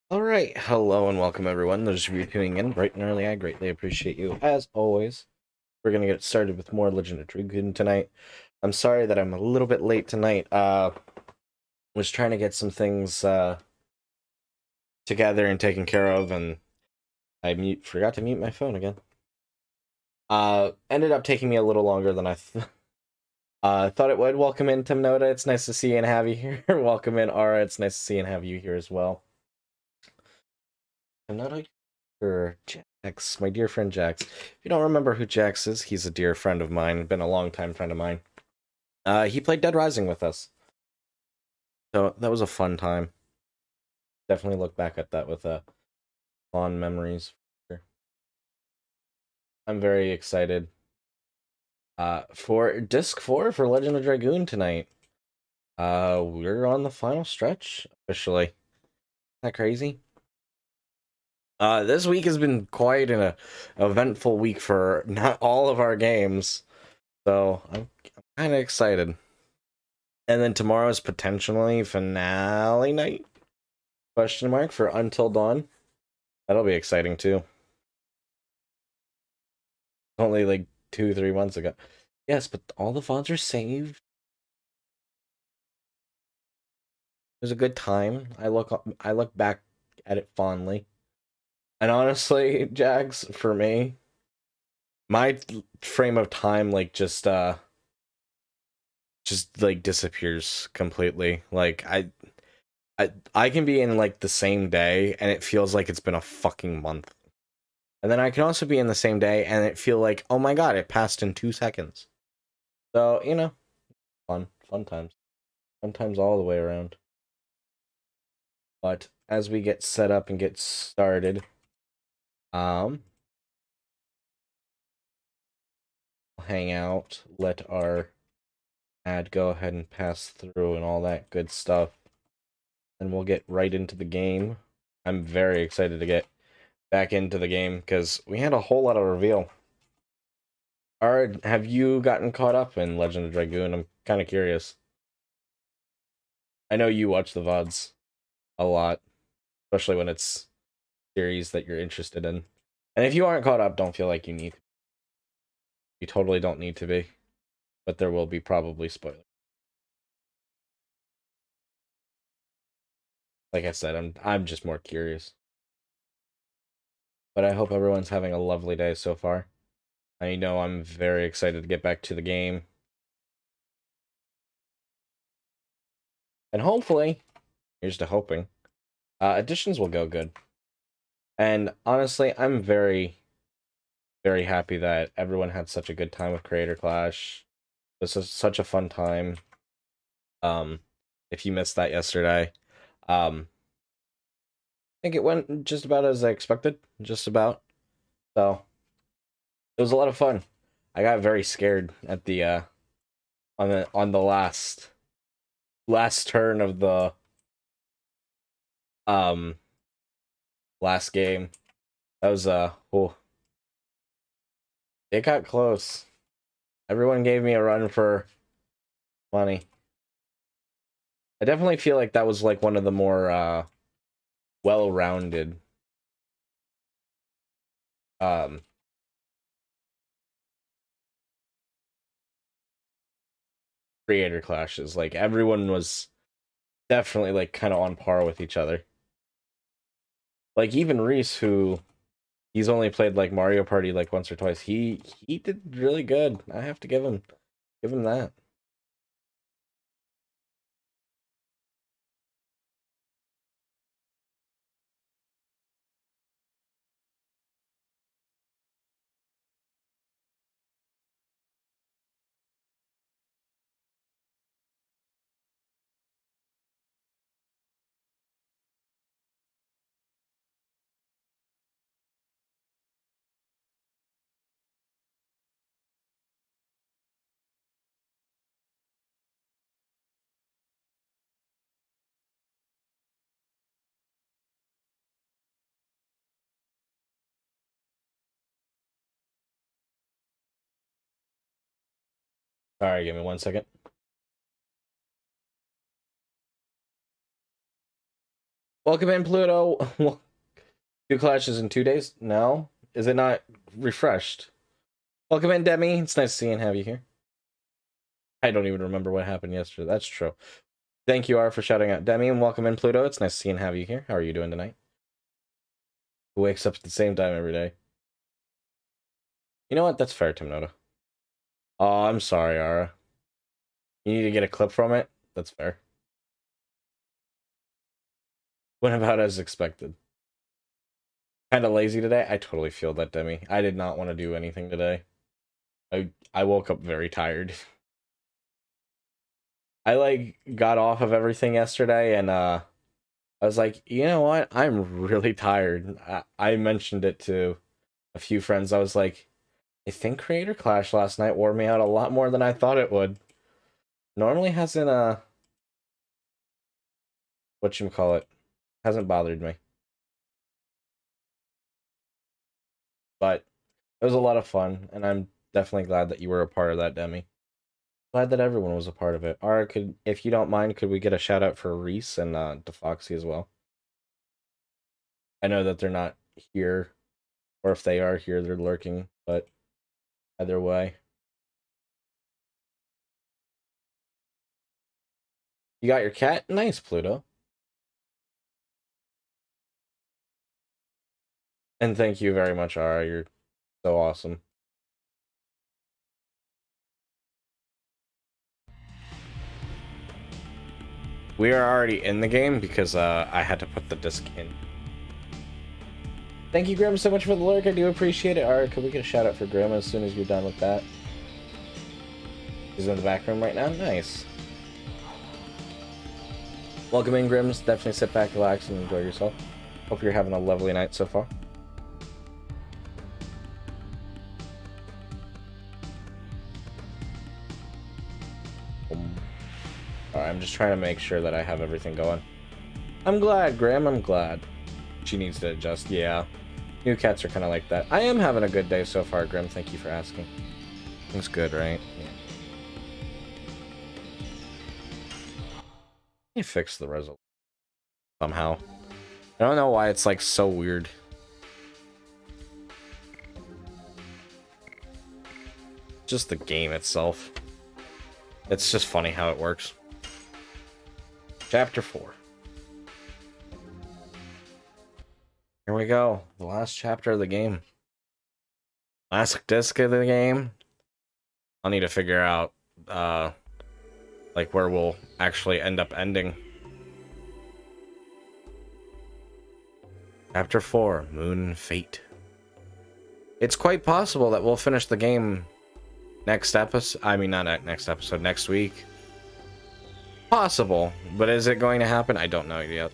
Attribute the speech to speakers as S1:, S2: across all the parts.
S1: All right, hello and welcome everyone. Those of you tuning in bright and early, I greatly appreciate you. As always, we're gonna get started with more Legend of Dragoon tonight. I'm sorry that I'm a little bit late tonight. Was trying to get some things together and taken care of, and I forgot to mute my phone again. Ended up taking me a little longer than I thought it would. Welcome in, Tim Noda. It's nice to see you and have you here. Welcome in, Ara. It's nice to see and have you here as well. I'm not or Jax, my dear friend Jax. If you don't remember who Jax is, he's a dear friend of mine, been a long time friend of mine. He played Dead Rising with us, so that was a fun time. Definitely look back at that with fond memories. I'm very excited for Disc 4 for Legend of Dragoon tonight. We're on the final stretch officially. Isn't that crazy? This week has been quite an eventful week for not all of our games, so I'm kind of excited. And then tomorrow is potentially finale night? Question mark for Until Dawn. That'll be exciting too. Only like 2-3 months ago. Yes, but all the VODs are saved. It was a good time. I look back at it fondly. And honestly, Jags, for me, my frame of time just like disappears completely. Like I can be in like the same day and it feels like it's been a fucking month. And then I can also be in the same day and it feel like, oh my god, it passed in 2 seconds. So, fun times. Fun times all the way around. But as we get set up and get started, um, hang out, let our ad go ahead and pass through and all that good stuff. And we'll get right into the game. I'm very excited to get back into the game because we had a whole lot of reveal. Alright, have you gotten caught up in Legend of Dragoon? I'm kind of curious. I know you watch the VODs a lot, especially when it's series that you're interested in. And if you aren't caught up, don't feel like you need to. You totally don't need to be, but there will be probably spoilers. Like I said, I'm just more curious. But I hope everyone's having a lovely day so far. I know I'm very excited to get back to the game. And hopefully, here's to hoping, additions will go good. And honestly, I'm very, very happy that everyone had such a good time with Creator Clash. This is such a fun time. Um, if you missed that yesterday, I think it went just about as I expected. Just about. So it was a lot of fun. I got very scared at the on the last turn of the um last game. That was oh, it got close. Everyone gave me a run for money. I definitely feel like that was like one of the more well-rounded um creator clashes. Like everyone was definitely like kind of on par with each other. Like even Reese, who he's only played like Mario Party like once or twice. He did really good. I have to give him that. All right, give me 1 second. Welcome in, Pluto. Two clashes in 2 days? No? Is it not refreshed? Welcome in, Demi. It's nice to see and have you here. I don't even remember what happened yesterday. That's true. Thank you, R, for shouting out Demi, and welcome in, Pluto. It's nice to see and have you here. How are you doing tonight? Who wakes up at the same time every day? You know what? That's fair, Timnota. Oh, I'm sorry, Ara. You need to get a clip from it? That's fair. Went about as expected. Kind of lazy today? I totally feel that, Demi. I did not want to do anything today. I woke up very tired. I, like, got off of everything yesterday, and, I was like, you know what? I'm really tired. I mentioned it to a few friends. I was like, I think Creator Clash last night wore me out a lot more than I thought it would. Normally hasn't, whatchamacallit, hasn't bothered me. But it was a lot of fun, and I'm definitely glad that you were a part of that, Demi. Glad that everyone was a part of it. Ara, if you don't mind, could we get a shout out for Reese and DeFoxy as well? I know that they're not here, or if they are here, they're lurking, but either way. You got your cat? Nice, Pluto. And thank you very much, Ara. You're so awesome. We are already in the game because I had to put the disc in. Thank you, Grim, so much for the lurk. I do appreciate it. Ara, could we get a shout out for Grim as soon as you're done with that? He's in the back room right now. Nice. Welcome in, Grims. Definitely sit back, relax, and enjoy yourself. Hope you're having a lovely night so far. Alright, I'm just trying to make sure that I have everything going. I'm glad, Graham. I'm glad. She needs to adjust. Yeah. New cats are kind of like that. I am having a good day so far, Grim. Thank you for asking. Things good, right? Yeah. Let me fix the resolution somehow. I don't know why it's like so weird. Just the game itself. It's just funny how it works. Chapter 4. Here we go. The last chapter of the game. Last disc of the game. I'll need to figure out like where we'll actually end up ending. Chapter 4, Moon Fate. It's quite possible that we'll finish the game next episode. I mean, not next episode, next week. Possible, but is it going to happen? I don't know yet.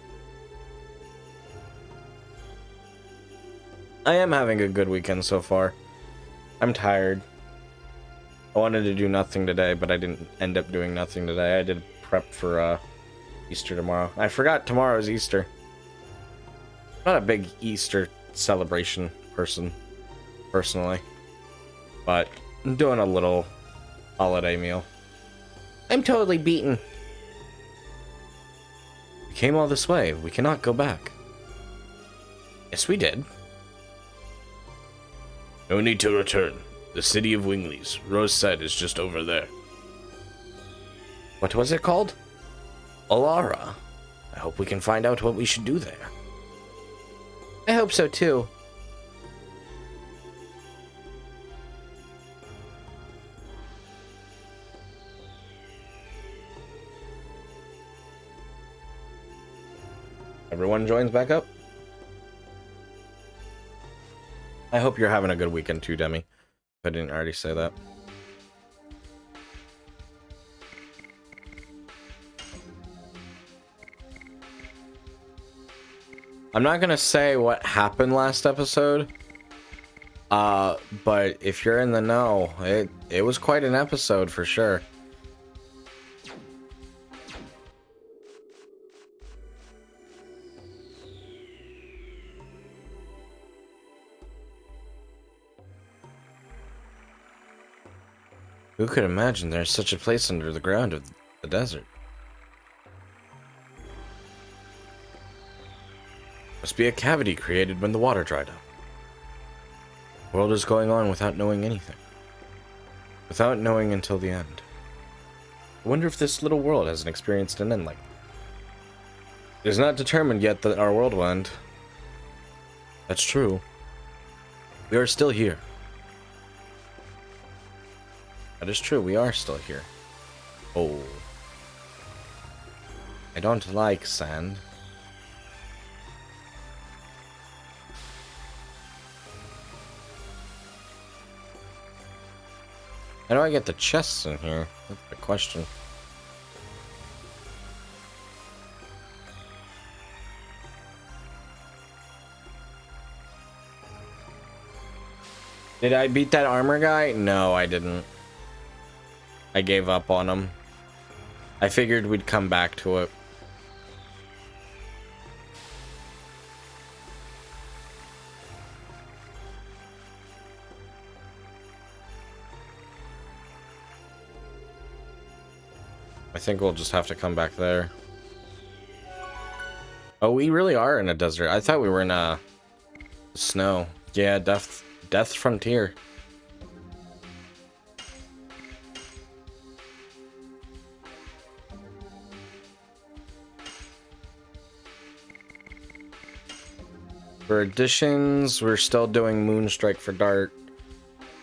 S1: I am having a good weekend so far. I'm tired. I wanted to do nothing today, but I didn't end up doing nothing today. I did prep for Easter tomorrow. I forgot tomorrow is Easter. I'm not a big Easter celebration person, personally. But I'm doing a little holiday meal. I'm totally beaten. We came all this way. We cannot go back. Yes, we did. No need to return. The city of Winglies. Rose said is just over there. What was it called? Alara. I hope we can find out what we should do there. I hope so too. Everyone joins back up. I hope you're having a good weekend too, Demi. If I didn't already say that. I'm not gonna say what happened last episode. But if you're in the know, it was quite an episode for sure. Who could imagine there's such a place under the ground of the desert? Must be a cavity created when the water dried up. The world is going on without knowing anything. Without knowing until the end. I wonder if this little world hasn't experienced an end like that. It is not determined yet that our world will end. That's true. We are still here. That is true, we are still here. Oh. I don't like sand. How do I get the chests in here? That's the question. Did I beat that armor guy? No, I didn't. I gave up on him. I figured we'd come back to it. I think we'll just have to come back there. Oh, we really are in a desert. I thought we were in a snow. Yeah, Death Frontier. For additions, we're still doing Moonstrike for Dart,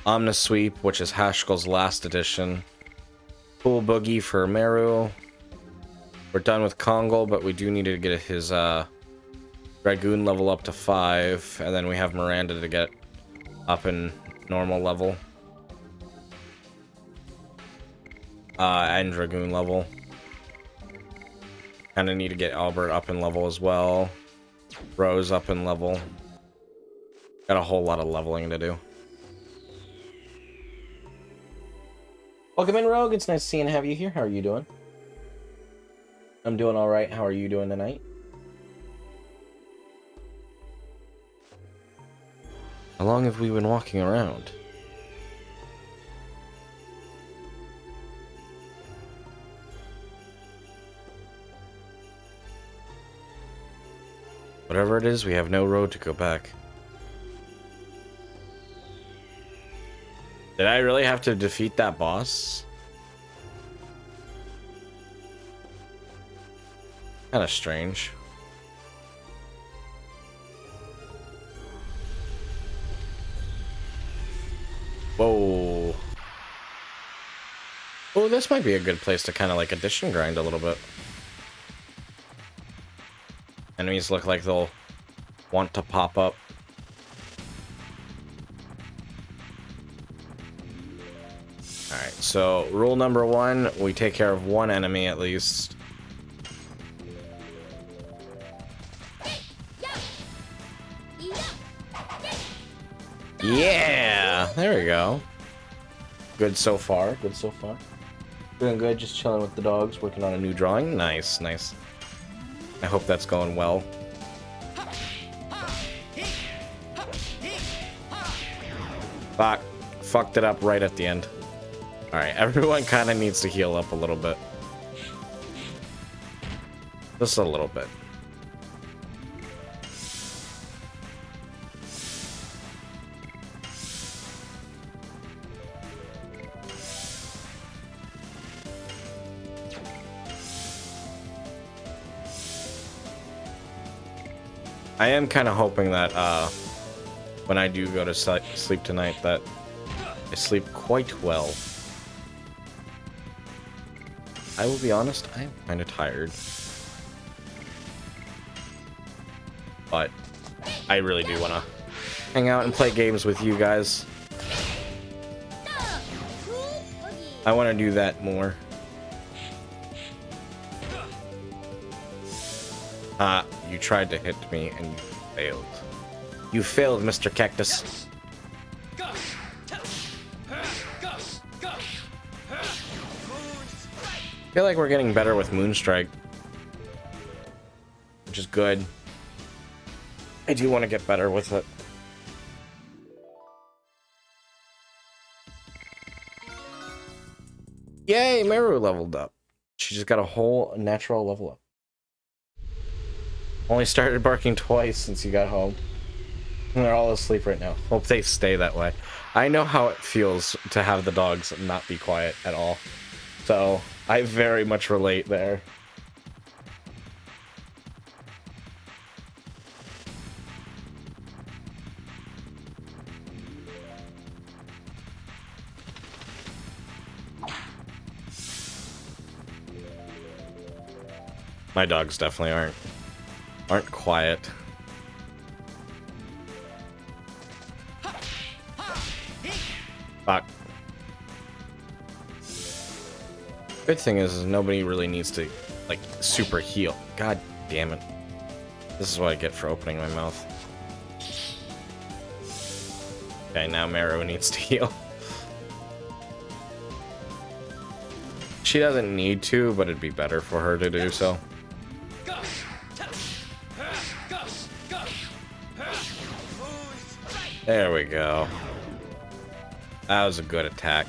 S1: Omnisweep, which is Haskell's last edition, Pool Boogie for Meru. We're done with Kongol, but we do need to get his Dragoon level up to 5, and then we have Miranda to get up in normal level. And Dragoon level. Kinda need to get Albert up in level as well. Rose up in level. Got a whole lot of leveling to do. Welcome in, Rogue. It's nice seeing and have you here. How are you doing? I'm doing alright. How are you doing tonight? How long have we been walking around? Whatever it is, we have no road to go back. Did I really have to defeat that boss? Kinda strange. Whoa. Oh, this might be a good place to kind of like addition grind a little bit. Enemies look like they'll want to pop up. Alright, so rule number 1, we take care of one enemy at least. Yeah! There we go. Good so far, good so far. Doing good, just chilling with the dogs, working on a new drawing. Nice, nice. I hope that's going well. Fuck. Fucked it up right at the end. Alright, everyone kind of needs to heal up a little bit. Just a little bit. I am kind of hoping that when I do go to sleep tonight that I sleep quite well. I will be honest, I am kind of tired. But I really do want to hang out and play games with you guys. I want to do that more. You tried to hit me and you failed. You failed, Mr. Cactus. I feel like we're getting better with Moonstrike, which is good. I do want to get better with it. Yay, Meru leveled up. She just got a whole natural level up. Only started barking twice since you got home. And they're all asleep right now. Hope they stay that way. I know how it feels to have the dogs not be quiet at all. So, I very much relate there. My dogs definitely aren't quiet. Fuck. Good thing is nobody really needs to like super heal. God damn it. This is what I get for opening my mouth. Okay, now Meru needs to heal. She doesn't need to, but it'd be better for her to do so. There we go. That was a good attack.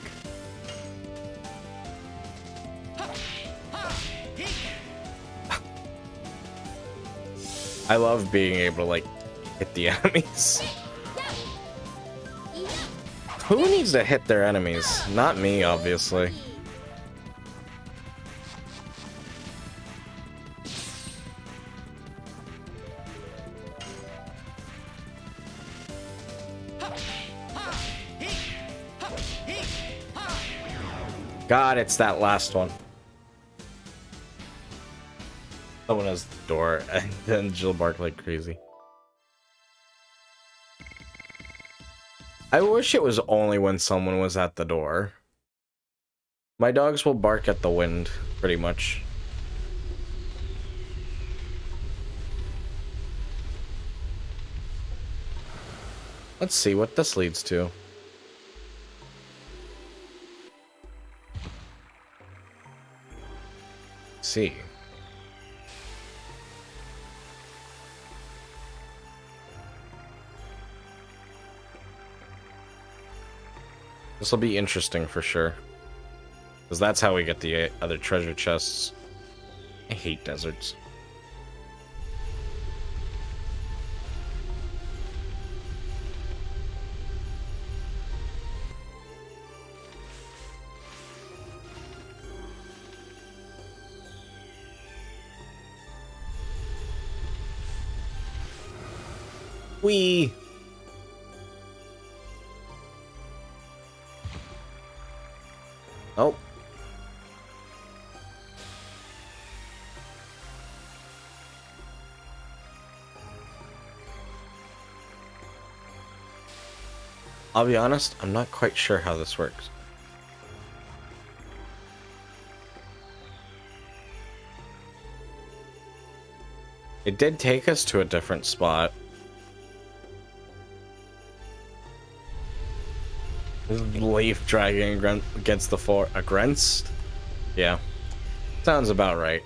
S1: I love being able to, like, hit the enemies. Who needs to hit their enemies? Not me, obviously. God, it's that last one. Someone has the door, and then she'll bark like crazy. I wish it was only when someone was at the door. My dogs will bark at the wind, pretty much. Let's see what this leads to. See. This will be interesting for sure. Because that's how we get the other treasure chests. I hate deserts. Whee! Oh. I'll be honest, I'm not quite sure how this works. It did take us to a different spot. Leaf dragging against the floor. Against? Yeah. Sounds about right.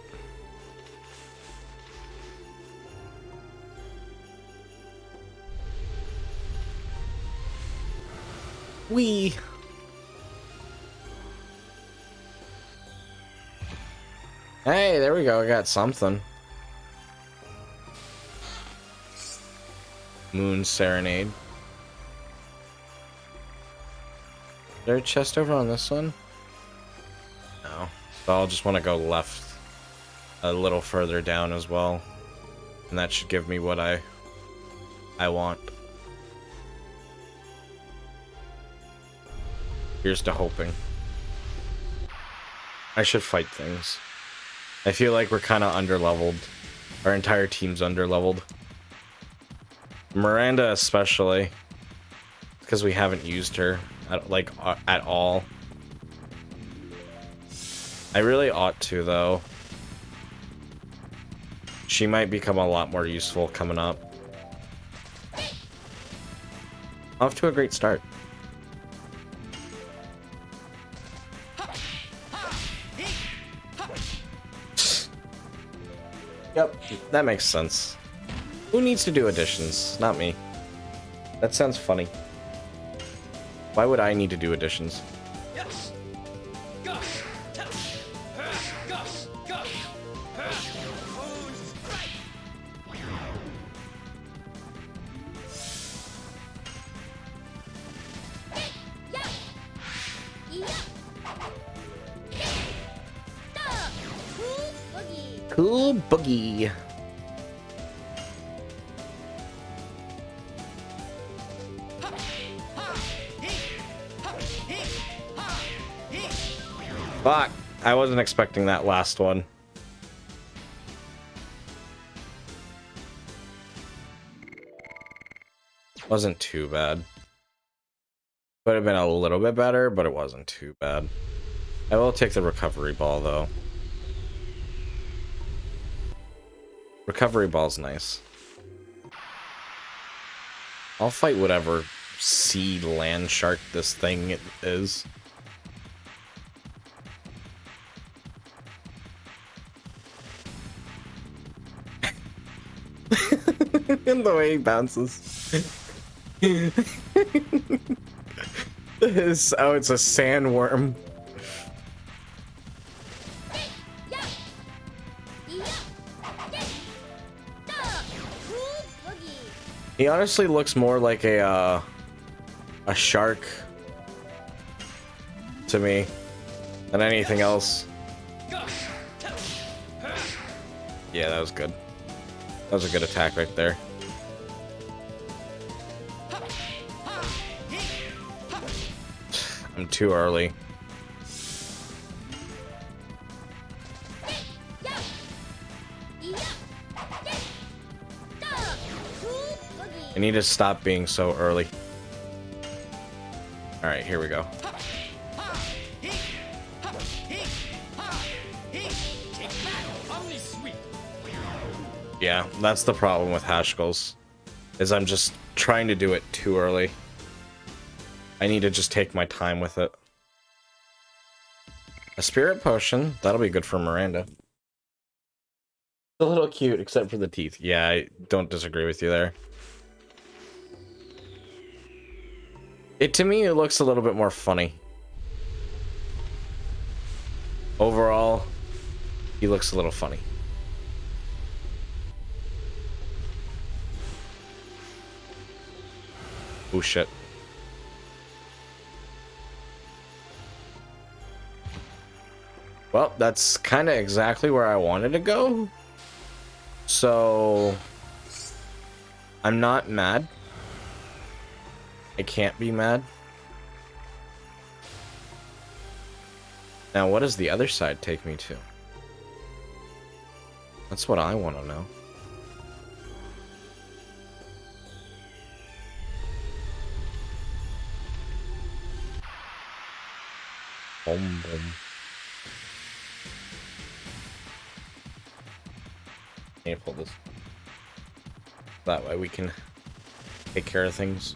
S1: Wee. Hey, there we go. I got something. Moon Serenade. Is there a chest over on this one? No. So I'll just want to go left a little further down as well. And that should give me what I want. Here's to hoping. I should fight things. I feel like we're kind of underleveled. Our entire team's underleveled. Miranda especially. Because we haven't used her at all. I really ought to though. She might become a lot more useful coming up. Off to a great start. Yep, that makes sense. Who needs to do additions? Not me. That sounds funny. Why would I need to do additions? Cool boogie. Fuck, I wasn't expecting that last one. Wasn't too bad. Could have been a little bit better, but it wasn't too bad. I will take the recovery ball, though. Recovery ball's nice. I'll fight whatever sea land shark this thing is. And the way he bounces. Oh, it's a sandworm. He honestly looks more like a shark to me than anything else. Yeah, that was good. That was a good attack right there. I'm too early. I need to stop being so early. Alright, here we go. Yeah, that's the problem with Haskell's, is I'm just trying to do it too early. I need to just take my time with it. A spirit potion, that'll be good for Miranda. It's a little cute, except for the teeth. Yeah, I don't disagree with you there. To me, it looks a little bit more funny. Overall, he looks a little funny. Oh shit. Well, that's kind of exactly where I wanted to go. So I'm not mad. I can't be mad. Now, what does the other side take me to? That's what I want to know. Boom, boom. I need to pull this. That way we can take care of things.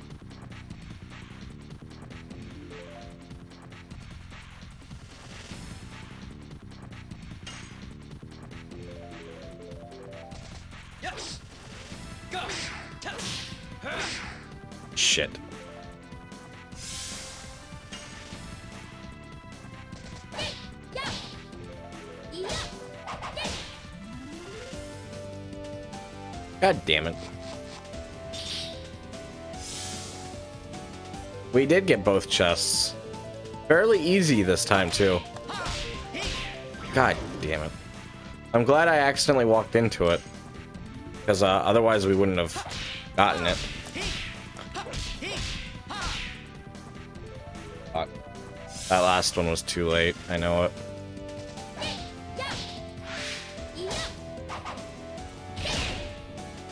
S1: Shit. God damn it. We did get both chests. Fairly easy this time, too. God damn it. I'm glad I accidentally walked into it. Because otherwise we wouldn't have gotten it. Fuck. That last one was too late. I know it.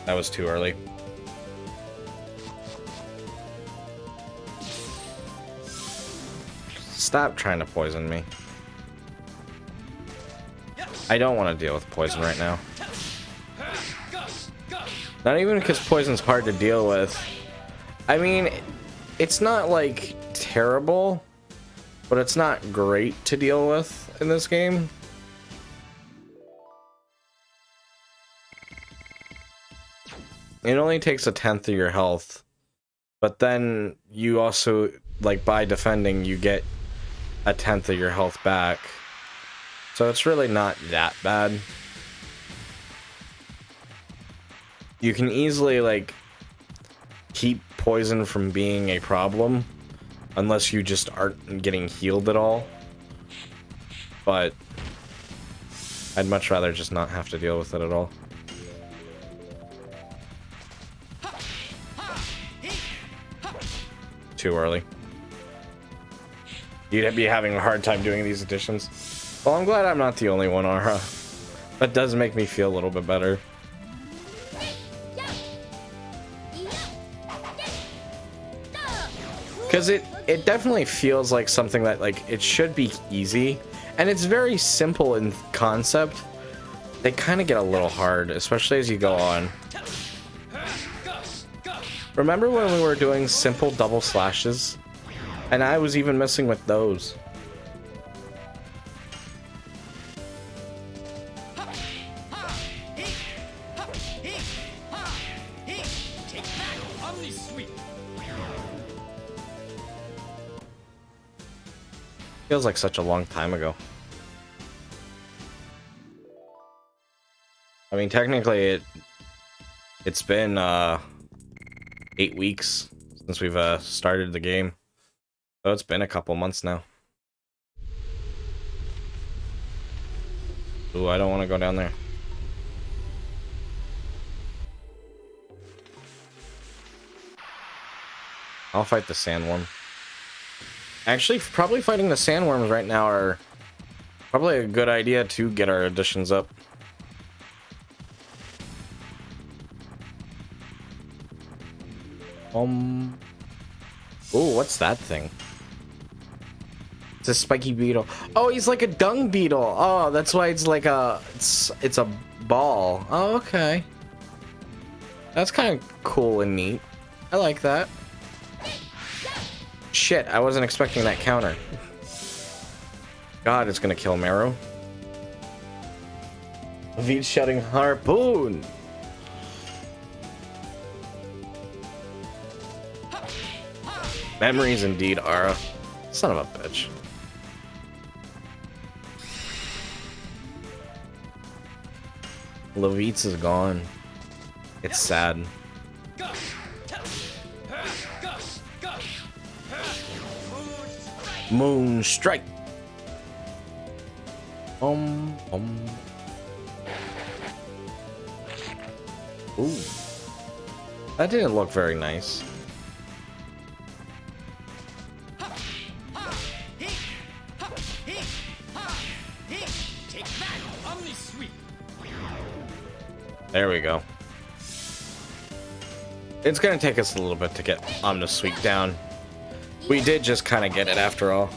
S1: That was too early. Stop trying to poison me. I don't want to deal with poison right now. Not even because poison's hard to deal with. I mean, it's not like terrible, but it's not great to deal with in this game. It only takes 1/10 of your health, but then you also, like, by defending, you get 1/10 of your health back. So it's really not that bad. You can easily, like, keep poison from being a problem, unless you just aren't getting healed at all. But I'd much rather just not have to deal with it at all. Too early. You'd be having a hard time doing these additions. Well, I'm glad I'm not the only one, Ara. That does make me feel a little bit better. Because it definitely feels like something that, like, it should be easy. And it's very simple in concept. They kind of get a little hard, especially as you go on. Remember when we were doing simple double slashes? And I was even messing with those. Feels like such a long time ago. I mean, technically it's been 8 weeks since we've started the game. So it's been a couple months now. Ooh, I don't want to go down there. I'll fight the sandworm. Actually, probably fighting the sandworms right now are probably a good idea to get our additions up. Ooh, what's that thing? It's a spiky beetle. Oh, he's like a dung beetle. Oh, that's why it's like a it's a ball. Oh, okay. That's kind of cool and neat. I like that. Shit, I wasn't expecting that counter. God, it's gonna kill Meru. V's shouting harpoon. Memories indeed, Ara. Son of a bitch. Levitz is gone. It's sad. Moon strike. Ooh. That didn't look very nice. There we go. It's gonna take us a little bit to get Omnisweep down. We did just kind of get it after all.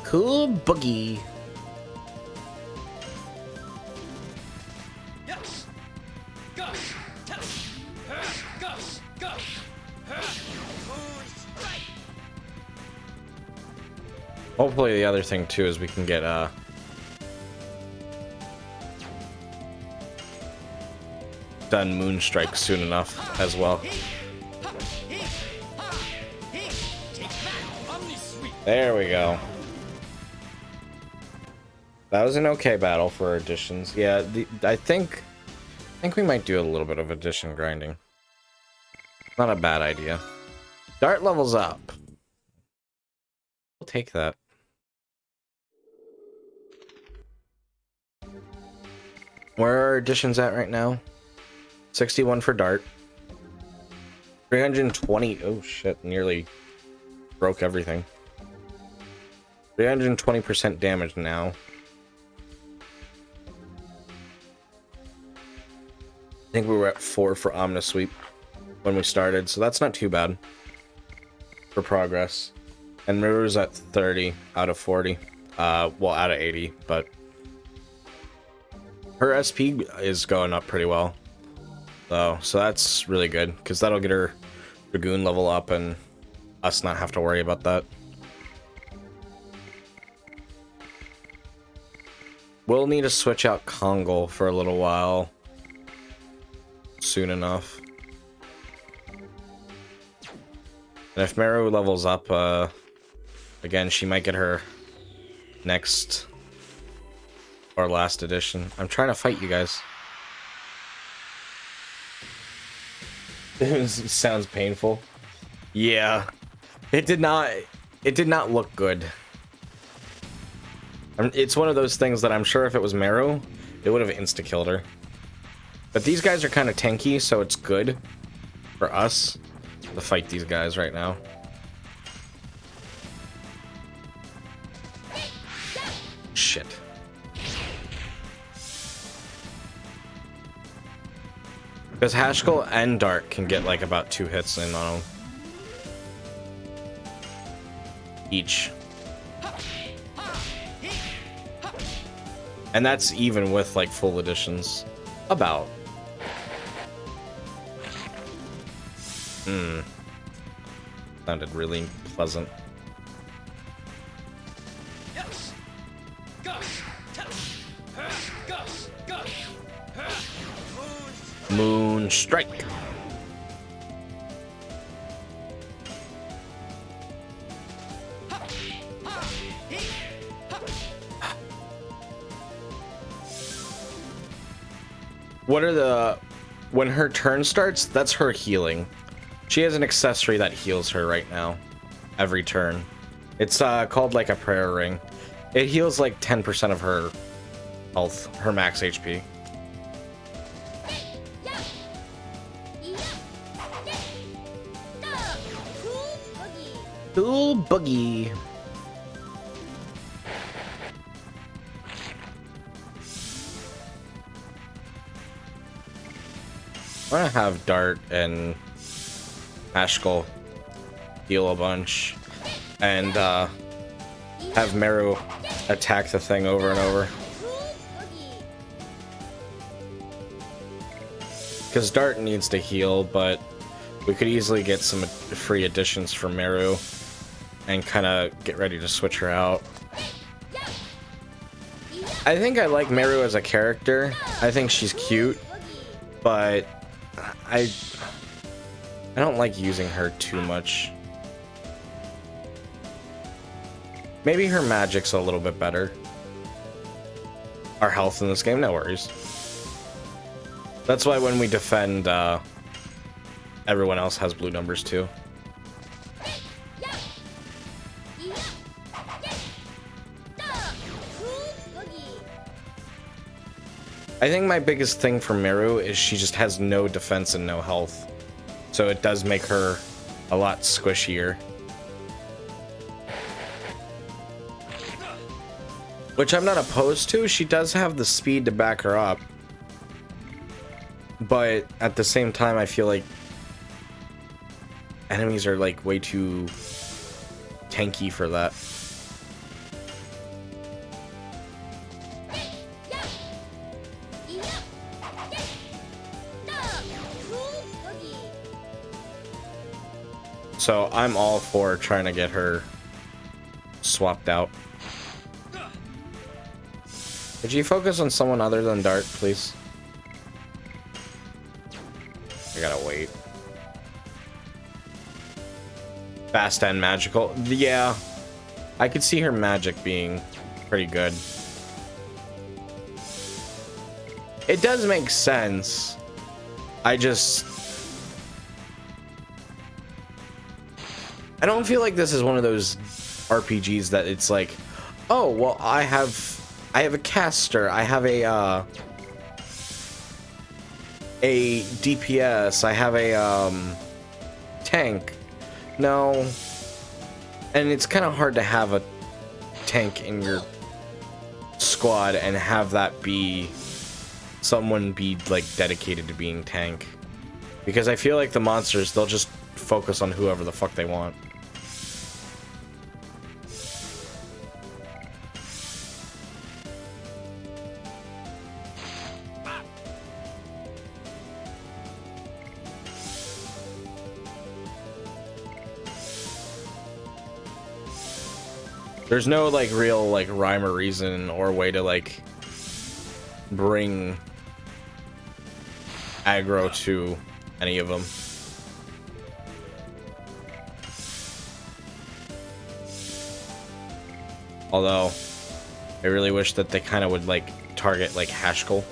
S1: Cool boogie. Hopefully the other thing too is we can get done Moonstrike soon enough as well. There we go. That was an okay battle for additions. Yeah, I think we might do a little bit of addition grinding. Not a bad idea. Dart levels up. We'll take that. Where are our additions at right now? 61 for Dart. 320. Oh shit, nearly broke everything. 320% damage now. I think we were at 4 for Omnisweep when we started, so that's not too bad for progress. And River's at 30 out of 40. Well, out of 80, but her SP is going up pretty well, though, so that's really good, because that'll get her Dragoon level up and us not have to worry about that. We'll need to switch out Kongol for a little while soon enough. And if Meru levels up, again, she might get her next or last edition. I'm trying to fight you guys. It sounds painful. Yeah. It did not look good. It's one of those things that I'm sure if it was Meru, it would have insta-killed her. But these guys are kind of tanky, so it's good for us to fight these guys right now. Shit. Because Haskell and Dart can get like about 2 hits in on them. Each. And that's even with like full editions. About. Sounded really pleasant. Moon strike. What are the... When her turn starts, that's her healing. She has an accessory that heals her right now. Every turn. It's called like a prayer ring. It heals like 10% of her health, her max HP. Cool boogie. I'm gonna have Dart and Haskell heal a bunch, and have Meru attack the thing over and over. Because Dart needs to heal, but we could easily get some free additions for Meru and kind of get ready to switch her out. I think I like Meru as a character. I think she's cute, but I don't like using her too much. Maybe her magic's a little bit better. Our health in this game, no worries. That's why when we defend, everyone else has blue numbers too. I think my biggest thing for Meru is she just has no defense and no health. So it does make her a lot squishier. Which I'm not opposed to. She does have the speed to back her up. But at the same time, I feel like enemies are like way too tanky for that. So I'm all for trying to get her swapped out. Could you focus on someone other than Dart, please? I gotta wait. Fast and magical. Yeah. I could see her magic being pretty good. It does make sense. I don't feel like this is one of those RPGs that it's like, oh, well, I have a caster, I have a DPS, I have a tank. No. And it's kind of hard to have a tank in your squad and have that be someone be like dedicated to being tank. Because I feel like the monsters, they'll just focus on whoever the fuck they want. There's no like real like rhyme or reason or way to like bring aggro to any of them. Although I really wish that they kind of would like target like Haskell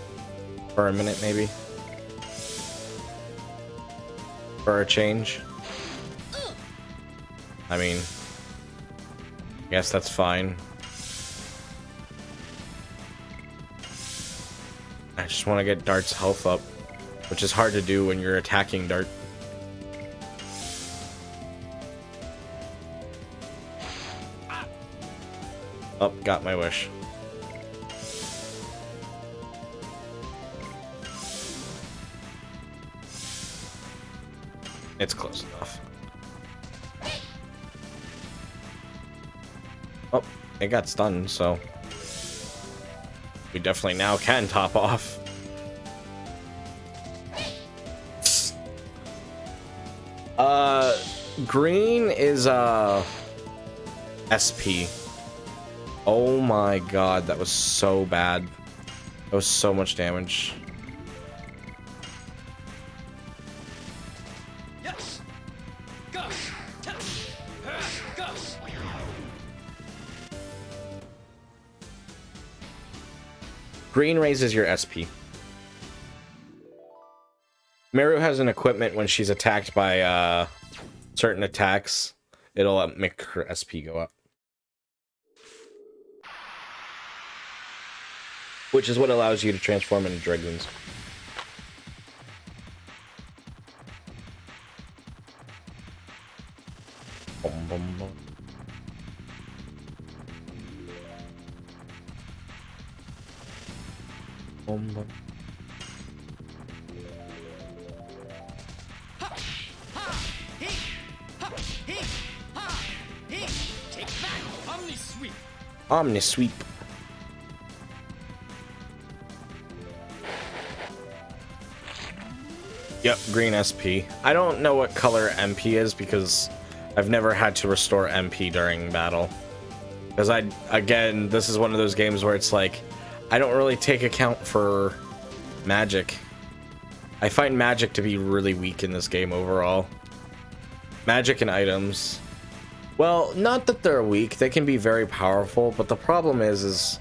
S1: for a minute maybe. For a change. I mean, I guess that's fine. I just want to get Dart's health up, which is hard to do when you're attacking Dart. Oh, got my wish. It's close enough. Oh, it got stunned, so we definitely now can top off. Green is SP. Oh my god, that was so bad. That was so much damage. Green raises your SP. Meru has an equipment when she's attacked by certain attacks. It'll make her SP go up. Which is what allows you to transform into Dragoons. Boom, boom, boom. Boom, boom. Omni sweep. Yep, green SP. I don't know what color MP is because I've never had to restore MP during battle. Because again, this is one of those games where it's like, I don't really take account for magic. I find magic to be really weak in this game overall. Magic and items. Well, not that they're weak, they can be very powerful, but the problem is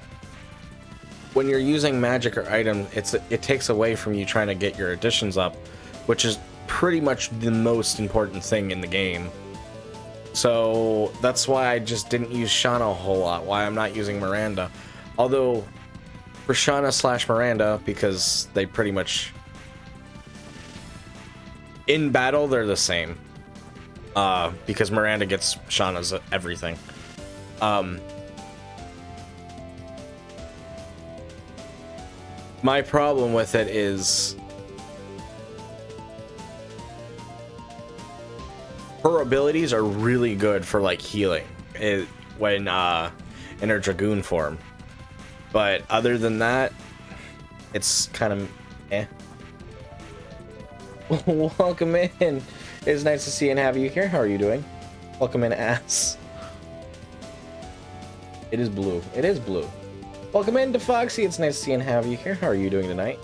S1: when you're using magic or item, it takes away from you trying to get your additions up, which is pretty much the most important thing in the game. So that's why I just didn't use Shauna a whole lot, why I'm not using Miranda. Although, for Shauna / Miranda, because they pretty much... in battle, they're the same. Because Miranda gets Shauna's everything. My problem with it is her abilities are really good for like healing when in her Dragoon form, but other than that, it's kind of eh. Welcome in. It's nice to see and have you here. How are you doing? Welcome in, ass. It is blue. It is blue. Welcome in to Foxy. It's nice to see and have you here. How are you doing tonight?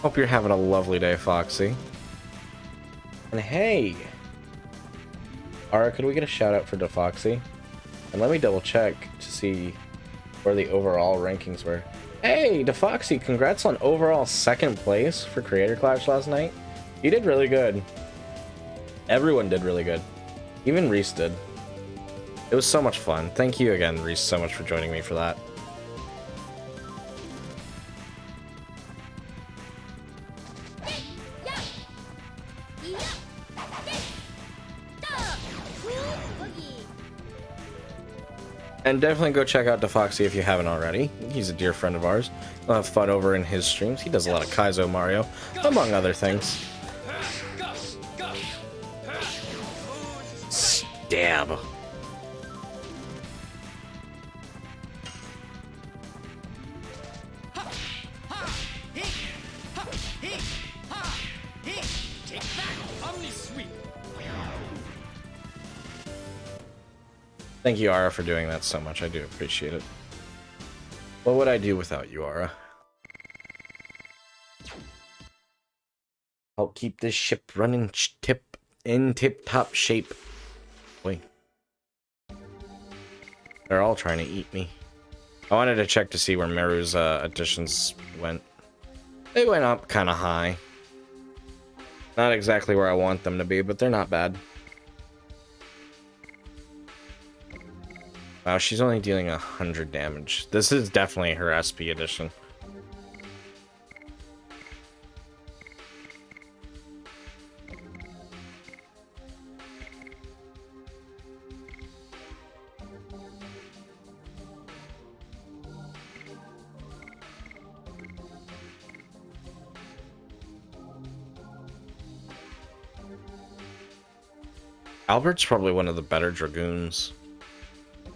S1: Hope you're having a lovely day, Foxy. And hey, Ara, could we get a shout out for DeFoxy? And let me double check to see where the overall rankings were. Hey, DeFoxy, congrats on overall 2nd place for Creator Clash last night. You did really good. Everyone did really good. Even Reese did. It was so much fun. Thank you again, Reese, so much for joining me for that. And definitely go check out DeFoxy if you haven't already. He's a dear friend of ours. We'll have fun over in his streams. He does a lot of Kaizo Mario, among other things. Stab. Thank you, Ara, for doing that so much. I do appreciate it. What would I do without you, Ara? I'll keep this ship running tip-top shape. Wait. They're all trying to eat me. I wanted to check to see where Meru's additions went. They went up kind of high. Not exactly where I want them to be, but they're not bad. Wow, she's only dealing 100 damage. This is definitely her SP edition. Albert's probably one of the better Dragoons,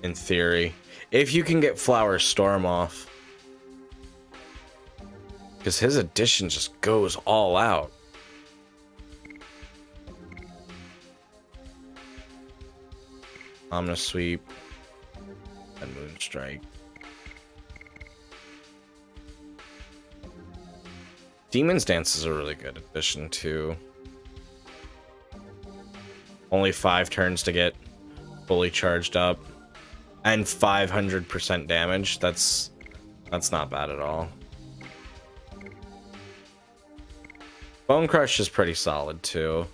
S1: in theory. If you can get Flower Storm off. Because his addition just goes all out. Omni Sweep. And Moonstrike. Demon's Dance is a really good addition too. Only 5 turns to get fully charged up. And 500% damage. That's not bad at all. Bone Crush is pretty solid too.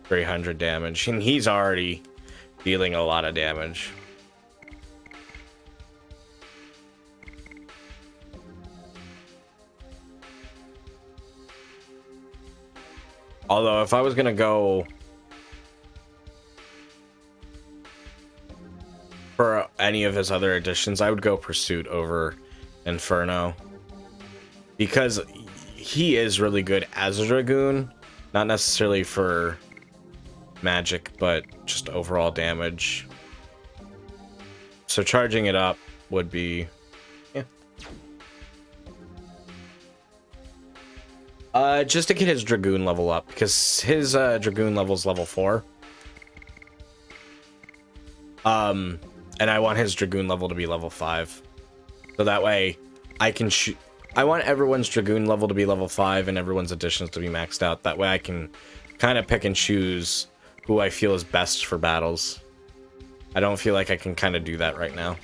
S1: 300 damage. And he's already dealing a lot of damage. Although, if I was gonna go for any of his other additions, I would go Pursuit over Inferno. Because he is really good as a Dragoon. Not necessarily for magic, but just overall damage. So charging it up would be... yeah. Just to get his Dragoon level up, because his Dragoon level's level 4. And I want his Dragoon level to be level 5. So that way I can shoot. I want everyone's Dragoon level to be level 5 and everyone's additions to be maxed out. That way I can kind of pick and choose who I feel is best for battles. I don't feel like I can kind of do that right now.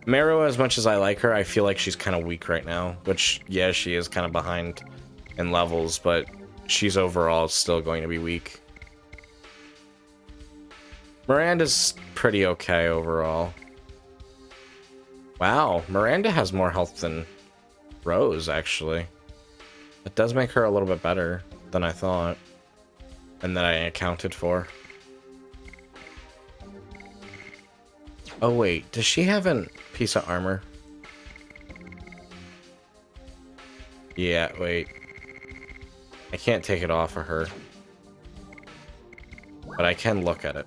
S1: Meru, as much as I like her, I feel like she's kind of weak right now. Which, yeah, she is kind of behind in levels, but she's overall still going to be weak. Miranda's pretty okay overall. Wow, Miranda has more health than Rose, actually. It does make her a little bit better than I thought. And that I accounted for. Oh wait, does she have a piece of armor? Yeah, wait. I can't take it off of her. But I can look at it.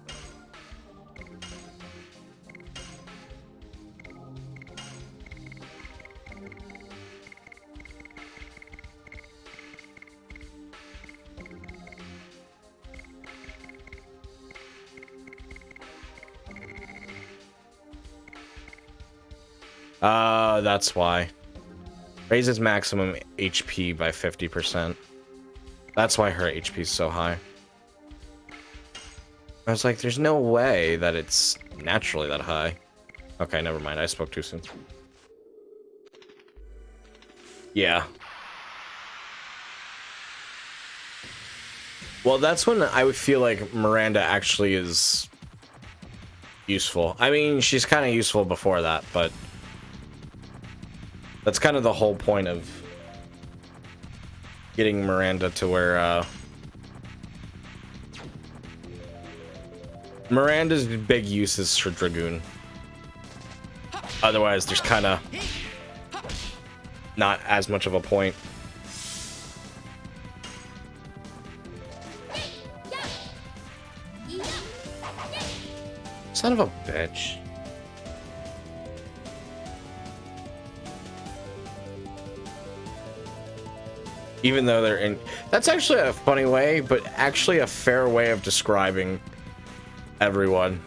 S1: That's why. Raises maximum HP by 50%. That's why her HP is so high. I was like, there's no way that it's naturally that high. Okay, never mind. I spoke too soon. Yeah. Well, that's when I would feel like Miranda actually is useful. I mean, she's kind of useful before that, but that's kind of the whole point of getting Miranda to where Miranda's big use is for Dragoon. Otherwise, there's kind of not as much of a point. Son of a bitch. Even though they're in... That's actually a funny way, but actually a fair way of describing everyone.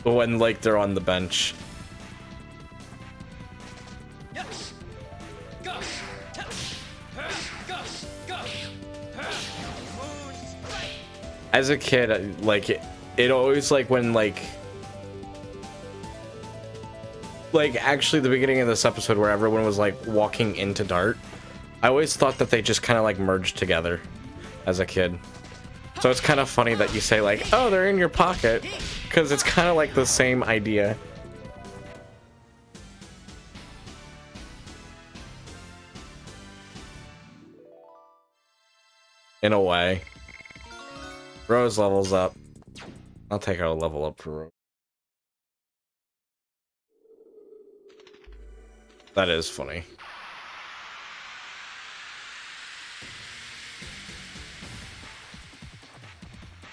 S1: When, like, they're on the bench. As a kid, like, it always, like, when, like, actually the beginning of this episode where everyone was, like, walking into Dart, I always thought that they just kind of, like, merged together as a kid. So it's kind of funny that you say, like, oh, they're in your pocket, because it's kind of like the same idea. In a way. Rose levels up. I'll take a level up for Rose. That is funny.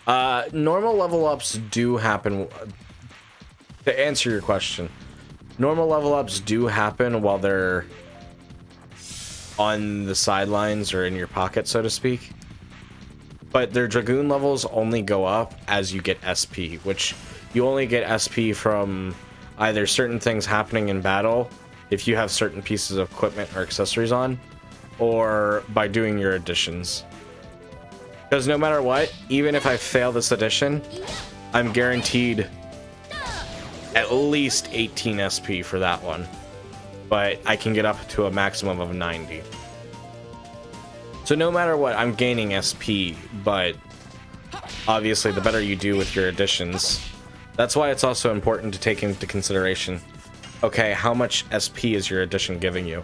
S1: Normal level ups do happen. To answer your question, normal level ups do happen while they're on the sidelines or in your pocket, so to speak. But their Dragoon levels only go up as you get SP, which you only get SP from either certain things happening in battle, if you have certain pieces of equipment or accessories on, or by doing your additions. Because no matter what, even if I fail this addition, I'm guaranteed at least 18 SP for that one. But I can get up to a maximum of 90. So no matter what, I'm gaining SP, but obviously the better you do with your additions. That's why it's also important to take into consideration, okay, how much SP is your addition giving you?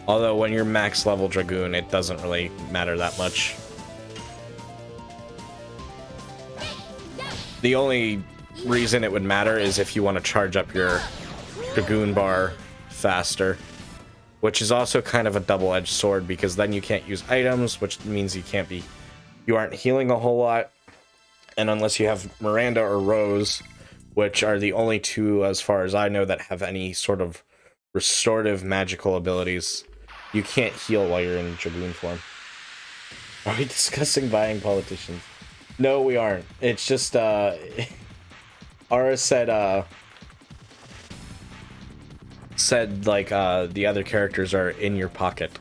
S1: Although when you're max level Dragoon, it doesn't really matter that much. The only reason it would matter is if you want to charge up your Dragoon bar faster, which is also kind of a double-edged sword, because then you can't use items, which means you aren't healing a whole lot, and unless you have Miranda or Rose, which are the only two, as far as I know, that have any sort of restorative magical abilities, you can't heal while you're in Dragoon form. Are we discussing buying politicians? No, we aren't. It's just, Ara said like, the other characters are in your pocket.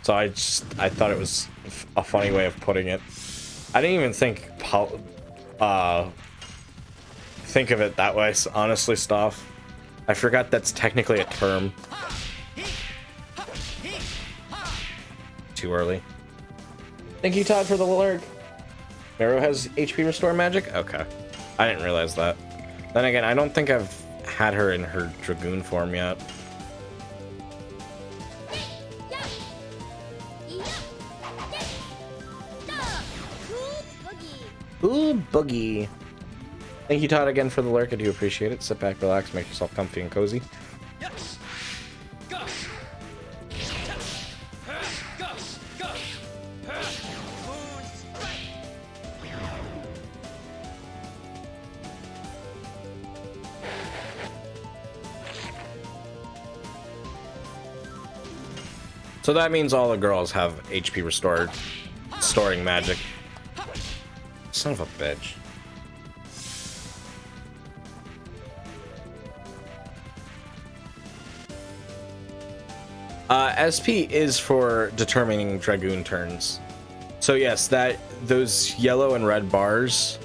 S1: So I thought it was a funny way of putting it. I didn't even think of it that way, honestly, Stoff. I forgot that's technically a term. Too early. Thank you, Todd, for the alert. Meru has HP restore magic? Okay. I didn't realize that. Then again, I don't think I've had her in her Dragoon form yet. Ooh, boogie. Thank you, Todd, again for the lurk. I do appreciate it. Sit back, relax, make yourself comfy and cozy. So that means all the girls have HP restored, storing magic. Son of a bitch. SP is for determining Dragoon turns. So yes, those yellow and red bars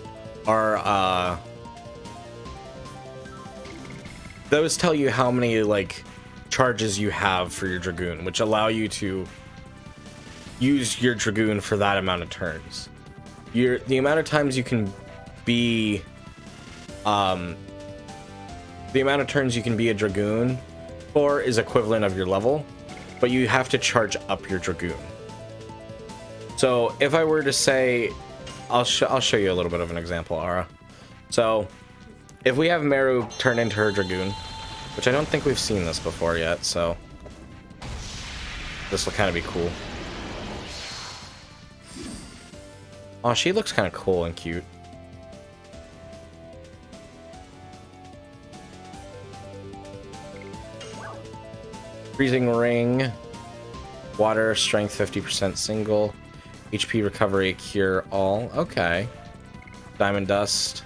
S1: are those tell you how many like charges you have for your Dragoon, which allow you to use your Dragoon for that amount of turns. The amount of times you can be the amount of turns you can be a Dragoon for is equivalent of your level, but you have to charge up your Dragoon. So if I were to say, I'll show you a little bit of an example, Ara. So if we have Meru turn into her Dragoon, which I don't think we've seen this before yet, so this will kind of be cool. Oh, she looks kind of cool and cute. Freezing Ring, Water, Strength 50% single, HP Recovery, Cure all. Okay. Diamond Dust,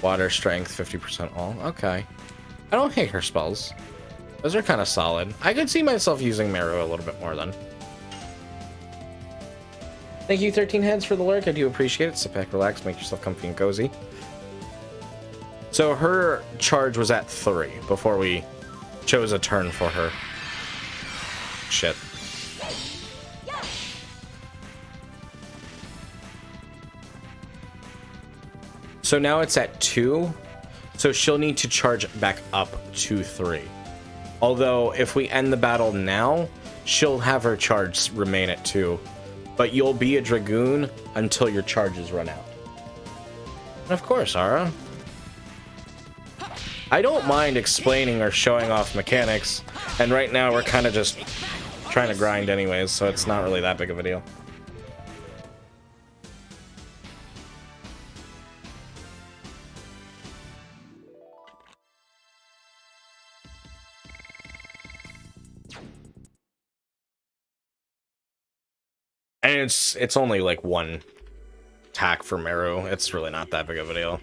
S1: Water, Strength 50% all. Okay. I don't hate her spells. Those are kind of solid. I could see myself using Meru a little bit more then. Thank you, 13 Heads, for the lurk. I do appreciate it. Sit back, relax, make yourself comfy and cozy. So her charge was at 3 before we chose a turn for her. Shit. So now it's at 2. So she'll need to charge back up to 3. Although, if we end the battle now, she'll have her charge remain at 2. But you'll be a Dragoon until your charges run out. And of course, Ara. I don't mind explaining or showing off mechanics. And right now we're kind of just trying to grind anyways, so it's not really that big of a deal. And it's only like one attack for Meru. It's really not that big of a deal.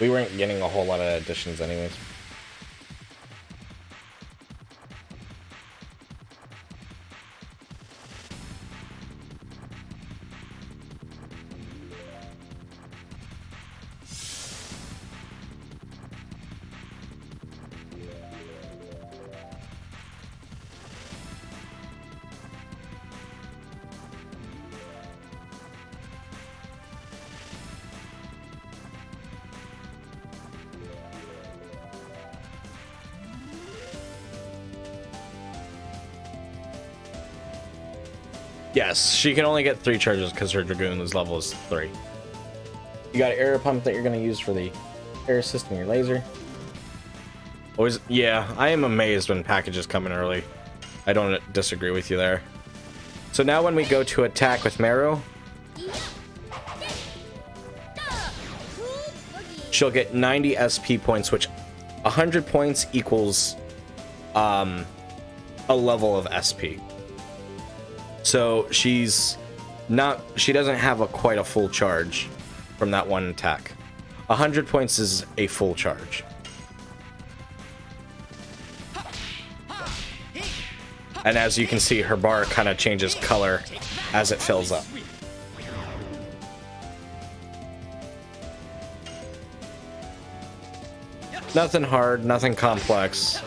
S1: We weren't getting a whole lot of additions anyways. Yes, she can only get 3 charges because her Dragoon's level is 3. You got an air pump that you're going to use for the air assist in your laser. Always, yeah, I am amazed when packages come in early. I don't disagree with you there. So now when we go to attack with Meru, she'll get 90 SP points, which 100 points equals a level of SP. So she doesn't have quite a full charge from that one attack. 100 points is a full charge. And as you can see, her bar kind of changes color as it fills up. Nothing hard, nothing complex.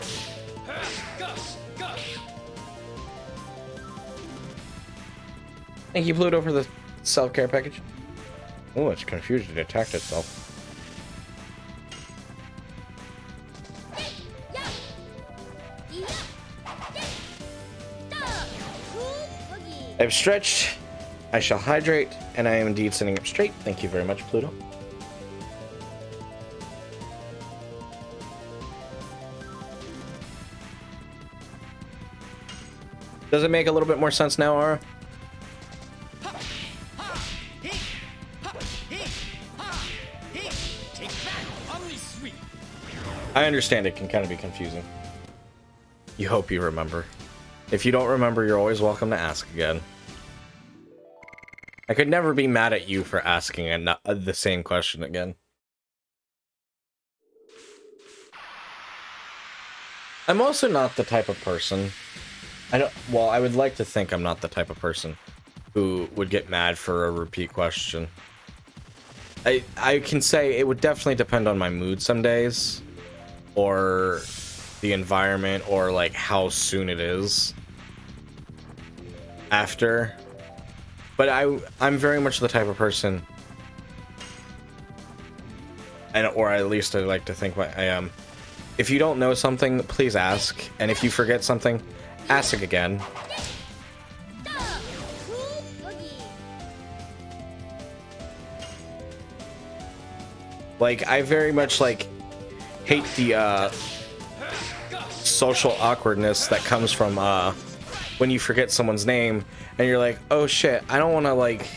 S1: Thank you, Pluto, for the self-care package. Oh, it's confused. It attacked itself. I've stretched. I shall hydrate, and I am indeed sitting up straight. Thank you very much, Pluto. Does it make a little bit more sense now, Aura? I understand it can kind of be confusing. You hope you remember. If you don't remember, you're always welcome to ask again. I could never be mad at you for asking the same question again. I'm also not the type of person... Well, I would like to think I'm not the type of person who would get mad for a repeat question. I can say it would definitely depend on my mood some days, or the environment, or like how soon it is after. But I'm very much the type of person, or at least I like to think I am. If you don't know something, please ask, and if you forget something, ask again. Like, I very much like hate the social awkwardness that comes from when you forget someone's name and you're like, oh shit, I don't want to like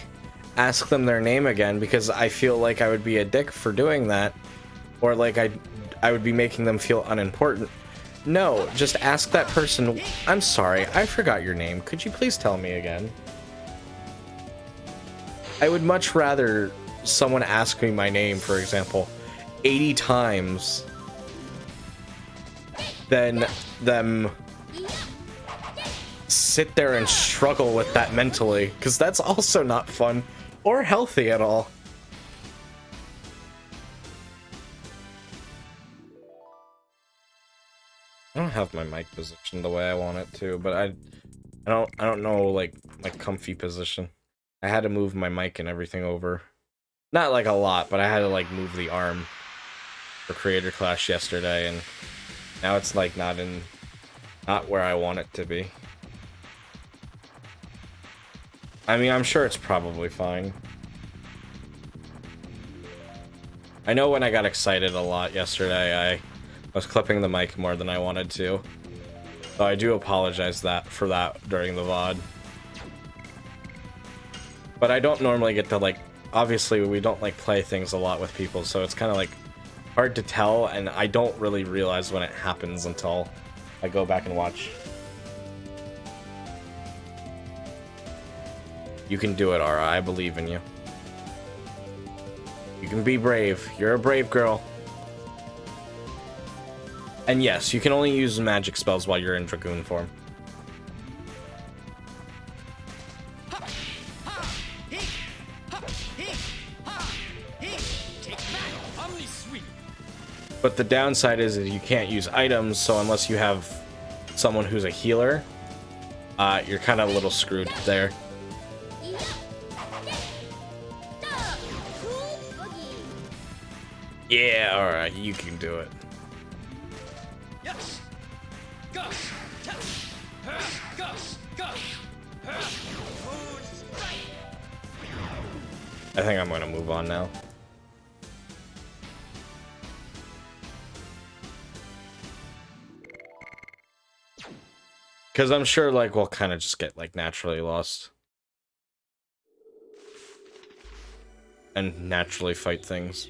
S1: ask them their name again because I feel like I would be a dick for doing that, or like I would be making them feel unimportant. No, just ask that person, I'm sorry, I forgot your name. Could you please tell me again? I would much rather someone ask me my name, for example, 80 times than them sit there and struggle with that mentally, because that's also not fun or healthy at all. I don't have my mic positioned the way I want it to, but I don't know like my comfy position. I had to move my mic and everything over. Not like a lot, but I had to like move the arm for Creator Clash yesterday, and now it's like not where I want it to be. I mean, I'm sure it's probably fine. I know when I got excited a lot yesterday, I I was clipping the mic more than I wanted to. So I do apologize for that during the VOD. But I don't normally get to, like, obviously we don't, like, play things a lot with people, so it's kind of, like, hard to tell, and I don't really realize when it happens until I go back and watch. You can do it, Aura. I believe in you. You can be brave. You're a brave girl. And yes, you can only use magic spells while you're in Dragoon form. But the downside is that you can't use items, so unless you have someone who's a healer, you're kind of a little screwed there. Yeah, alright, you can do it. I think I'm gonna move on now. Because I'm sure, like, we'll kind of just get, like, naturally lost. And naturally fight things.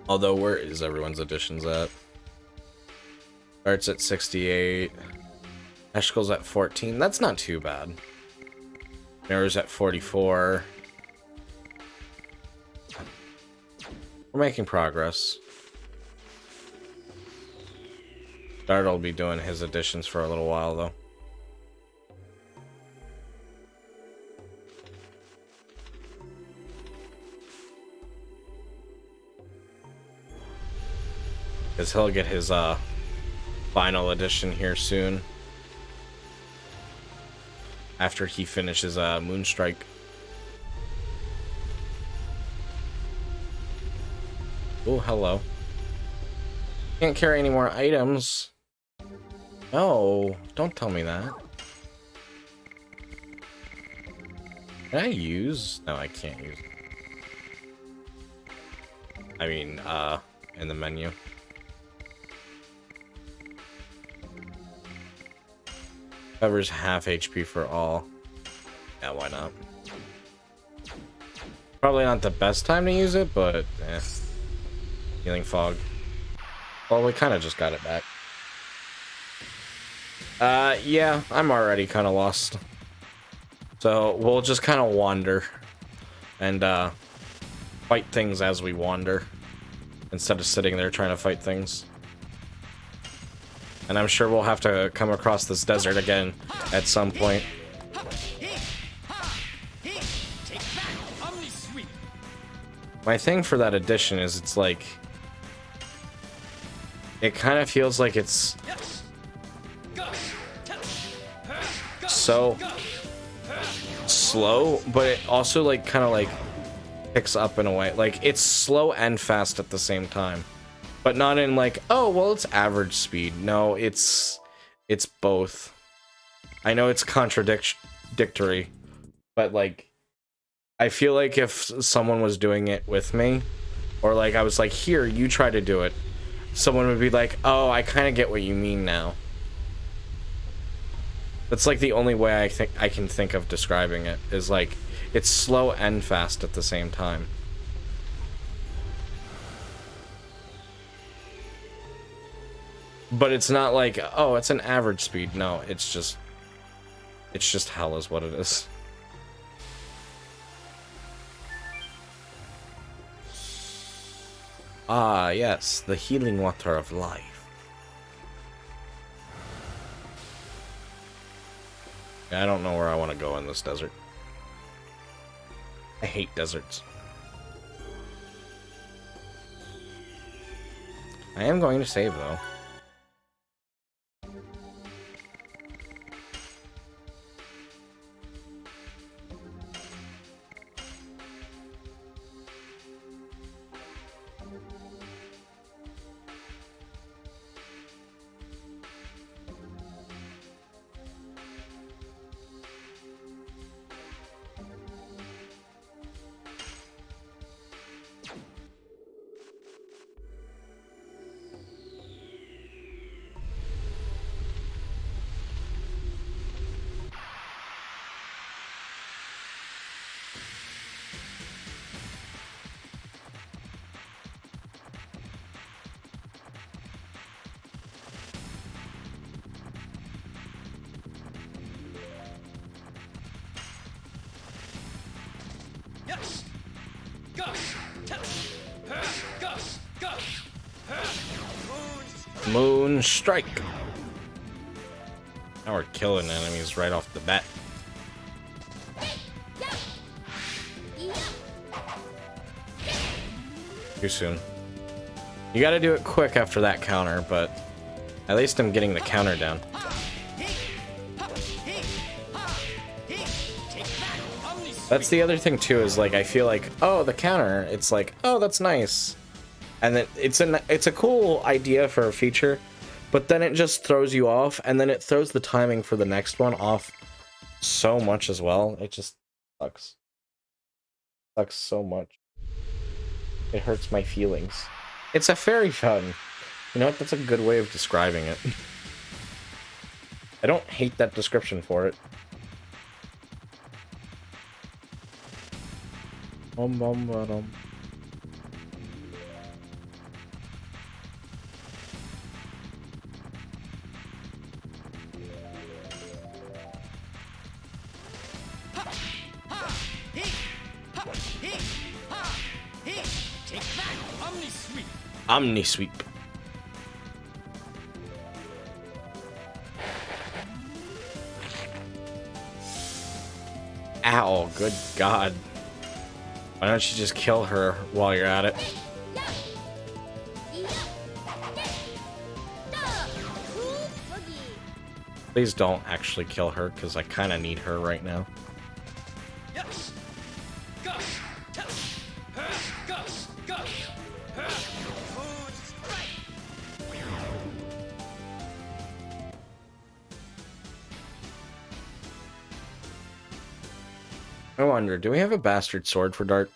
S1: Although, where is everyone's additions at? Art's at 68. Eshkel's at 14. That's not too bad. Mirror's at 44. We're making progress. Dart will be doing his additions for a little while, though. Because he'll get his final edition here soon. After he finishes Moonstrike. Oh, hello. Can't carry any more items. No, don't tell me that. Can I use? No, I can't use. I mean, in the menu. Covers half HP for all. Yeah, why not? Probably not the best time to use it, but eh. Healing Fog. Well, we kind of just got it back. Yeah, I'm already kind of lost. So we'll just kind of wander and fight things as we wander instead of sitting there trying to fight things. And I'm sure we'll have to come across this desert again at some point. My thing for that edition is it's like... It kind of feels like it's... so... slow, but it also like kind of like picks up in a way. Like it's slow and fast at the same time. But not in like, oh, well, it's average speed. No, it's both. I know it's contradictory, but like, I feel like if someone was doing it with me, or like I was like, here, you try to do it, someone would be like, oh, I kind of get what you mean now. That's like the only way I can think of describing it, is like, it's slow and fast at the same time. But it's not like, oh, it's an average speed. No, it's just hell is what it is. Ah, yes, the healing water of life. I don't know where I want to go in this desert. I hate deserts. I am going to save, though. Moon strike. Now we're killing enemies right off the bat. Too soon. You gotta do it quick after that counter, but at least I'm getting the counter down. That's the other thing too, is like I feel like, oh, the counter, it's like, oh, that's nice. And then it's a cool idea for a feature, but then it just throws you off, and then it throws the timing for the next one off so much as well. It just sucks. Sucks so much. It hurts my feelings. It's a fairy fountain. You know what? That's a good way of describing it. I don't hate that description for it. Omni sweep. Ow, good God. Why don't you just kill her while you're at it? Please don't actually kill her, because I kind of need her right now. I wonder, do we have a bastard sword for Dart?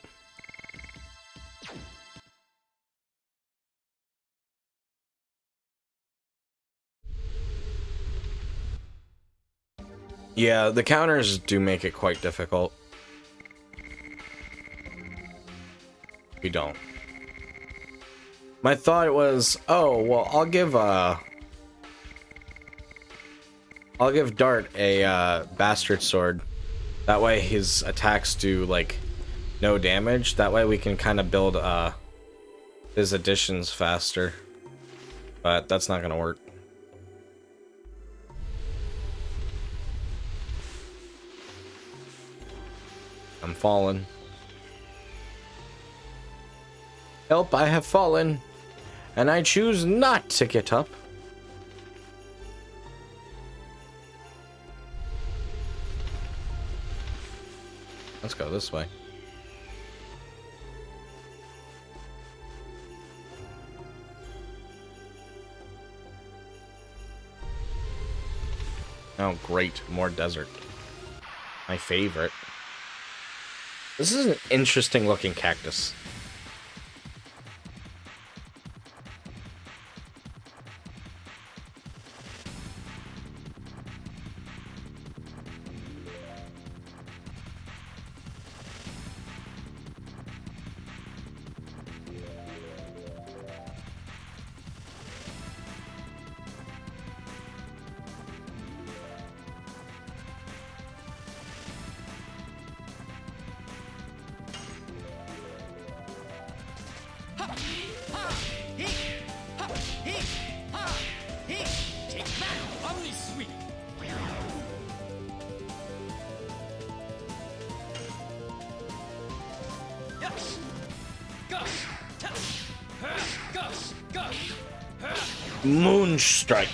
S1: Yeah, the counters do make it quite difficult. We don't. My thought was, oh, well, I'll give Dart a bastard sword. That way his attacks do, like, no damage. That way we can kind of build his additions faster. But that's not gonna work. I'm falling. Help, I have fallen. And I choose not to get up. Let's go this way. Oh, great. More desert. My favorite. This is an interesting looking cactus. Moon strike.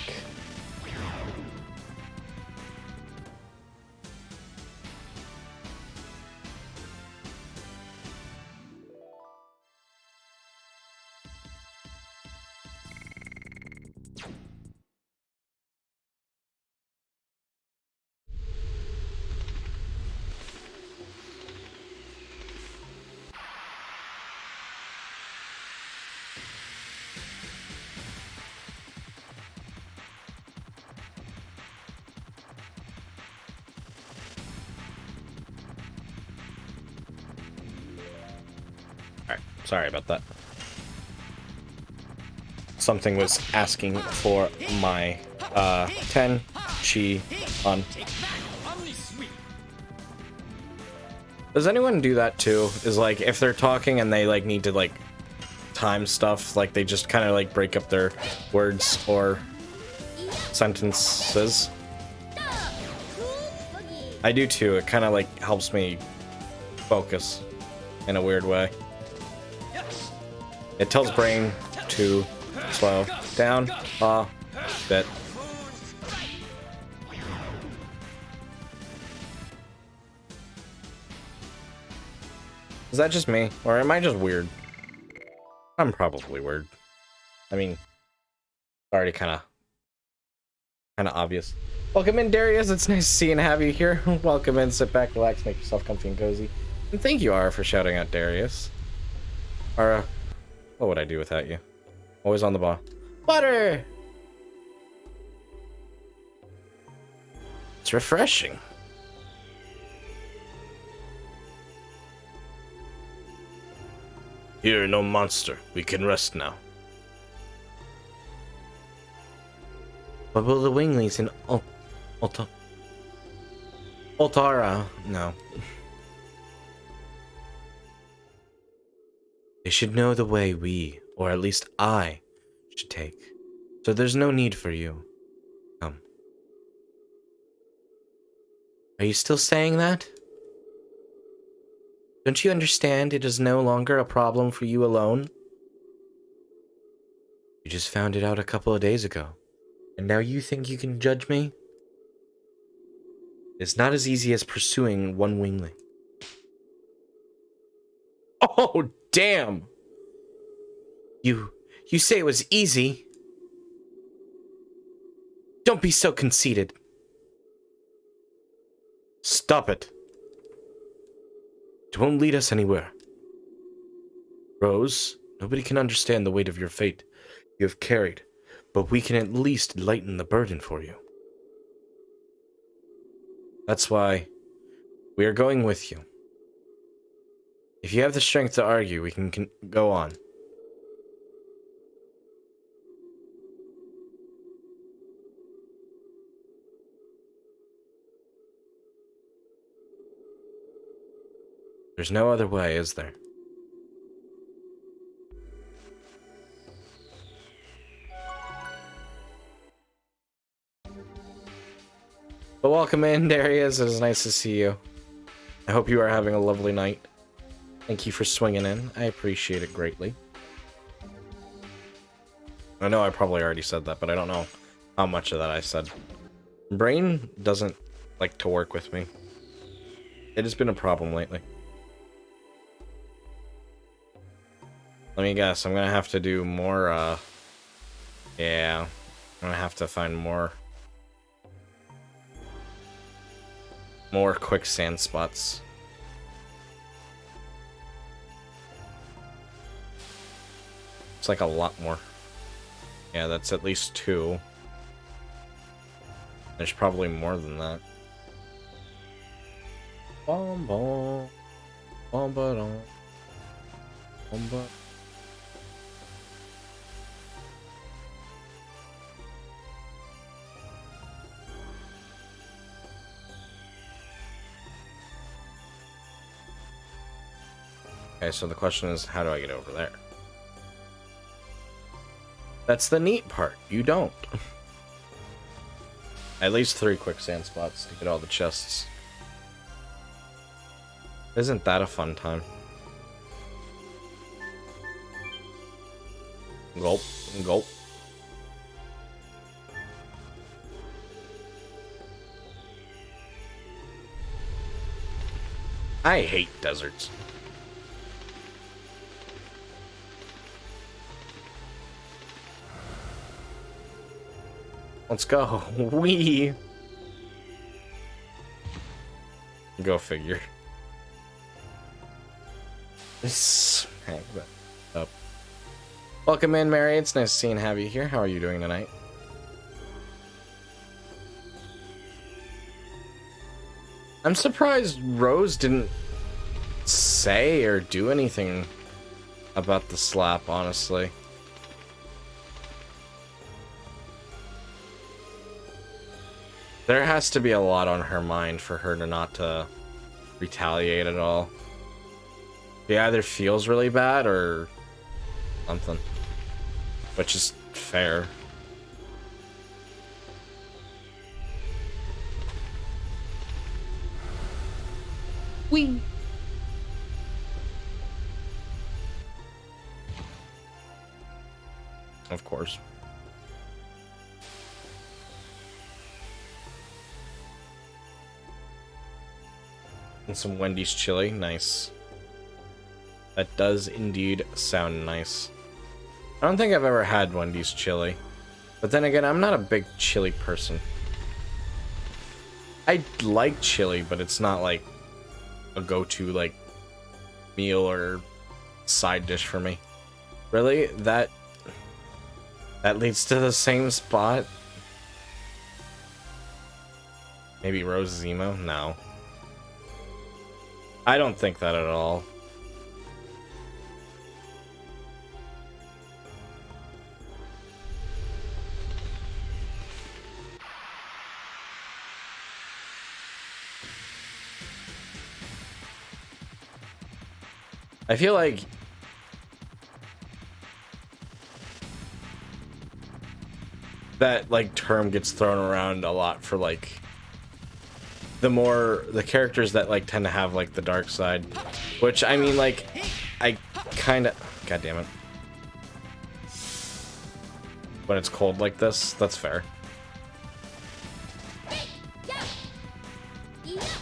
S1: Sorry about that. Something was asking for my 10 chi on. Does anyone do that too? Is like if they're talking and they like need to like time stuff. Like, they just kind of, like, break up their words or sentences. I do too. It kind of, like, helps me focus in a weird way. It tells brain to slow down a bit. Is that just me? Or am I just weird? I'm probably weird. I mean, it's already kind of obvious. Welcome in, Darius. It's nice to see and have you here. Welcome in. Sit back, relax, make yourself comfy and cozy. And thank you, Ara, for shouting out Darius. Ara, what would I do without you? Always on the ball. Butter! It's refreshing. Here, no monster. We can rest now. What will the winglings in Altara? No. They should know the way we, or at least I, should take. So there's no need for you. Come. Are you still saying that? Don't you understand it is no longer a problem for you alone? You just found it out a couple of days ago, and now you think you can judge me? It's not as easy as pursuing one wingling. Oh, damn! You say it was easy? Don't be so conceited. Stop it. It won't lead us anywhere. Rose, nobody can understand the weight of your fate you have carried, but we can at least lighten the burden for you. That's why we are going with you. If you have the strength to argue, we can go on. There's no other way, is there? But welcome in, Darius. It is nice to see you. I hope you are having a lovely night. Thank you for swinging in. I appreciate it greatly. I know I probably already said that, but I don't know how much of that I said. Brain doesn't like to work with me. It has been a problem lately. Let me guess, I'm gonna have to do more, yeah, I'm gonna have to find more quicksand spots. It's like a lot more. Yeah, that's at least 2. There's probably more than that. Bom bom. Bom ba dum. Bom ba. Okay, so the question is, how do I get over there? That's the neat part. You don't. At least 3 quicksand spots to get all the chests. Isn't that a fun time? Gulp, gulp. I hate deserts. Let's go. Wee. Go figure. Smack that up. Welcome in, Mary. It's nice to see and have you here. How are you doing tonight? I'm surprised Rose didn't say or do anything about the slap, honestly. There has to be a lot on her mind for her to not to retaliate at all. She either feels really bad or something, which is fair. Wing. Of course. And some Wendy's chili, nice. That does indeed sound nice. I don't think I've ever had Wendy's chili. But then again, I'm not a big chili person. I like chili, but it's not like a go-to like meal or side dish for me. Really? That leads to the same spot? Maybe Rose's emo? No. I don't think that at all. I feel like that like term gets thrown around a lot for like the characters that like tend to have like the dark side, which I mean like I kind of, god damn it, when it's cold like this, that's fair.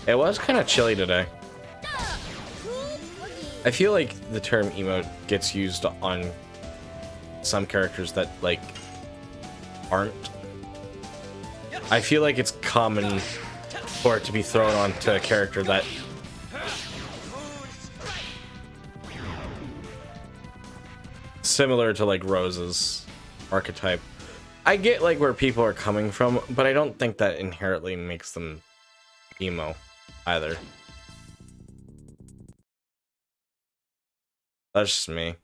S1: It was kind of chilly today. I feel like the term emo gets used on some characters that like aren't. I feel like it's common for it to be thrown onto a character that similar to like Rose's archetype. I get like where people are coming from, but I don't think that inherently makes them emo either. That's just me.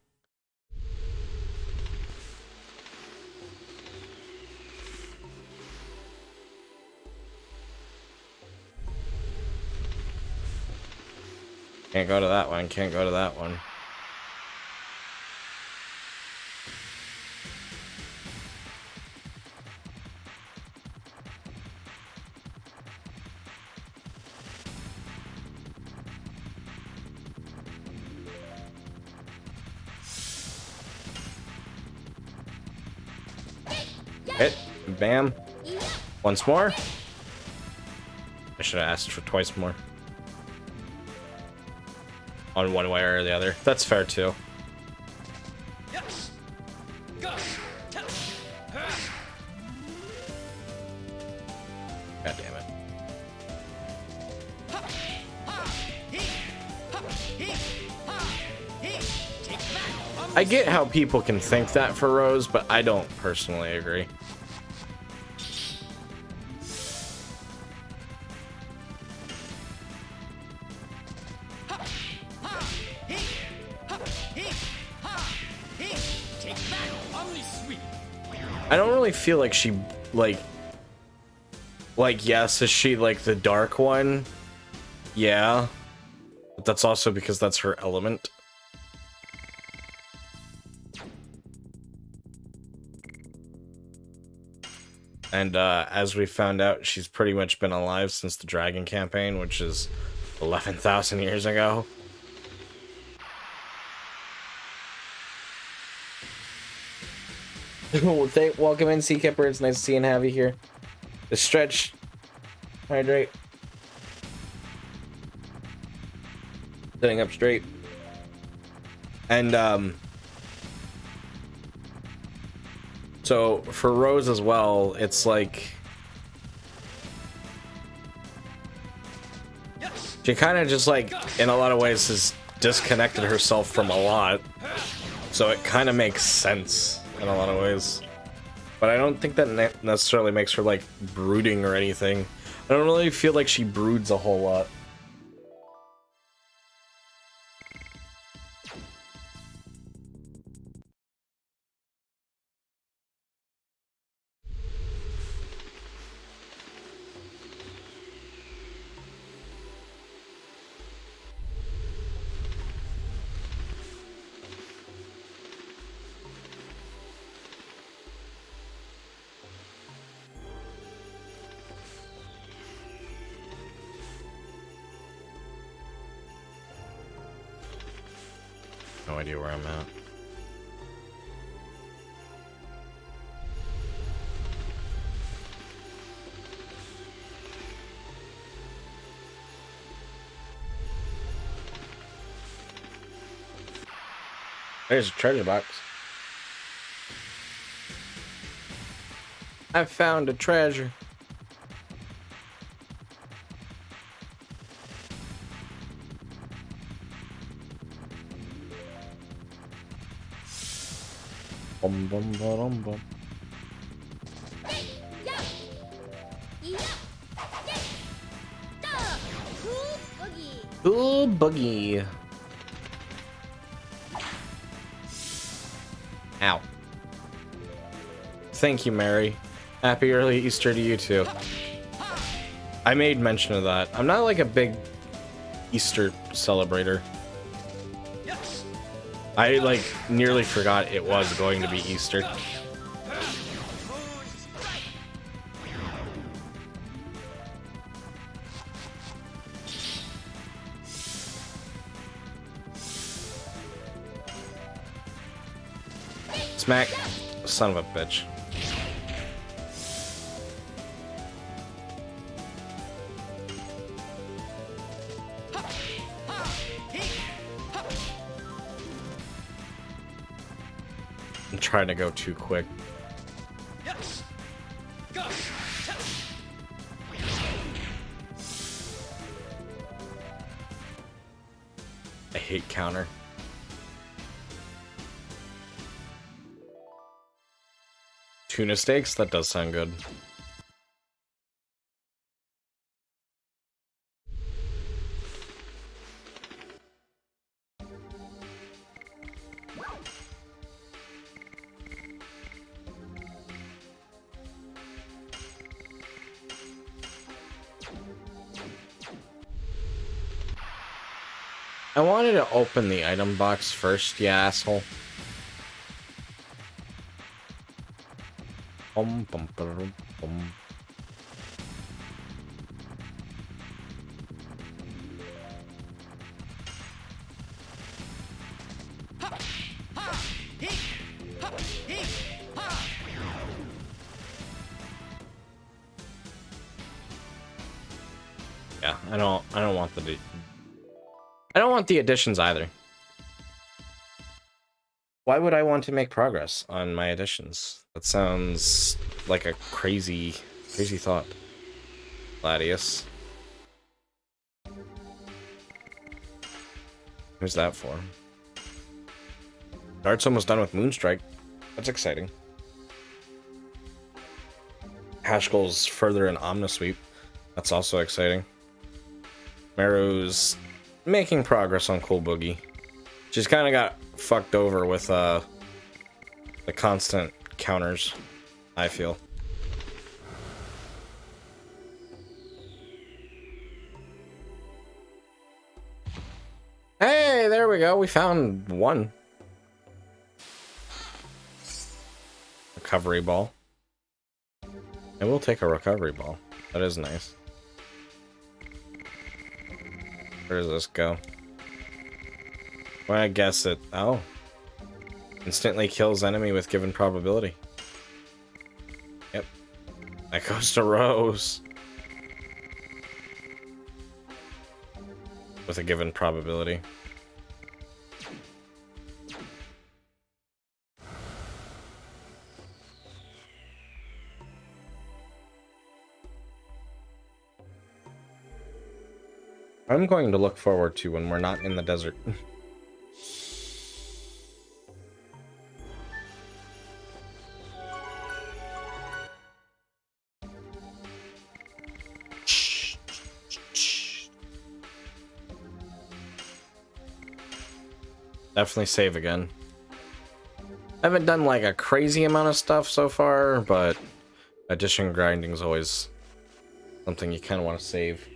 S1: Can't go to that one, can't go to that one. Hit. Bam. Once more. I should have asked for twice more. On one way or the other. That's fair too. God damn it. I get how people can think that for Rose, but I don't personally agree. I don't really feel like she, like, yes, is she, like, the dark one? Yeah. But that's also because that's her element. And, as we found out, she's pretty much been alive since the Dragon campaign, which is 11,000 years ago. Welcome in, Sea Kipper. It's nice to see and have you here. The stretch, hydrate, sitting up straight, and so for Rose as well, it's like she kind of just like in a lot of ways has disconnected herself from a lot, so it kind of makes sense in a lot of ways, but I don't think that necessarily makes her like brooding or anything. I don't really feel like she broods a whole lot. no idea where I'm at. There's a treasure box. I found a treasure. Bum bum bum bum. Ooh, boogie. Ow. Thank you, Mary. Happy early Easter to you too. I made mention of that. I'm not like a big Easter celebrator. I like nearly forgot it was going to be Easter. Smack. Son of a bitch. I'm trying to go too quick. I hate counter. Tuna steaks? That does sound good. I wanted to open the item box first, you asshole. Bum, bum, bum, bum. Yeah, I don't want the additions either. Why would I want to make progress on my additions? That sounds like a crazy thought. Gladius. Who's that for? Dart's almost done with Moonstrike. That's exciting. Haskell's further in Omnisweep. That's also exciting. Meru's making progress on Cool Boogie. She's kind of got fucked over with the constant counters, I feel. Hey, there we go. We found one. Recovery ball. And we'll take a recovery ball. That is nice. Where does this go? Well, I guess it... Oh. Instantly kills enemy with given probability. Yep. That goes to Rose. With a given probability. I'm going to look forward to when we're not in the desert. Definitely save again. I haven't done like a crazy amount of stuff so far, but addition grinding is always something you kind of want to save.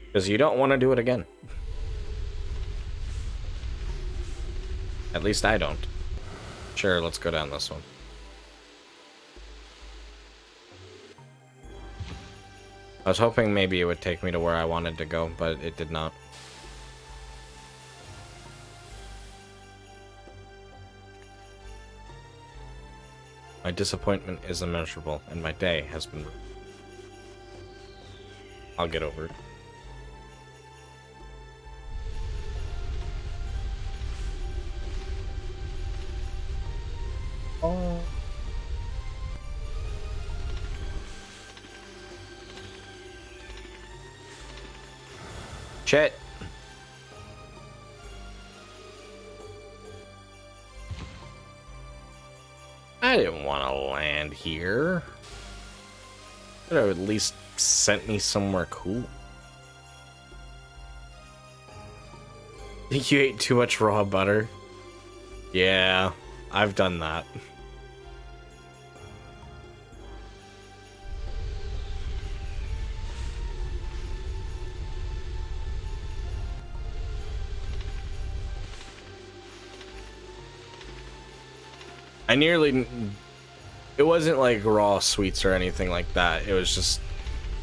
S1: Because you don't want to do it again. At least I don't. Sure, let's go down this one. I was hoping maybe it would take me to where I wanted to go, but it did not. My disappointment is immeasurable, and my day has been... I'll get over it. Oh. Shit. I didn't want to land here. Could have at least sent me somewhere cool. Think you ate too much raw butter? Yeah, I've done that. I nearly... It wasn't like raw sweets or anything like that. It was just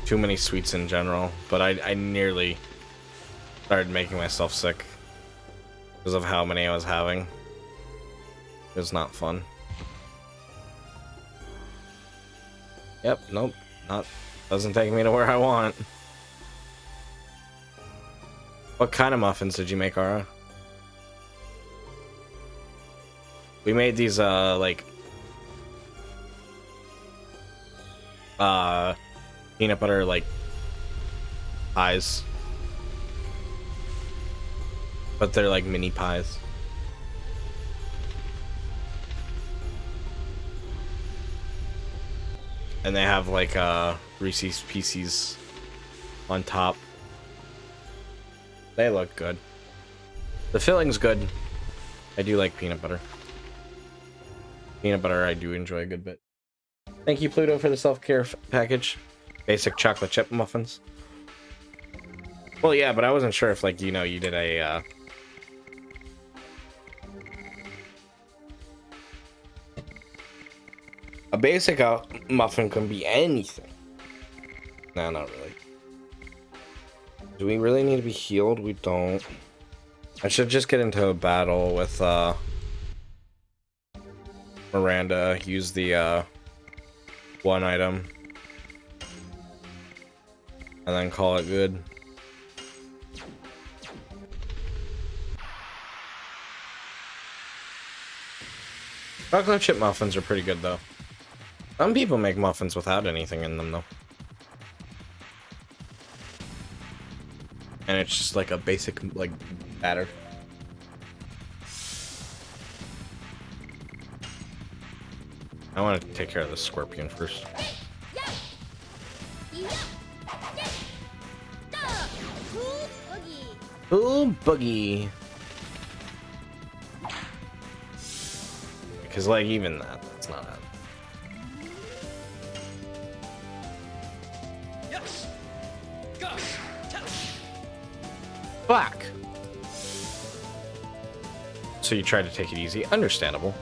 S1: too many sweets in general. But I nearly started making myself sick because of how many I was having. It was not fun. Yep, nope. Doesn't take me to where I want. What kind of muffins did you make, Ara? We made these, like... peanut butter, like... pies. But they're like mini pies. And they have, like, Reese's Pieces on top. They look good. The filling's good. I do like peanut butter. Peanut butter I do enjoy a good bit. Thank you, Pluto, for the self-care package. Basic chocolate chip muffins. Well, yeah, but I wasn't sure if, like, you know, you did a, a basic muffin can be anything. No, not really. Do we really need to be healed? We don't. I should just get into a battle with, Miranda. Use the, one item. And then call it good. Chocolate chip muffins are pretty good, though. Some people make muffins without anything in them, though. And it's just like a basic, like, batter. I want to take care of the scorpion first. Ooh, boogie. Because, like, even that's not it. Fuck. So you tried to take it easy. Understandable.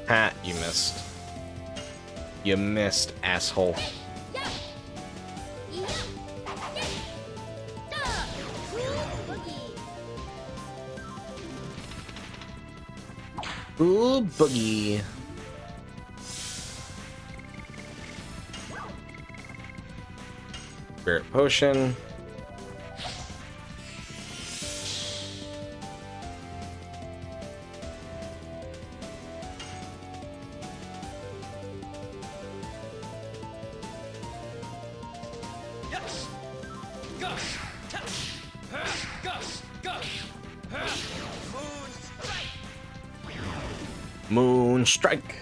S1: Ha, you missed. You missed, asshole. Ooh, boogie. Spirit potion. Moon strike.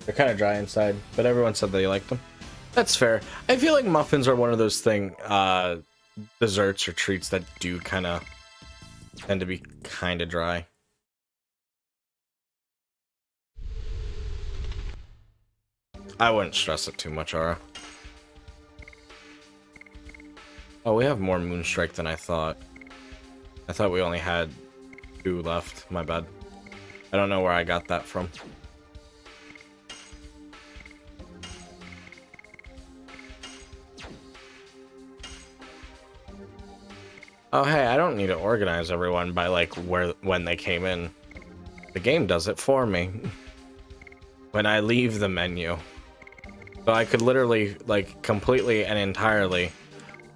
S1: They're kind of dry inside, but everyone said they liked them. That's fair. I feel like muffins are one of those desserts or treats that do kind of tend to be kind of dry. I wouldn't stress it too much, Ara. Oh, we have more Moonstrike than I thought. I thought we only had 2 left. My bad. I don't know where I got that from. Oh, hey, I don't need to organize everyone by, like, when they came in. The game does it for me. When I leave the menu. So I could literally, like, completely and entirely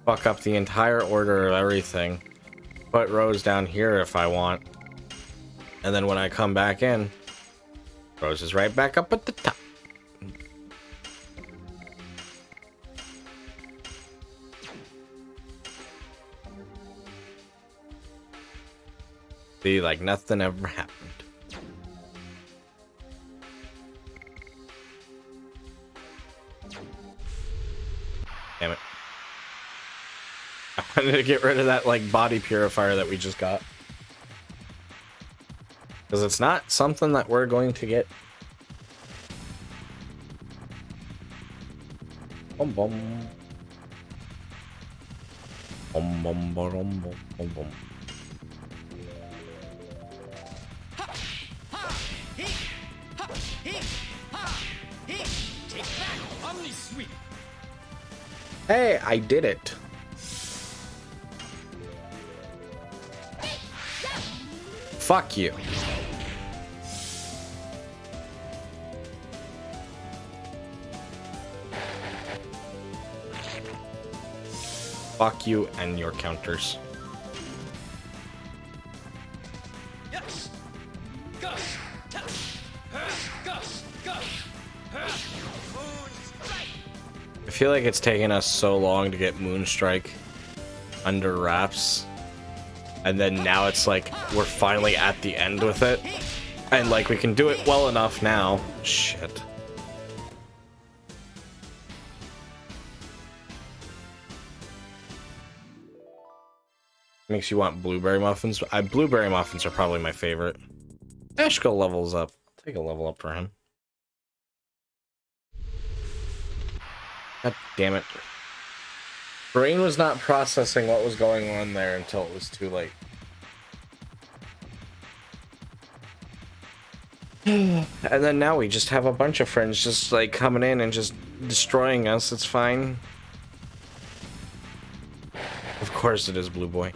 S1: fuck up the entire order of everything. Put Rose down here if I want. And then when I come back in, Rose is right back up at the top. See, like nothing ever happened. Damn it. I wanted to get rid of that, like, body purifier that we just got. Because it's not something that we're going to get. Bum bum. Bum bum bum bum bum bum. Hey, I did it. Fuck you. Fuck you and your counters. I feel like it's taken us so long to get Moonstrike under wraps. And then now it's like we're finally at the end with it. And like we can do it well enough now. Shit. Makes you want blueberry muffins. Blueberry muffins are probably my favorite. Ashko levels up. I'll take a level up for him. God damn it. Brain was not processing what was going on there until it was too late. And then now we just have a bunch of friends just like coming in and just destroying us. It's fine. Of course it is Blue Boy.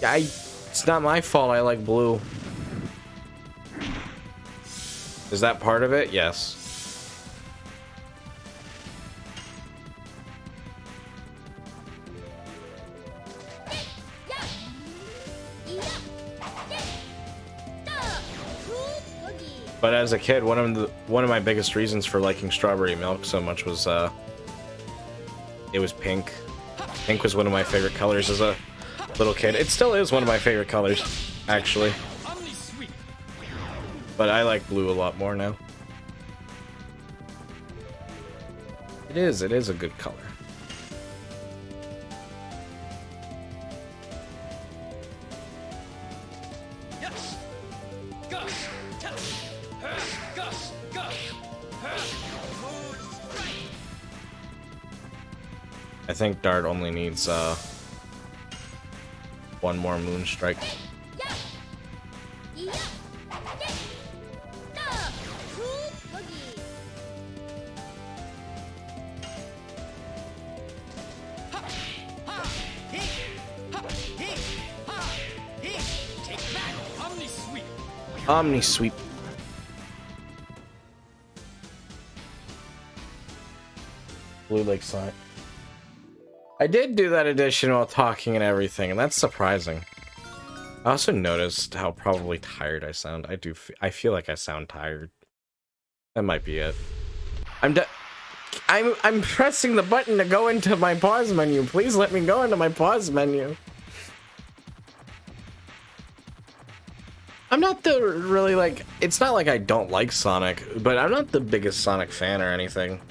S1: It's not my fault I like blue. Is that part of it? Yes. But as a kid, one of my biggest reasons for liking strawberry milk so much was it was pink. Pink was one of my favorite colors as a little kid. It still is one of my favorite colors, actually. But I like blue a lot more now. It is a good color. I think Dart only needs one more Moonstrike. Omni Sweep. Blue Lake Sonic. I did do that addition while talking and everything, and that's surprising. I also noticed how probably tired I sound. I feel like I sound tired. That might be it. I'm pressing the button to go into my pause menu. Please let me go into my pause menu. I'm not really like, it's not like I don't like Sonic, but I'm not the biggest Sonic fan or anything.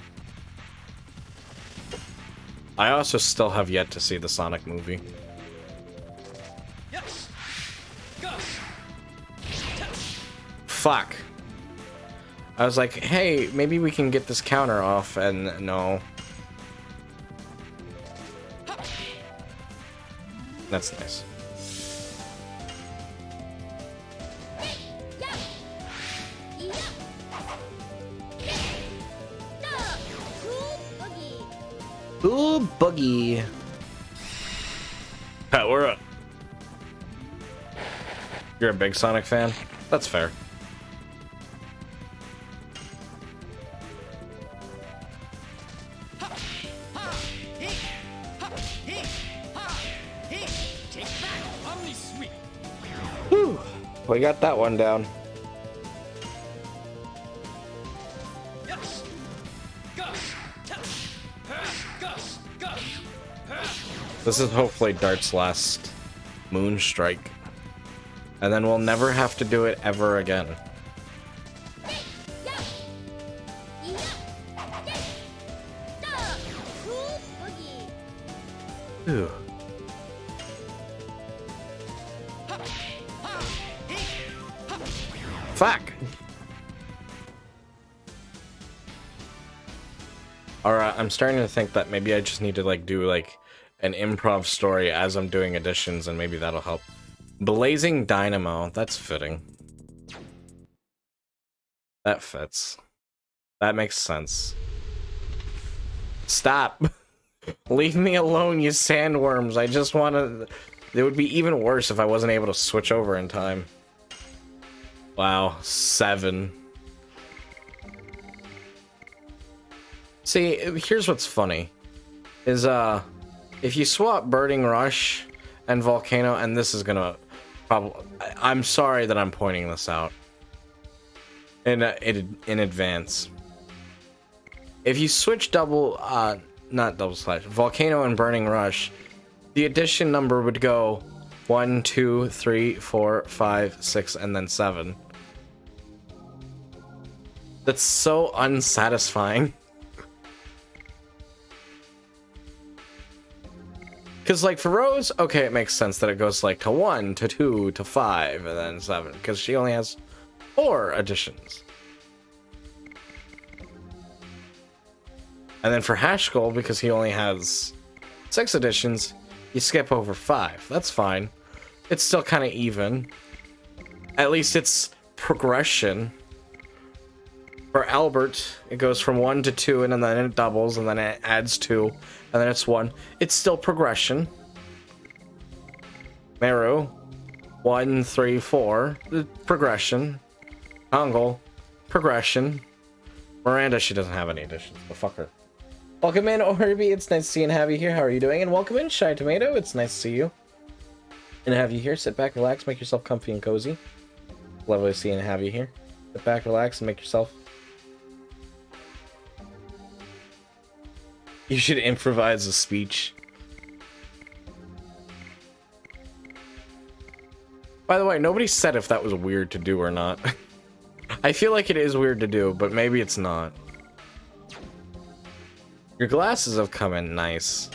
S1: I also still have yet to see the Sonic movie. Fuck. I was like, hey, maybe we can get this counter off, and no. That's nice. Ooh, boogie. Power up. You're a big Sonic fan? That's fair. Whew. We got that one down. This is hopefully Dart's last moon strike. And then we'll never have to do it ever again. Ooh. Fuck! Alright, I'm starting to think that maybe I just need to like do like an improv story as I'm doing additions, and maybe that'll help. Blazing Dynamo, that's fitting. That fits. That makes sense. Stop! Leave me alone, you sandworms. I just want to... It would be even worse if I wasn't able to switch over in time. Wow, 7. See, here's what's funny. Is, if you swap Burning Rush and Volcano, and this is gonna probably... I'm sorry that I'm pointing this out in advance. If you switch not double slash, Volcano and Burning Rush, the addition number would go 1, 2, 3, 4, 5, 6, and then 7. That's so unsatisfying. Because, like, for Rose, okay, it makes sense that it goes, like, to 1, to 2, to 5, and then 7. Because she only has 4 additions. And then for Haskell, because he only has 6 additions, you skip over 5. That's fine. It's still kind of even. At least it's progression. For Albert, it goes from 1 to 2, and then it doubles, and then it adds 2, and then it's 1. It's still progression. Meru, 1, 3, 4, progression. Ongol, progression. Miranda, she doesn't have any additions, but fuck her. Welcome in, Orby, it's nice to see and have you here. How are you doing? And welcome in, Shy Tomato, it's nice to see you. And have you here. Sit back, relax, make yourself comfy and cozy. Lovely to see and have you here. Sit back, relax, and make yourself... You should improvise a speech. By the way, nobody said if that was weird to do or not. I feel like it is weird to do, but maybe it's not. Your glasses have come in nice.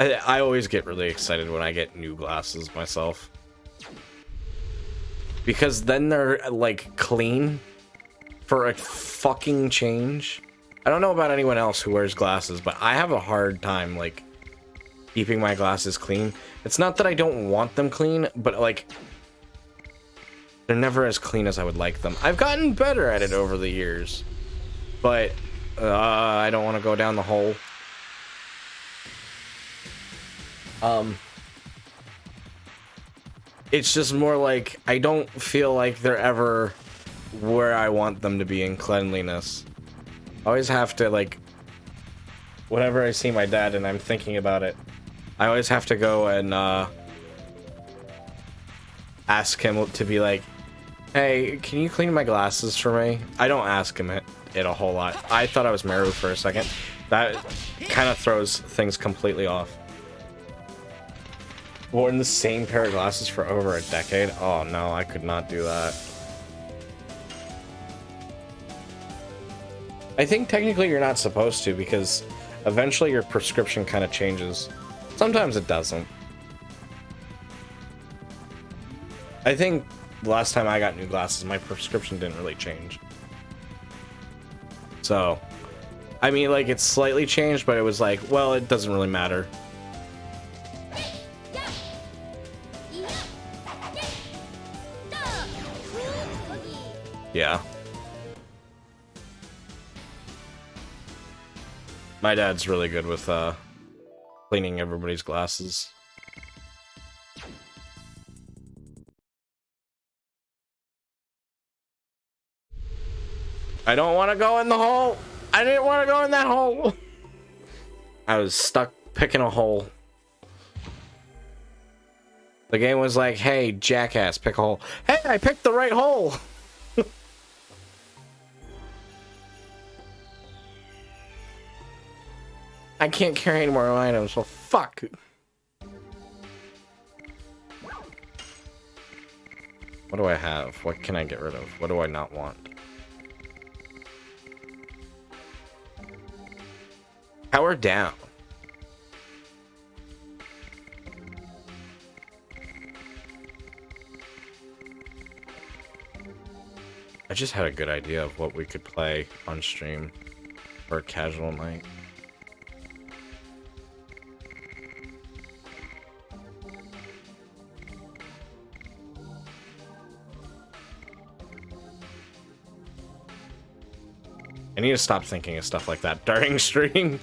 S1: I always get really excited when I get new glasses myself. Because then they're, like, clean for a fucking change. I don't know about anyone else who wears glasses, but I have a hard time, like, keeping my glasses clean. It's not that I don't want them clean, but, like, they're never as clean as I would like them. I've gotten better at it over the years, but I don't want to go down the hole. It's just more like, I don't feel like they're ever where I want them to be in cleanliness. I always have to, like, whenever I see my dad and I'm thinking about it, I always have to go and ask him to be like, hey, can you clean my glasses for me? I don't ask him it a whole lot. I thought I was Meru for a second. That kind of throws things completely off. Worn the same pair of glasses for over a decade? Oh no, I could not do that. I think technically you're not supposed to, because eventually your prescription kind of changes. Sometimes it doesn't. I think the last time I got new glasses, my prescription didn't really change. So, I mean, like, it's slightly changed, but it was like, well, it doesn't really matter. Yeah. My dad's really good with cleaning everybody's glasses. I don't want to go in the hole. I didn't want to go in that hole. I was stuck picking a hole. The game was like, hey, jackass, pick a hole. Hey, I picked the right hole. I can't carry any more items, well, fuck. What do I have? What can I get rid of? What do I not want? Power down. I just had a good idea of what we could play on stream for a casual night. I need to stop thinking of stuff like that during stream.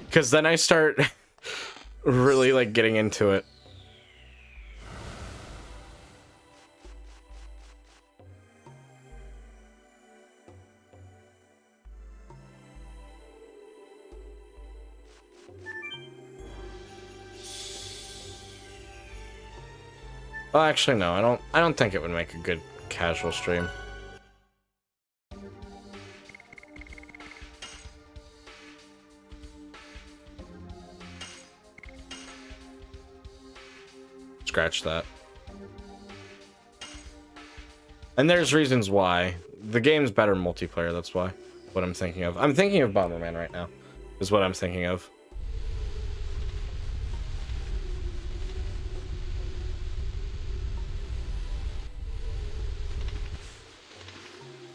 S1: Because then I start really like getting into it. Well, actually, no. I don't think it would make a good casual stream. Scratch that. And there's reasons why. The game's better multiplayer, that's why. What I'm thinking of. I'm thinking of Bomberman right now. Is what I'm thinking of.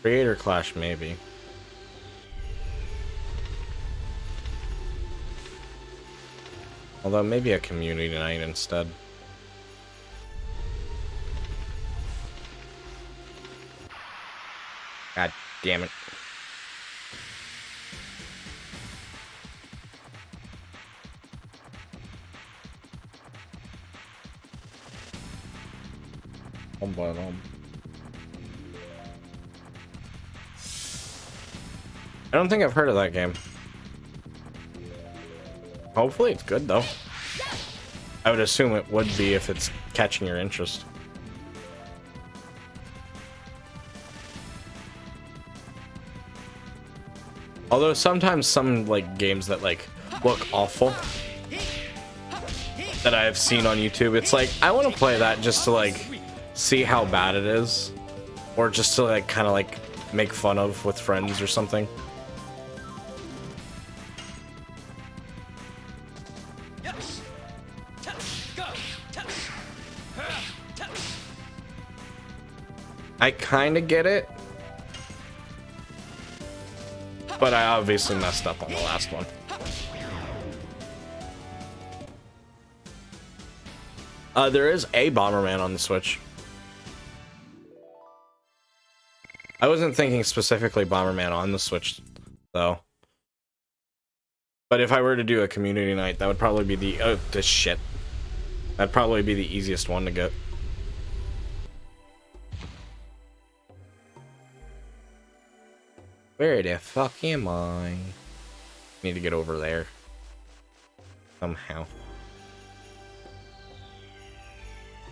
S1: Creator Clash, maybe. Although, maybe a community night instead. God damn it. I don't think I've heard of that game. Hopefully it's good though. I would assume it would be if it's catching your interest. Although sometimes some like games that like look awful that I have seen on YouTube, it's like I want to play that just to like see how bad it is, or just to like kind of like make fun of with friends or something. I kind of get it, but I obviously messed up on the last one. There is a Bomberman on the Switch. I wasn't thinking specifically Bomberman on the Switch, though. But if I were to do a community night, that would probably be the... Oh, this shit. That'd probably be the easiest one to get. Where the fuck am I? Need to get over there. Somehow.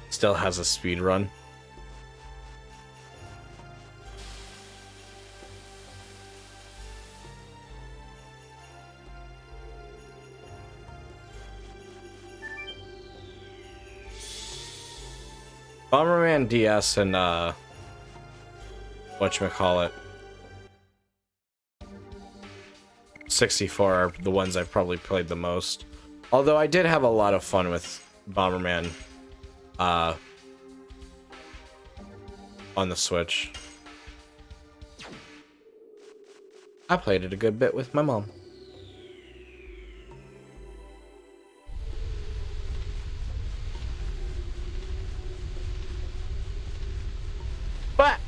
S1: Still has a speed run. Bomberman DS and whatchamacallit 64 are the ones I've probably played the most. Although I did have a lot of fun with Bomberman on the Switch. I played it a good bit with my mom. But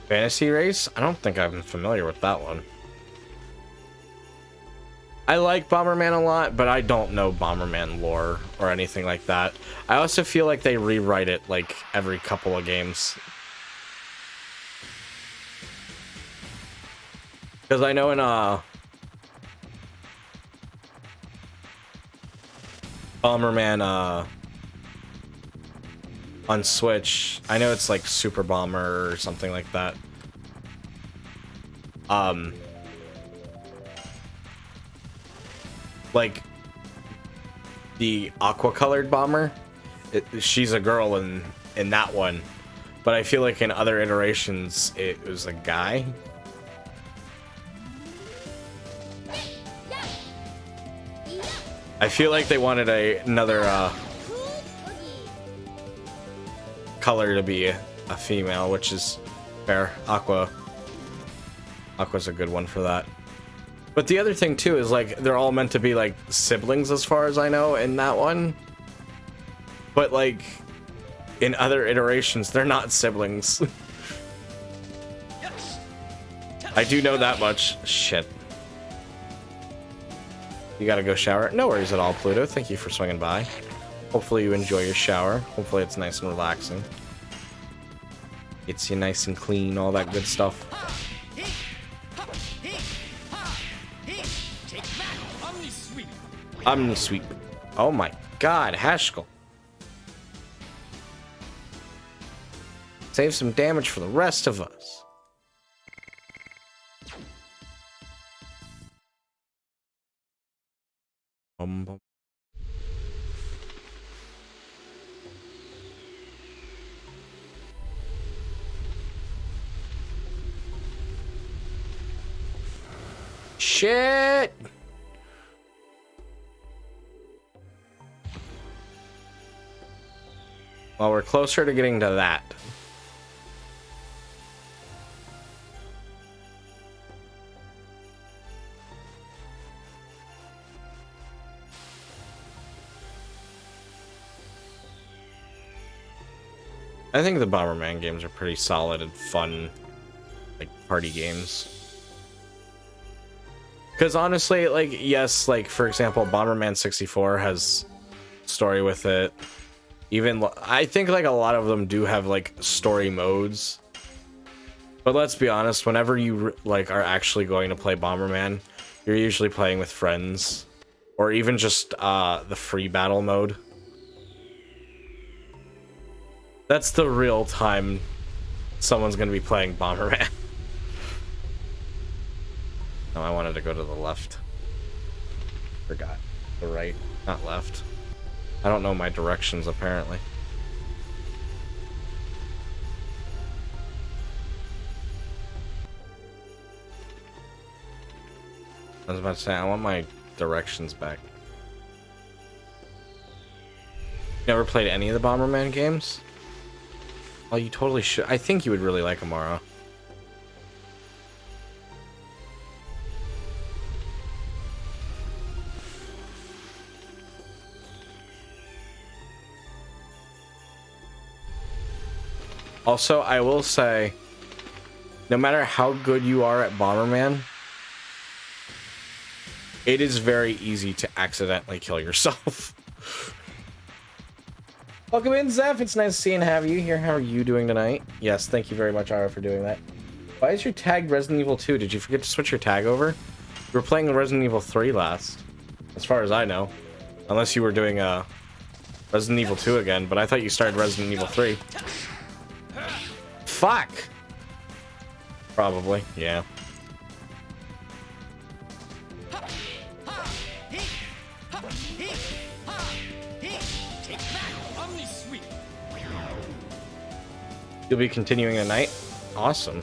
S1: Fantasy Race? I don't think I'm familiar with that one. I like Bomberman a lot, but I don't know Bomberman lore or anything like that. I also feel like they rewrite it like every couple of games. Because I know in Bomberman on Switch, I know it's like Super Bomber or something like that. Like the aqua colored bomber, she's a girl in that one, but I feel like in other iterations it was a guy. I feel like they wanted another color to be a female, which is fair. Aqua's a good one for that. But the other thing too is like they're all meant to be like siblings as far as I know in that one. But like in other iterations they're not siblings. I do know that much. Shit. You gotta go shower? No worries at all, Pluto. Thank you for swinging by. Hopefully you enjoy your shower. Hopefully it's nice and relaxing. Gets you nice and clean, all that good stuff. Omni-sweep. Oh my god, Haskell. Save some damage for the rest of us. Shit! Well, we're closer to getting to that. I think the Bomberman games are pretty solid and fun, like, party games. Because honestly, like, yes, like, for example, Bomberman 64 has story with it. Even, I think, like, a lot of them do have, like, story modes. But let's be honest, whenever you, like, are actually going to play Bomberman, you're usually playing with friends. Or even just, the free battle mode. That's the real time someone's gonna be playing Bomberman. No, I wanted to go to the left. Forgot. The right, not left. I don't know my directions, apparently. I was about to say, I want my directions back. Never played any of the Bomberman games? Oh, you totally should. I think you would really like Amara. Also, I will say, no matter how good you are at Bomberman, it is very easy to accidentally kill yourself. Welcome in, Zeph. It's nice to see and have you here. How are you doing tonight? Yes, thank you very much, Ara, for doing that. Why is your tag Resident Evil 2? Did you forget to switch your tag over? You were playing Resident Evil 3 last, as far as I know. Unless you were doing Resident Evil 2 again, but I thought you started Resident Evil 3. Fuck! Probably, yeah. You'll be continuing tonight? Awesome.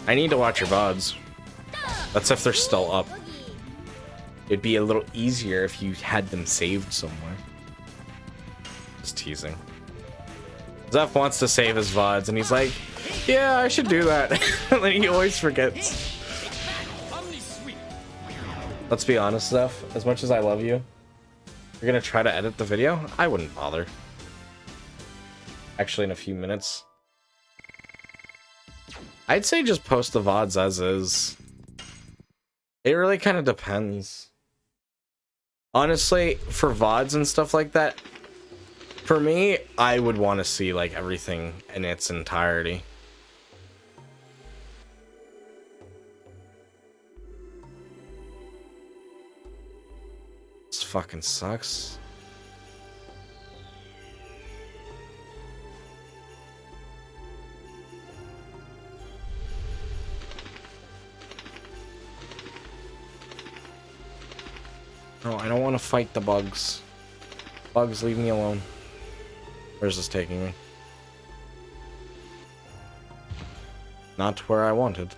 S1: I need to watch your VODs. That's if they're still up. It'd be a little easier if you had them saved somewhere. Just teasing. Zeph wants to save his VODs and he's like, yeah, I should do that. And then he always forgets. Let's be honest, Zeph. As much as I love you, you're gonna try to edit the video? I wouldn't bother. Actually, in a few minutes. I'd say just post the VODs as is. It really kind of depends. Honestly, for VODs and stuff like that, for me, I would want to see like everything in its entirety. This fucking sucks. No, I don't want to fight the bugs. Bugs, leave me alone. Where's this taking me? Not to where I wanted.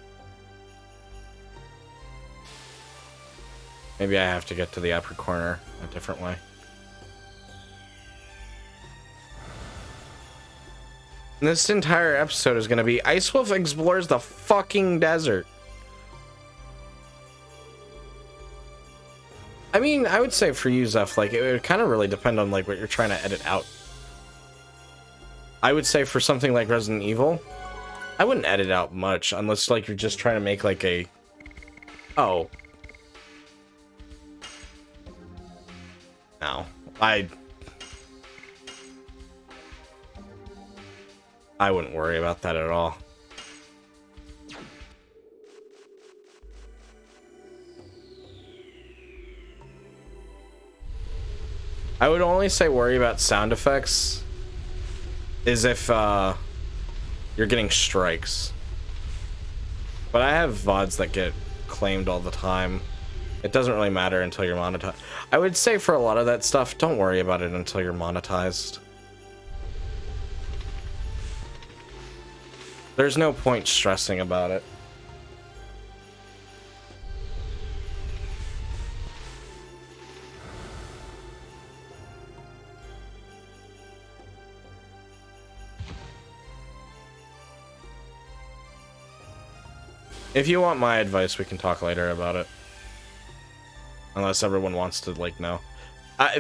S1: Maybe I have to get to the upper corner a different way. And this entire episode is going to be Ice Wolf explores the fucking desert. I mean, I would say for you, Zeph, like, it would kind of really depend on, like, what you're trying to edit out. I would say for something like Resident Evil, I wouldn't edit out much, unless, like, you're just trying to make, like, a... Oh. No. I wouldn't worry about that at all. I would only say worry about sound effects is if you're getting strikes. But I have VODs that get claimed all the time. It doesn't really matter until you're monetized. I would say for a lot of that stuff, don't worry about it until you're monetized. There's no point stressing about it. If you want my advice, we can talk later about it. Unless everyone wants to, like, know.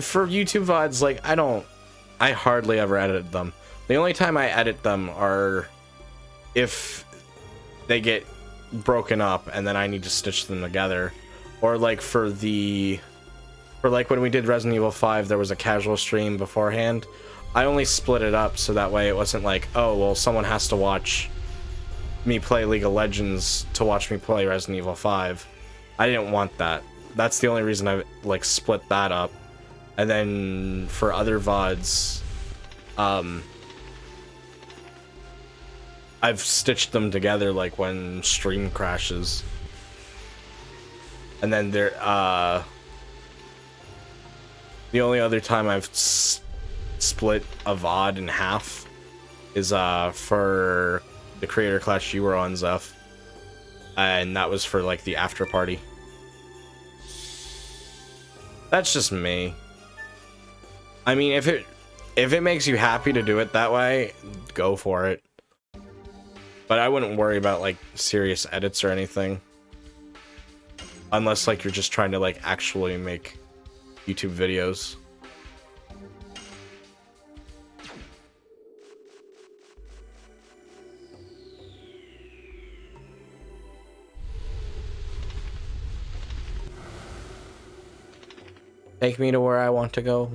S1: For YouTube VODs, like, I hardly ever edit them. The only time I edit them are if they get broken up and then I need to stitch them together. Or, like, for like, when we did Resident Evil 5, there was a casual stream beforehand. I only split it up so that way it wasn't like, oh, well, someone has to watch me play League of Legends to watch me play Resident Evil 5. I didn't want that. That's the only reason I like split that up. And then for other VODs, I've stitched them together like when stream crashes. And then there the only other time I've split a VOD in half is for the creator class you were on, Zeph, and that was for like the after party. That's just me. I mean, if it makes you happy to do it that way, go for it. But I wouldn't worry about like serious edits or anything, unless like you're just trying to like actually make YouTube videos. Take me to where I want to go.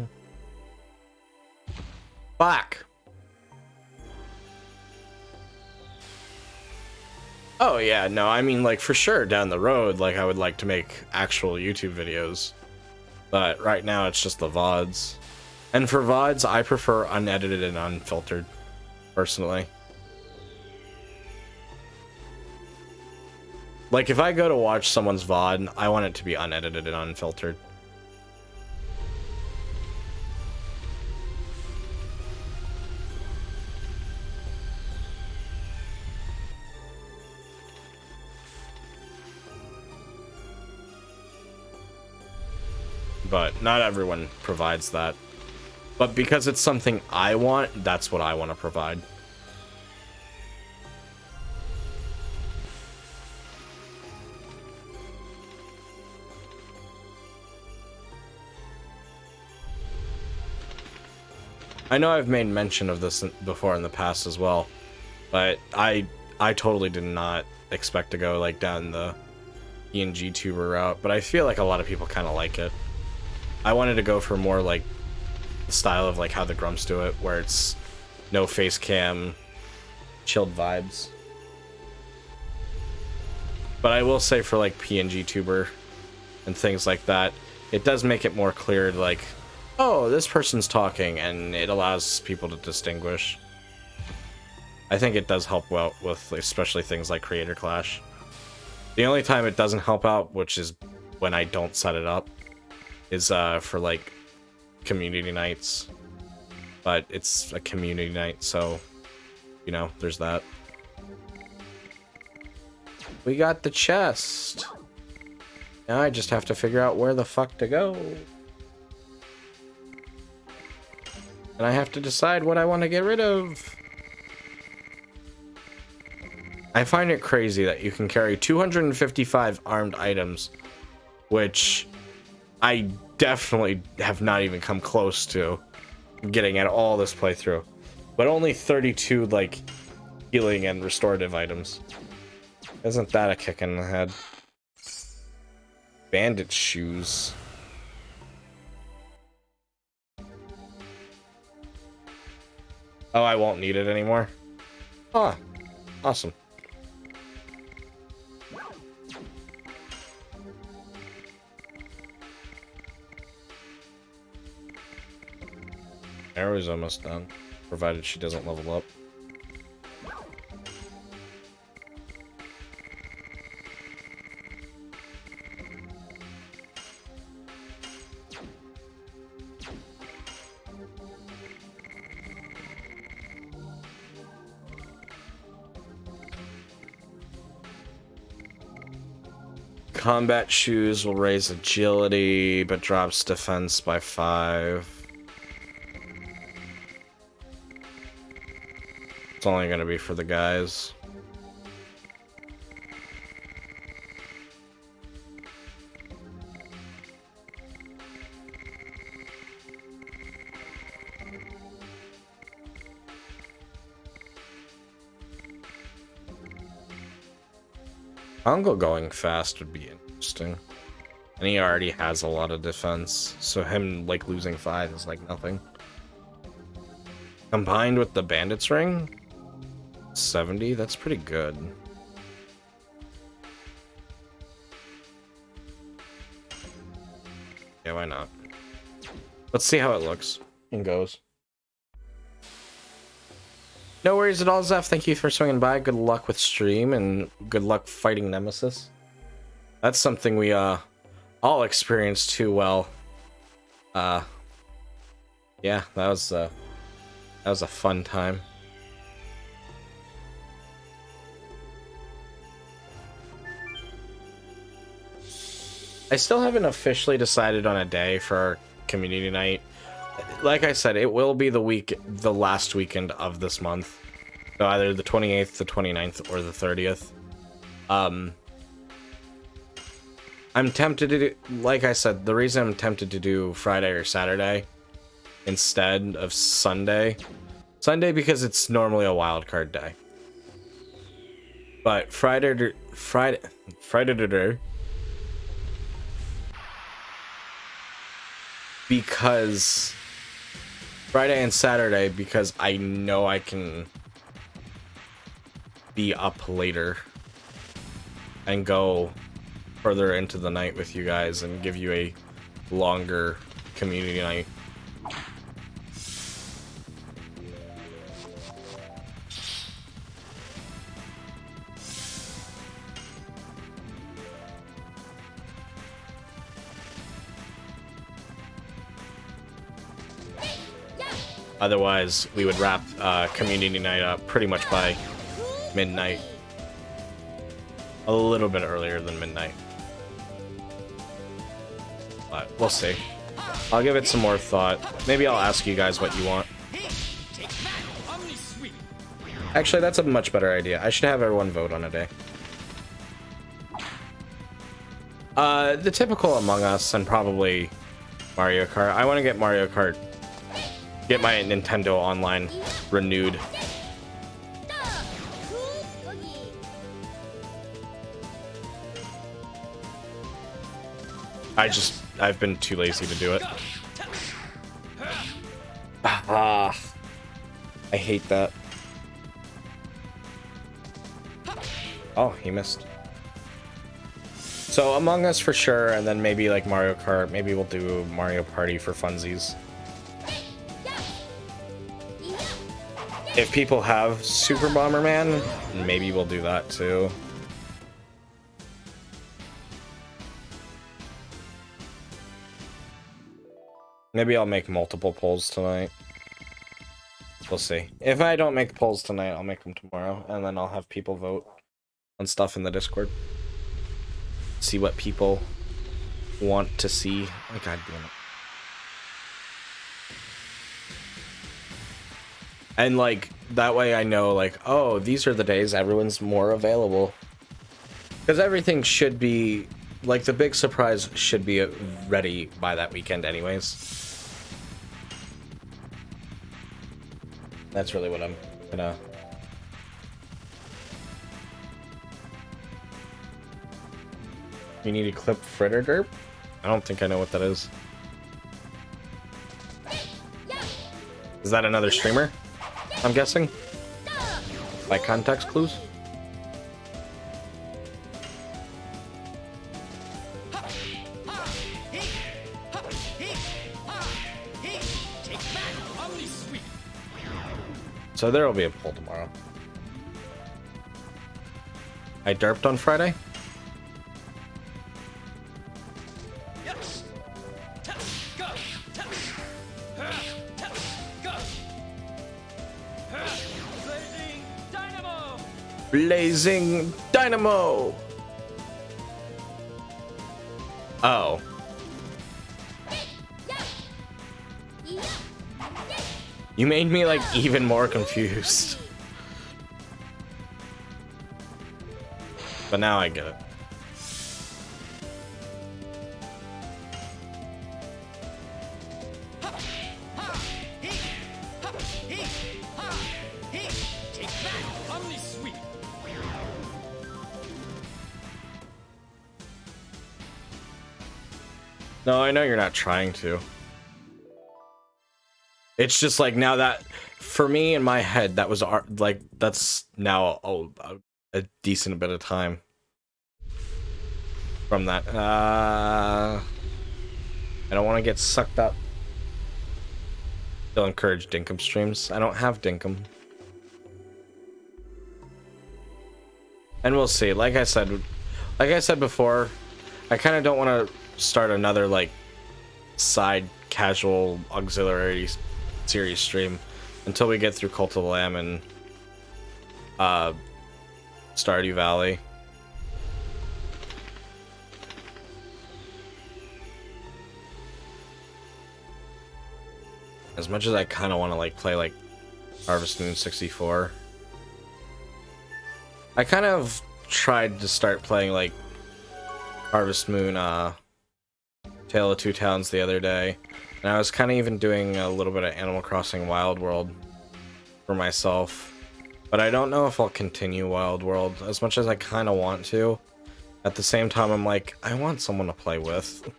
S1: Fuck. Oh yeah, no, I mean like for sure down the road, like I would like to make actual YouTube videos. But right now it's just the VODs. And for VODs, I prefer unedited and unfiltered, personally. Like if I go to watch someone's VOD, I want it to be unedited and unfiltered. But not everyone provides that. But because it's something I want, that's what I want to provide. I know I've made mention of this before in the past as well, but I I totally did not expect to go like down the PNG tuber route, but I feel like a lot of people kind of like it. I wanted to go for more like the style of like how the Grumps do it, where it's no face cam, chilled vibes. But I will say for like PNG tuber and things like that, it does make it more clear like, oh, this person's talking, and it allows people to distinguish. I think it does help well with especially things like Creator Clash. The only time it doesn't help out, which is when I don't set it up, is for like community nights. But it's a community night, so you know, there's that. We got the chest. Now I just have to figure out where the fuck to go. And I have to decide what I want to get rid of. I find it crazy that you can carry 255 armed items, which I definitely have not even come close to getting at all this playthrough. But only 32 like healing and restorative items. Isn't that a kick in the head? Bandit shoes. Oh, I won't need it anymore. Ah, awesome. Arrow's almost done, provided she doesn't level up. Combat shoes will raise agility, but drops defense by 5. It's only going to be for the guys. Pongo going fast would be interesting. And he already has a lot of defense, so him like losing 5 is like nothing. Combined with the Bandit's Ring, 70, that's pretty good. Yeah, why not? Let's see how it looks and goes. No worries at all, Zeph. Thank you for swinging by. Good luck with stream and good luck fighting Nemesis. That's something we all experienced too well. Yeah, that was a fun time. I still haven't officially decided on a day for our community night. Like I said, it will be the last weekend of this month. So either the 28th, the 29th, or the 30th. I'm tempted to do, like I said, the reason I'm tempted to do Friday or Saturday instead of Sunday. Sunday because it's normally a wildcard day. But Friday because Friday and Saturday, because I know I can be up later and go further into the night with you guys and give you a longer community night. Otherwise, we would wrap community night up pretty much by midnight. A little bit earlier than midnight. But we'll see. I'll give it some more thought. Maybe I'll ask you guys what you want. Actually, that's a much better idea. I should have everyone vote on a day. The typical Among Us and probably Mario Kart. I want to get Mario Kart. Get my Nintendo Online renewed. I've been too lazy to do it. Ah, I hate that. Oh, he missed. So Among Us for sure, and then maybe like Mario Kart. Maybe we'll do Mario Party for funsies. If people have Super Bomberman, maybe we'll do that too. Maybe I'll make multiple polls tonight. We'll see. If I don't make polls tonight, I'll make them tomorrow, and then I'll have people vote on stuff in the Discord. See what people want to see. Oh, God damn it. And like that way I know like, oh, these are the days everyone's more available. Because everything should be like the big surprise should be ready by that weekend anyways. That's really what I'm gonna. You need to clip fritter derp? I don't think I know what that is. Is that another streamer? I'm guessing? By context clues? So there will be a poll tomorrow. I derped on Friday? Blazing Dynamo! Oh. You made me like even more confused. But now I get it. No, I know you're not trying to. It's just like now that, for me in my head, that was like that's now a decent bit of time from that. I don't want to get sucked up. Still encourage Dinkum streams. I don't have Dinkum. And we'll see. Like I said before, I kind of don't want to start another like side casual auxiliary series stream until we get through Cult of the Lamb and Stardew Valley. As much as I kind of want to like play like Harvest Moon 64, I kind of tried to start playing like Harvest Moon Tale of Two Towns the other day, and I was kind of even doing a little bit of Animal Crossing Wild World for myself, but I don't know if I'll continue Wild World as much as I kind of want to. At the same time, I'm like, I want someone to play with.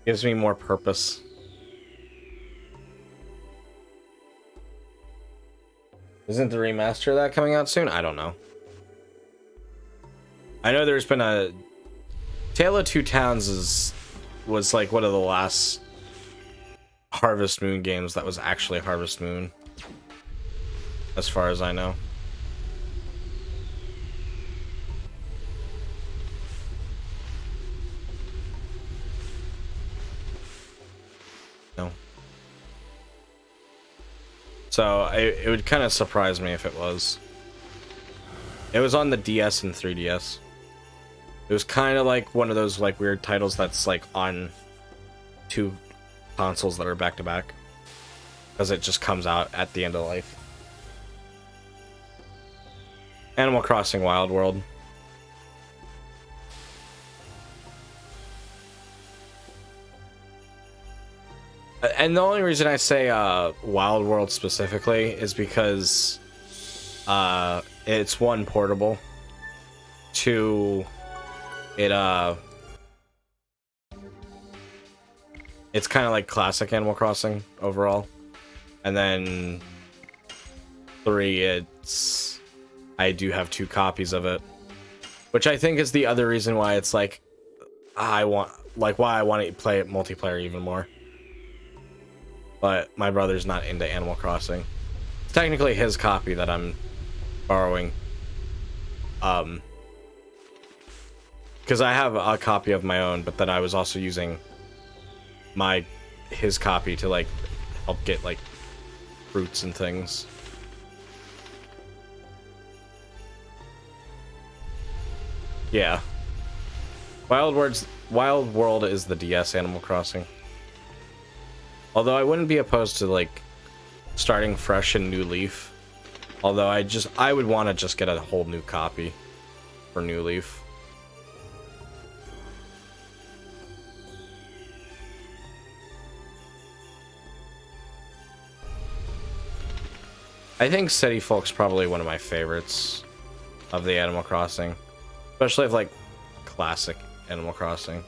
S1: Gives me more purpose. Isn't the remaster of that coming out soon? I don't know. I know there's been a Tale of Two Towns was like one of the last Harvest Moon games that was actually Harvest Moon, as far as I know. No. So it would kind of surprise me if it was. It was on the DS and 3DS. It was kind of like one of those like weird titles that's like on two consoles that are back to back, because it just comes out at the end of life. Animal Crossing Wild World. And the only reason I say Wild World specifically is because it's one, portable, two, it It's kind of like classic Animal Crossing overall. And then 3, it's... I do have 2 copies of it. Which I think is the other reason why it's like... why I want to play it multiplayer even more. But my brother's not into Animal Crossing. It's technically his copy that I'm borrowing. Because I have a copy of my own, but then I was also using his copy to like help get like fruits and things. Yeah. Wild World is the DS Animal Crossing. Although I wouldn't be opposed to like starting fresh in New Leaf. Although I would want to just get a whole new copy for New Leaf. I think City Folk's probably one of my favorites of the Animal Crossing. Especially of like classic Animal Crossing.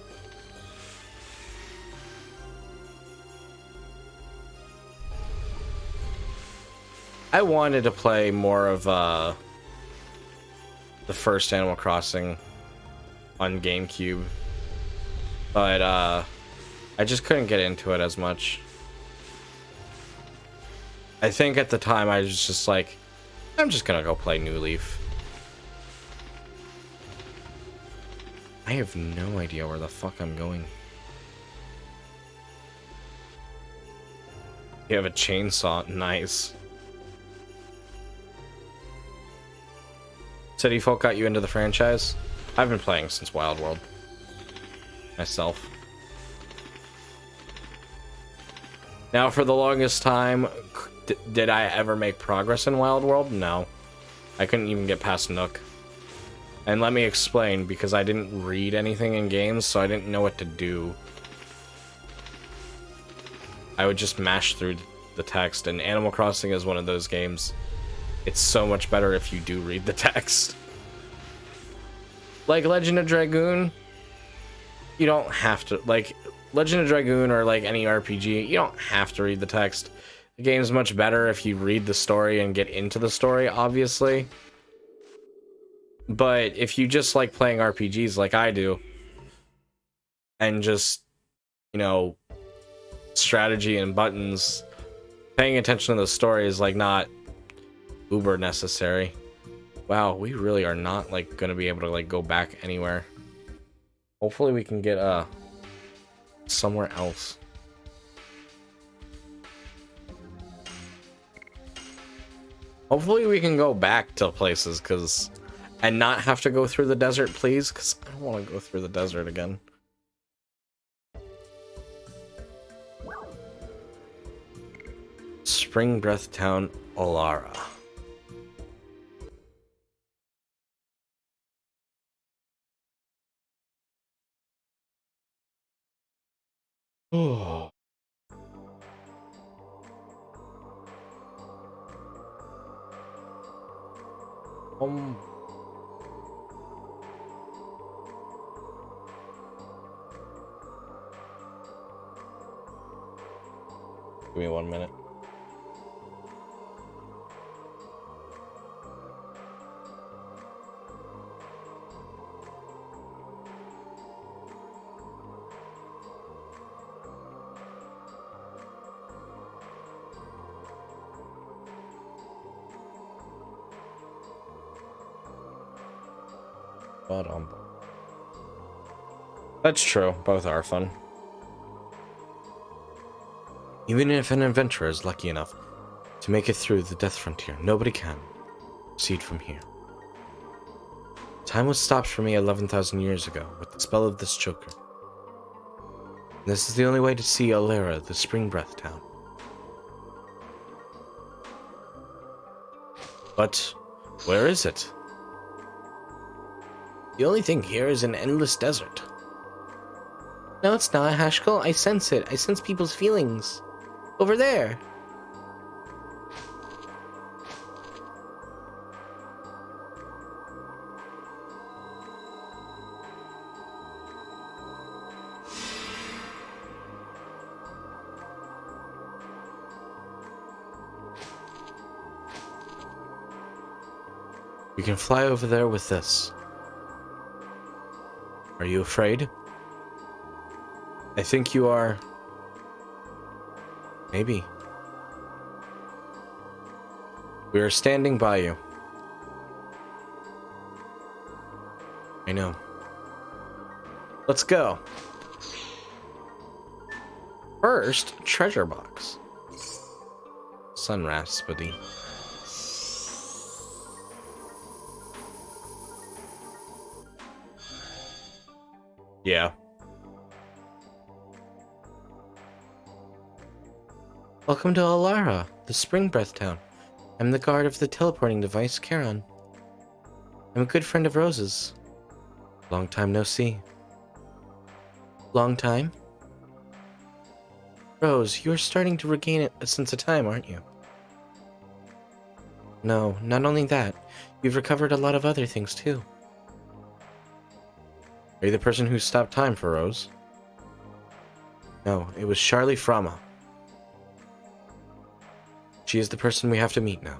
S1: I wanted to play more of the first Animal Crossing on GameCube, but I just couldn't get into it as much. I think at the time I was just like, I'm just gonna go play New Leaf. I have no idea where the fuck I'm going. You have a chainsaw, nice. City Folk got you into the franchise? I've been playing since Wild World. Myself. Now, for the longest time, did I ever make progress in Wild World? No. I couldn't even get past Nook. And let me explain, because I didn't read anything in games, so I didn't know what to do. I would just mash through the text, and Animal Crossing is one of those games. It's so much better if you do read the text. Like Legend of Dragoon, you don't have to, like, Legend of Dragoon or like any RPG, you don't have to read the text. The game's much better if you read the story and get into the story, obviously. But if you just like playing RPGs like I do, and just, you know, strategy and buttons, paying attention to the story is like not uber necessary. Wow, we really are not like gonna be able to like go back anywhere. Hopefully we can get somewhere else. Hopefully we can go back to places and not have to go through the desert, please, because I don't want to go through the desert again. Spring Breath Town, Olara. Oh. Give me 1 minute. That's true. Both are fun. Even if an adventurer is lucky enough to make it through the Death Frontier, nobody can proceed from here. Time was stopped for me 11,000 years ago with the spell of this choker. This is the only way to see Olara, the Spring Breath Town. But where is it? The only thing here is an endless desert. No, it's not, Hashkel. I sense it. I sense people's feelings. Over there. You can fly over there with this. Are you afraid? I think you are. Maybe. We are standing by you. I know. Let's go. First, treasure box. Sun raspity. Yeah. Welcome to Alara, the Spring Breath Town. I'm the guard of the teleporting device, Charon. I'm a good friend of Rose's. Long time no see. Long time? Rose, you're starting to regain a sense of time, aren't you? No, not only that, you've recovered a lot of other things too. Are you the person who stopped time for Rose? No, it was Charlie Frama. She is the person we have to meet now.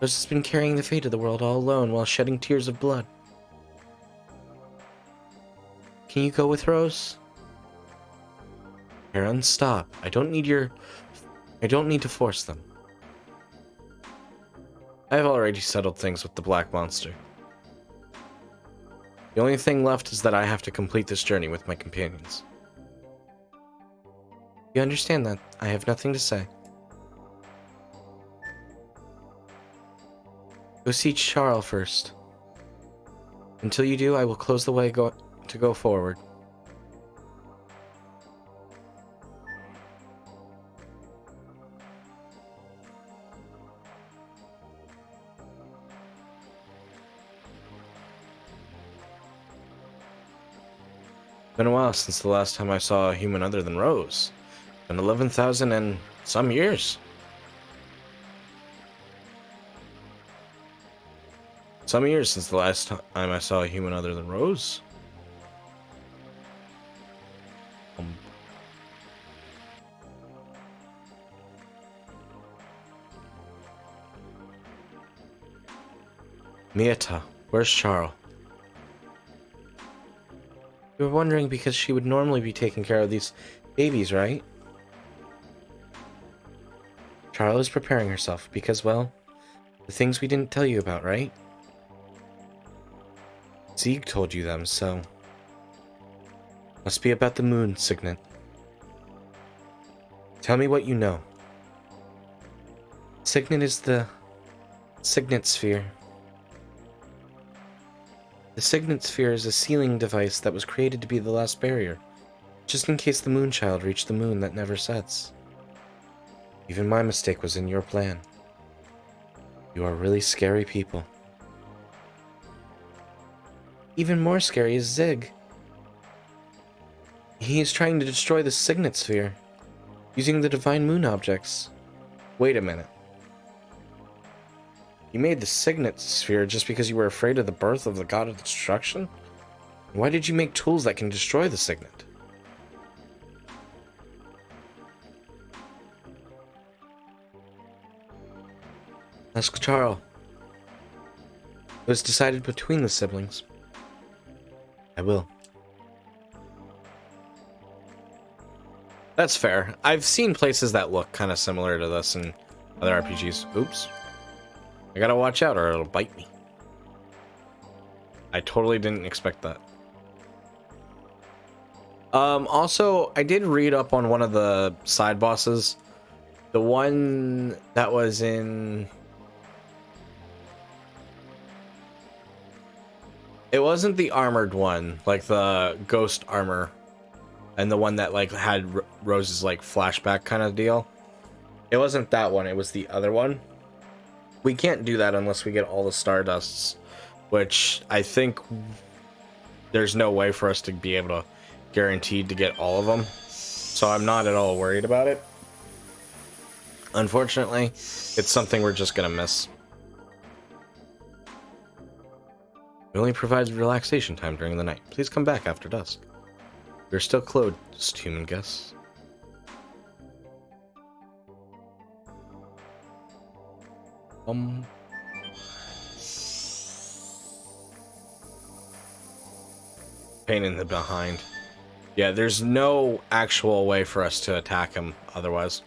S1: Rose has been carrying the fate of the world all alone while shedding tears of blood. Can you go with Rose? Aaron, stop. I don't need to force them. I have already settled things with the Black Monster. The only thing left is that I have to complete this journey with my companions. You understand that? I have nothing to say. Go see Charles first. Until you do, I will close the way to go forward. Been a while since the last time I saw a human other than Rose. Been 11,000 and some years. Some years since the last time I saw a human other than Rose. Mieta, where's Charles? You were wondering because she would normally be taking care of these babies, right? Charles is preparing herself because, well, the things we didn't tell you about, right? Sieg told you them, so... Must be about the moon, Signet. Tell me what you know. Signet is the... Signet Sphere. The Signet Sphere is a sealing device that was created to be the last barrier, just in case the Moonchild reached the moon that never sets. Even my mistake was in your plan. You are really scary people. Even more scary is Zig. He is trying to destroy the Signet Sphere, using the Divine Moon objects. Wait a minute. You made the Signet Sphere just because you were afraid of the birth of the God of Destruction? Why did you make tools that can destroy the Signet? Ask Charles. It was decided between the siblings. I will. That's fair. I've seen places that look kind of similar to this in other RPGs. Oops. I gotta watch out or it'll bite me. I totally didn't expect that. Also, I did read up on one of the side bosses. The one that was in... It wasn't the armored one, like the ghost armor. And the one that like had Rose's like flashback kind of deal. It wasn't that one, it was the other one. We can't do that unless we get all the Stardusts, which I think there's no way for us to be able to guaranteed to get all of them. So I'm not at all worried about it. Unfortunately, it's something we're just gonna miss. We only provide relaxation time during the night. Please come back after dusk. We're still closed, human guests. Um. Pain in the behind. Yeah, there's no actual way for us to attack him otherwise.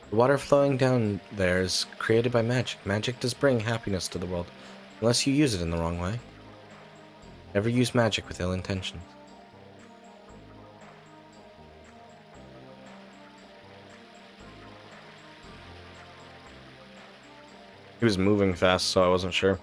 S1: The water flowing down there is created by magic. Magic does bring happiness to the world, unless you use it in the wrong way. Never use magic with ill intentions. He was moving fast, so I wasn't sure.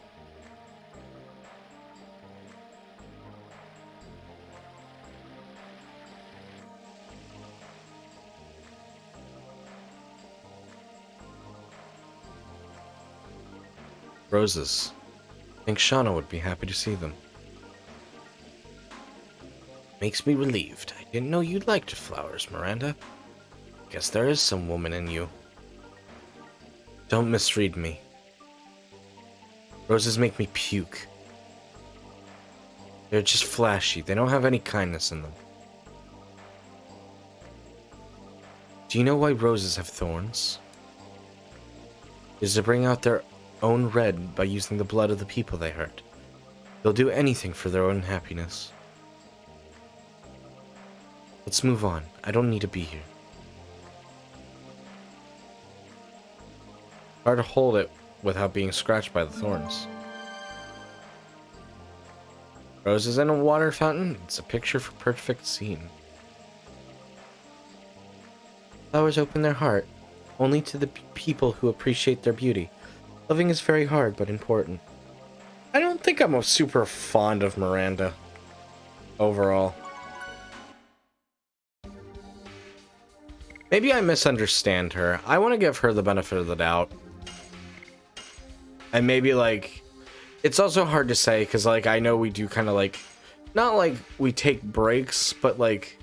S1: Roses. I think Shauna would be happy to see them. Makes me relieved. I didn't know you liked flowers, Miranda. Guess there is some woman in you. Don't misread me. Roses make me puke. They're just flashy. They don't have any kindness in them. Do you know why roses have thorns? It is to bring out their own red by using the blood of the people they hurt. They'll do anything for their own happiness. Let's move on. I don't need to be here. Hard to hold it without being scratched by the thorns. Roses in a water fountain? It's a picture for perfect scene. Flowers open their heart only to the people who appreciate their beauty. Loving is very hard, but important. I don't think I'm super fond of Miranda overall. Maybe I misunderstand her. I want to give her the benefit of the doubt. And maybe, like, it's also hard to say, because, like, I know we do kind of, like, not like we take breaks, but, like,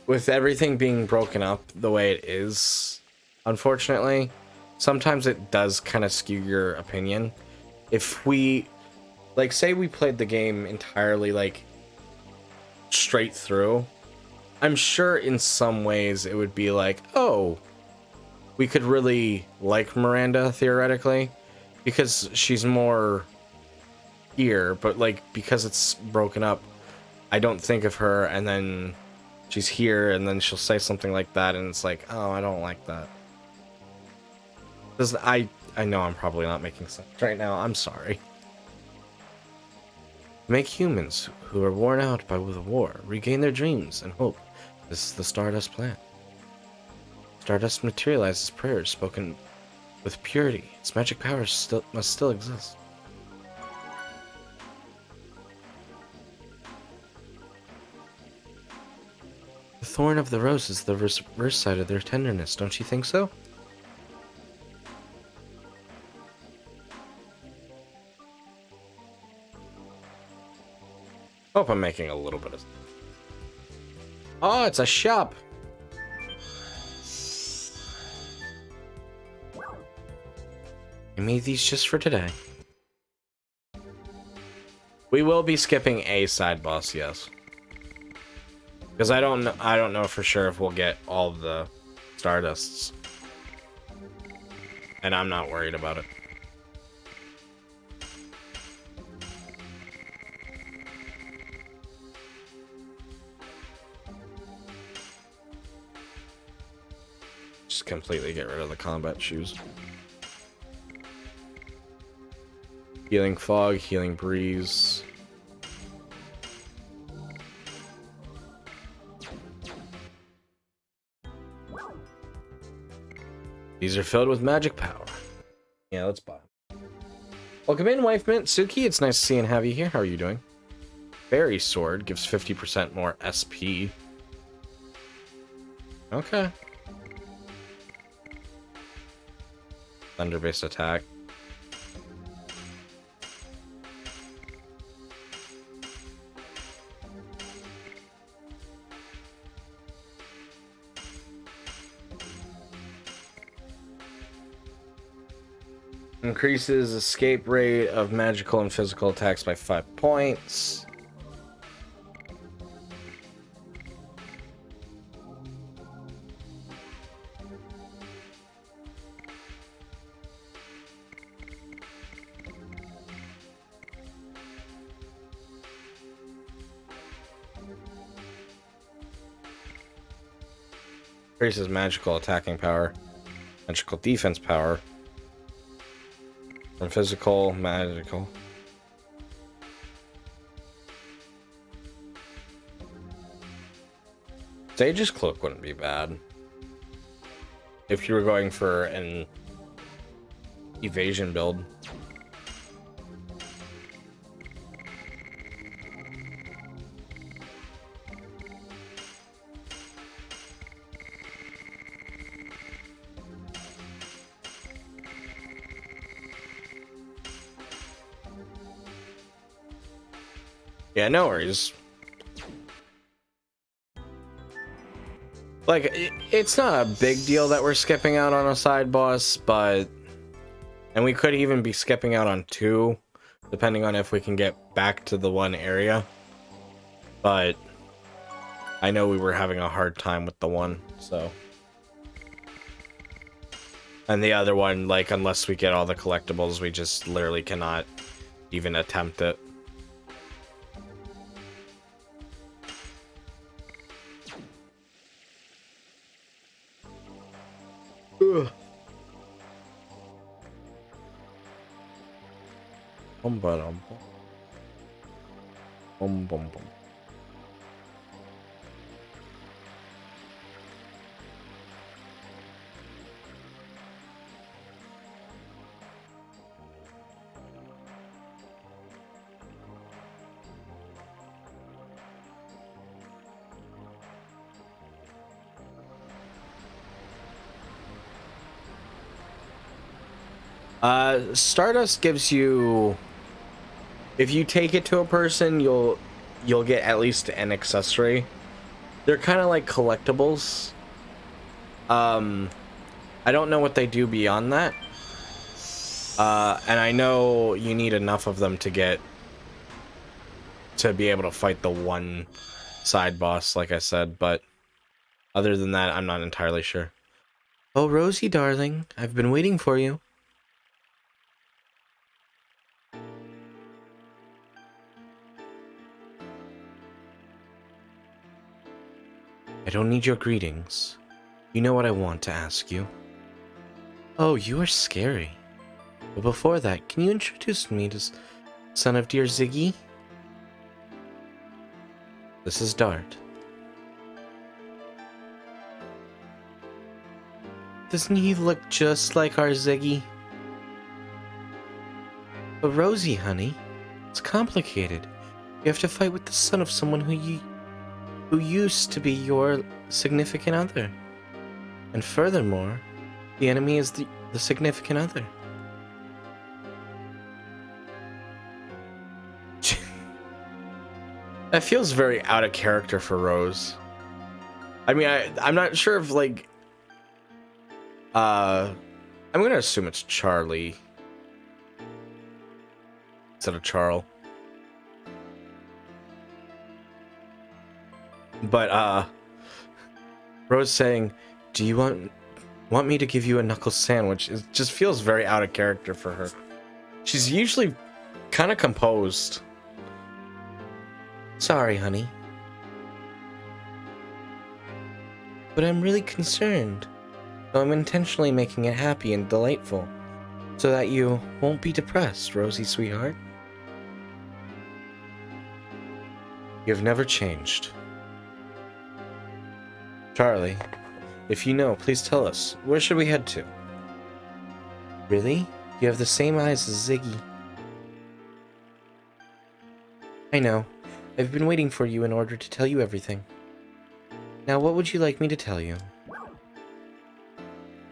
S1: with everything being broken up the way it is, unfortunately, sometimes it does kind of skew your opinion. If we, like, say we played the game entirely, like, straight through, I'm sure in some ways it would be like, oh, we could really like Miranda, theoretically, because she's more here, but, like, because it's broken up, I don't think of her, and then she's here, and then she'll say something like that, and it's like, oh, I don't like that. Because I know I'm probably not making sense right now, I'm sorry. Make humans who are worn out by the war regain their dreams and hope. This is the Stardust plan. Stardust materializes prayers spoken with purity. Its magic powers must still exist. The thorn of the rose is the reverse side of their tenderness, don't you think so? Hope I'm making a little bit of... Oh, it's a shop! I made these just for today. We will be skipping a side boss, yes. Because I don't know for sure if we'll get all of the Stardusts. And I'm not worried about it. Just completely get rid of the combat shoes. Healing fog, healing breeze. These are filled with magic power. Yeah, let's buy them. Welcome in, Wife Mint. Suki, it's nice to see and have you here. How are you doing? Fairy Sword gives 50% more SP. Okay. Thunder-based attack. Increases escape rate of magical and physical attacks by 5 points. Increases magical attacking power, magical defense power, from physical, magical. Sage's Cloak wouldn't be bad if you were going for an evasion build. Yeah, no worries. Like, it's not a big deal that we're skipping out on a side boss, but... And we could even be skipping out on 2, depending on if we can get back to the one area. But... I know we were having a hard time with the one, so... And the other one, like, unless we get all the collectibles, we just literally cannot even attempt it. Ugh. Bum bum bum bum bum. Stardust gives you, if you take it to a person, you'll get at least an accessory. They're kind of like collectibles. I don't know what they do beyond that. And I know you need enough of them to be able to fight the one side boss, like I said, but other than that, I'm not entirely sure. Oh, Rosie, darling, I've been waiting for you. I don't need your greetings. You know what I want to ask you. Oh, you are scary. But before that, can you introduce me to son of dear Ziggy? This is Dart. Doesn't he look just like our Ziggy? But Rosie, honey, it's complicated. You have to fight with the son of someone who used to be your significant other. And furthermore, the enemy is the significant other. That feels very out of character for Rose. I mean, I'm not sure if, like... I'm gonna assume it's Charlie instead of Charles. But, Rose saying, do you want me to give you a knuckle sandwich? It just feels very out of character for her. She's usually kind of composed. Sorry, honey. But I'm really concerned. So I'm intentionally making it happy and delightful, so that you won't be depressed, Rosie, sweetheart. You have never changed. Charlie, if you know, please tell us. Where should we head to? Really? You have the same eyes as Ziggy. I know. I've been waiting for you in order to tell you everything. Now, what would you like me to tell you?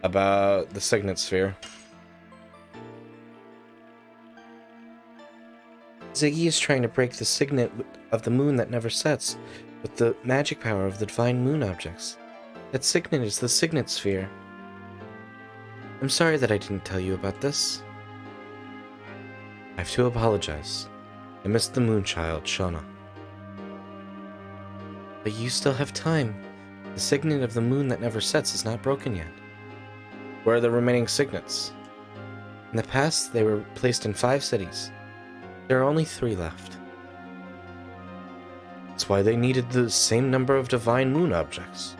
S1: About the Signet Sphere. Ziggy is trying to break the signet of the moon that never sets with the magic power of the divine moon objects. That signet is the Signet Sphere. I'm sorry that I didn't tell you about this. I have to apologize. I missed the Moonchild, Shauna. But you still have time. The signet of the moon that never sets is not broken yet. Where are the remaining signets? In the past, they were placed in 5 cities. There are only 3 left. That's why they needed the same number of divine moon objects.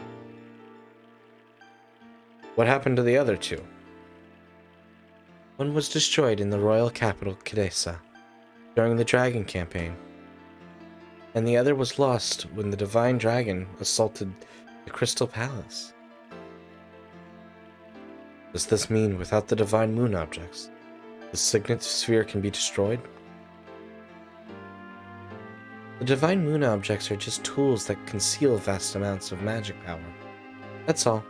S1: What happened to the other two? One was destroyed in the royal capital, Kadesa, during the Dragon campaign, and the other was lost when the Divine Dragon assaulted the Crystal Palace. Does this mean without the Divine Moon objects, the Signet Sphere can be destroyed? The Divine Moon objects are just tools that conceal vast amounts of magic power. That's all.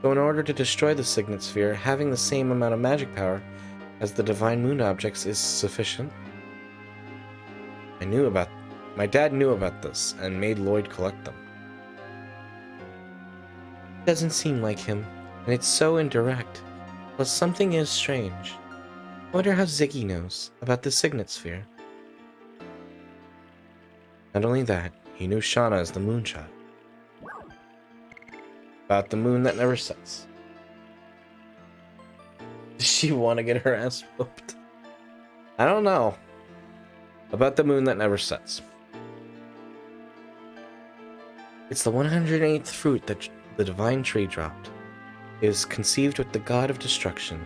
S1: So in order to destroy the Signet Sphere, having the same amount of magic power as the Divine Moon objects is sufficient. My dad knew about this and made Lloyd collect them. It doesn't seem like him, and it's so indirect. Plus something is strange. I wonder how Ziggy knows about the Signet Sphere. Not only that, he knew Shauna as the Moonchild. About the moon that never sets. Does she want to get her ass whooped? I don't know. About the moon that never sets. It's the 108th fruit that the divine tree dropped. It is conceived with the god of destruction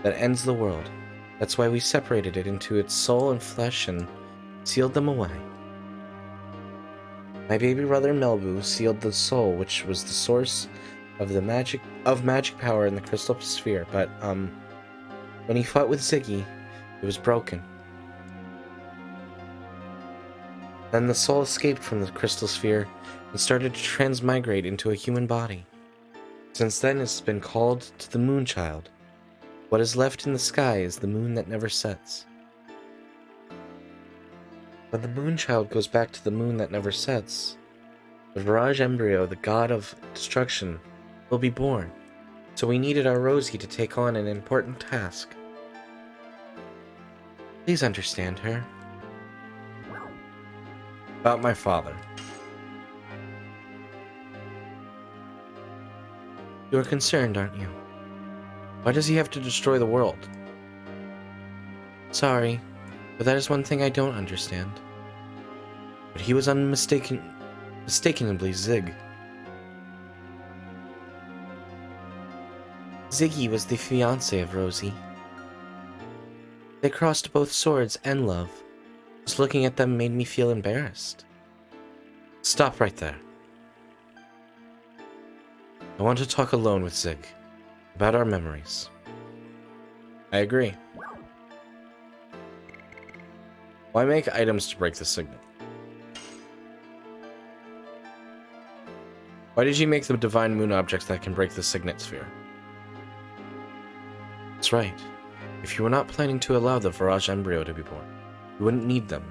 S1: that ends the world. That's why we separated it into its soul and flesh and sealed them away. My baby brother Melbu sealed the soul, which was the source of the magic power in the crystal sphere, but when he fought with Ziggy, it was broken. Then the soul escaped from the crystal sphere and started to transmigrate into a human body. Since then, it's been called to the Moonchild. What is left in the sky is the moon that never sets. When the Moonchild goes back to the moon that never sets, the Virage embryo, the god of destruction, will be born. So we needed our Rosie to take on an important task. Please understand her. About my father. You are concerned, aren't you? Why does he have to destroy the world? Sorry, but that is one thing I don't understand. But he was mistakenly Zig. Ziggy was the fiancé of Rosie. They crossed both swords and love. Just looking at them made me feel embarrassed. Stop right there. I want to talk alone with Zig about our memories. I agree. Why make items to break the signet? Why did you make the Divine Moon objects that can break the Signet Sphere? That's right. If you were not planning to allow the Virage embryo to be born, you wouldn't need them.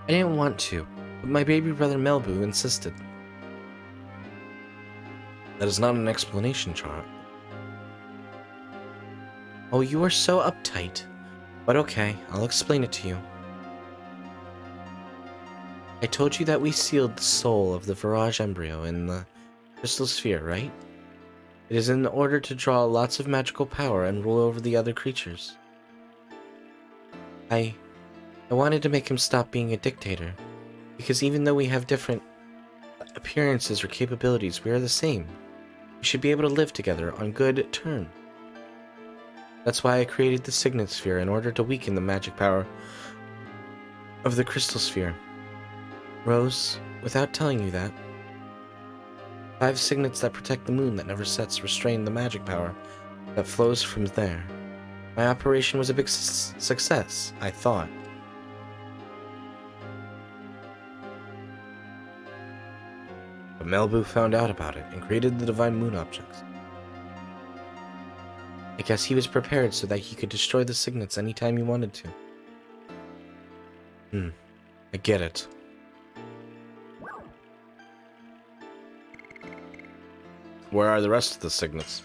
S1: I didn't want to, but my baby brother Melbu insisted. That is not an explanation, Char. Oh, you are so uptight. But okay, I'll explain it to you. I told you that we sealed the soul of the Virage embryo in the crystal sphere, right? It is in order to draw lots of magical power and rule over the other creatures. I wanted to make him stop being a dictator, because even though we have different appearances or capabilities, we are the same. We should be able to live together on good terms. That's why I created the Signet Sphere, in order to weaken the magic power of the crystal sphere. Rose, without telling you that, 5 signets that protect the moon that never sets restrain the magic power that flows from there. My operation was a big success, I thought. But Melbu found out about it and created the Divine Moon objects. I guess he was prepared so that he could destroy the signets anytime he wanted to. I get it. Where are the rest of the signets?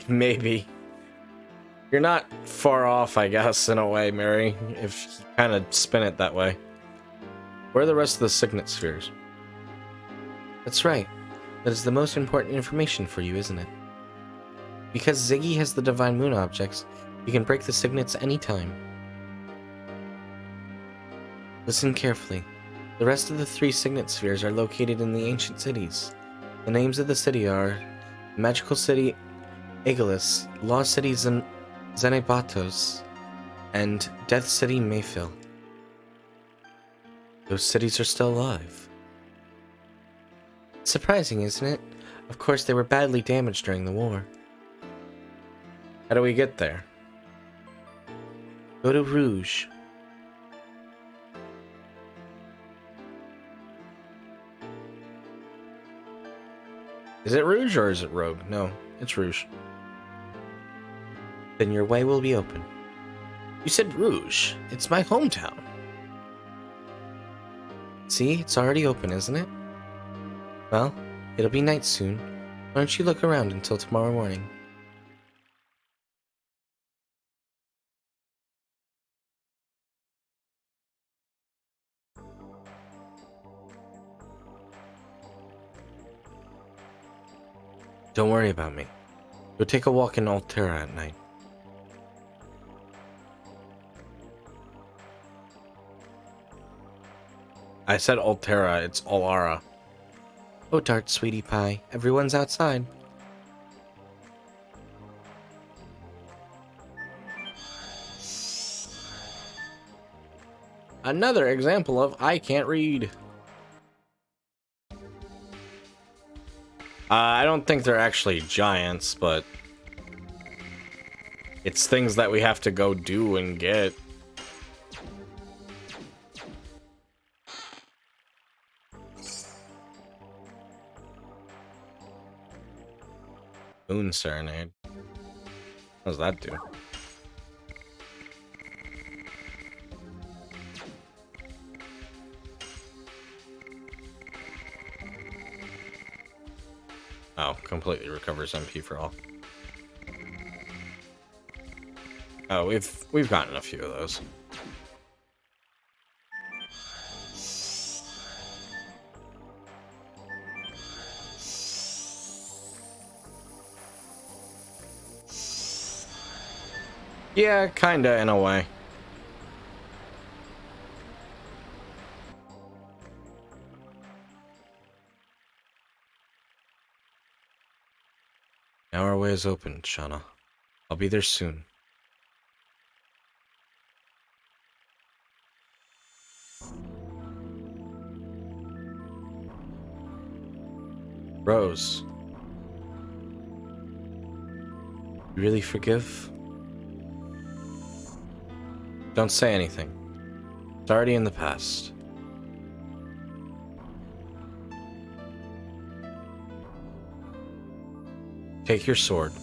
S1: Maybe. You're not far off, I guess, in a way, Mary, if you kind of spin it that way. Where are the rest of the signet spheres? That's right. That is the most important information for you, isn't it? Because Ziggy has the Divine Moon objects, you can break the signets anytime. Listen carefully.
S2: The rest of the 3 signet spheres are located in the ancient cities. The names of the city are Magical City Aegilis, Law City Zenebatos, and Death City Mayfill. Those cities are still alive. Surprising, isn't it? Of course, they were badly damaged during the war.
S1: How do we get there?
S2: Go to Rouge.
S1: Is it Rouge or is it Rogue? No, it's Rouge.
S2: Then your way will be open.
S1: You said Rouge. It's my hometown.
S2: See, it's already open, isn't it? Well, it'll be night soon. Why don't you look around until tomorrow morning? Don't worry about me. Go take a walk in Altera at night.
S1: I said Altera, it's Alara.
S2: Oh, dart, sweetie pie. Everyone's outside.
S1: Another example of I can't read. I don't think they're actually giants, but it's things that we have to go do and get. Moon Serenade. What does that do? Oh, completely recovers MP for all. Oh, we've gotten a few of those. Yeah, kinda in a way.
S2: Now our way is open, Shauna. I'll be there soon. Rose. You really forgive? Don't say anything. It's already in the past. Take your sword.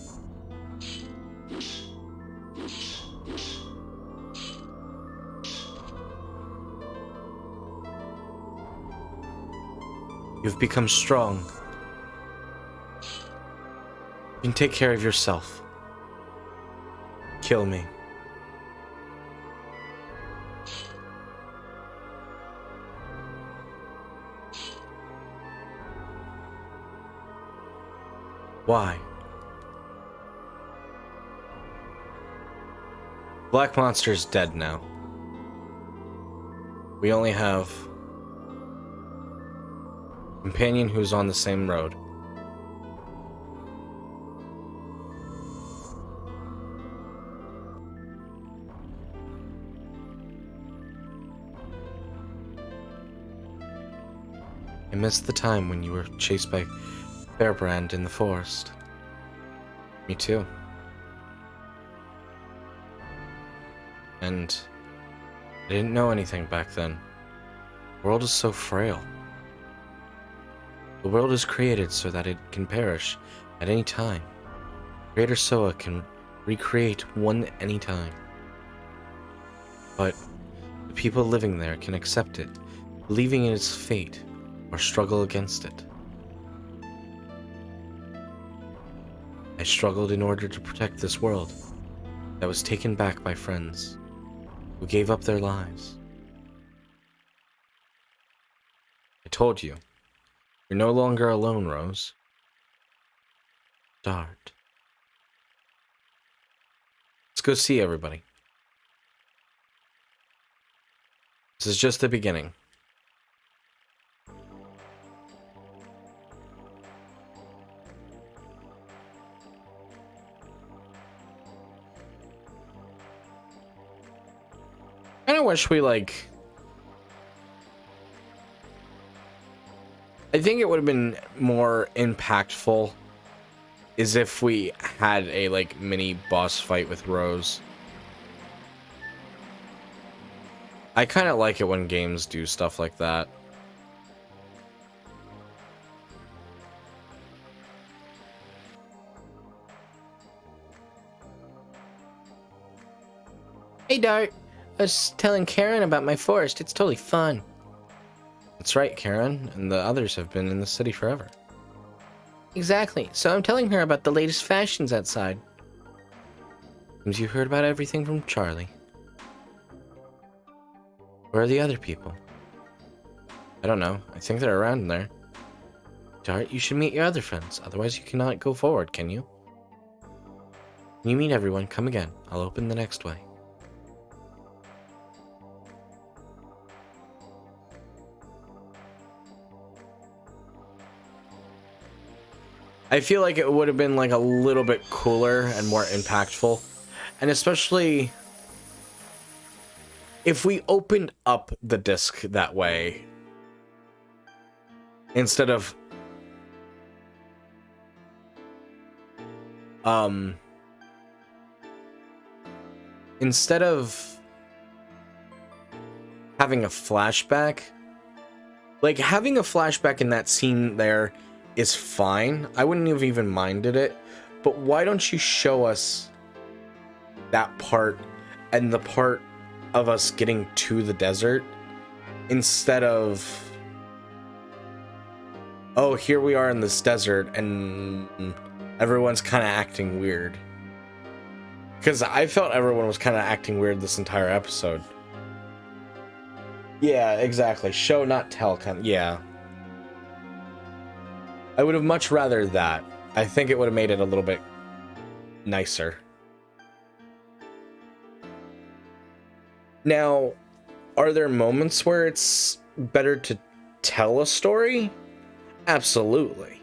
S2: You've become strong. You can take care of yourself. Kill me. Why? Black Monster's dead now. We only have a companion who's on the same road. I missed the time when you were chased by Fairbrand in the forest. Me too. And I didn't know anything back then. The world is so frail. The world is created so that it can perish at any time. Creator Soa can recreate one any time. But the people living there can accept it, believing in its fate, or struggle against it. I struggled in order to protect this world that was taken back by friends who gave up their lives. I told you, you're no longer alone, Rose. Start. Let's go see everybody. This is just the beginning. wish we, like... I think it would have been more impactful is if we had a, like, mini boss fight with Rose. I kind of like it when games do stuff like that. Hey, Dart. I was telling Karen about my forest. It's totally fun. That's right, Karen, and the others have been in the city forever. Exactly, so I'm telling her about the latest fashions outside. Seems you heard about everything from Charlie. Where are the other people? I don't know. I think they're around there. Dart, you should meet your other friends, otherwise you cannot go forward, can you? When you meet everyone, come again. I'll open the next way. I feel like it would have been like a little bit cooler and more impactful. And especially if we opened up the disc that way instead of having a flashback, like having a flashback in that scene there is fine. I wouldn't have even minded it, but why don't you show us that part and the part of us getting to the desert instead of, oh, here we are in this desert and everyone's kind of acting weird. Because I felt everyone was kind of acting weird this entire episode. Yeah, exactly. Show, not tell, kind of. Yeah. I would have much rather that. I think it would have made it a little bit nicer. Now, are there moments where it's better to tell a story? Absolutely.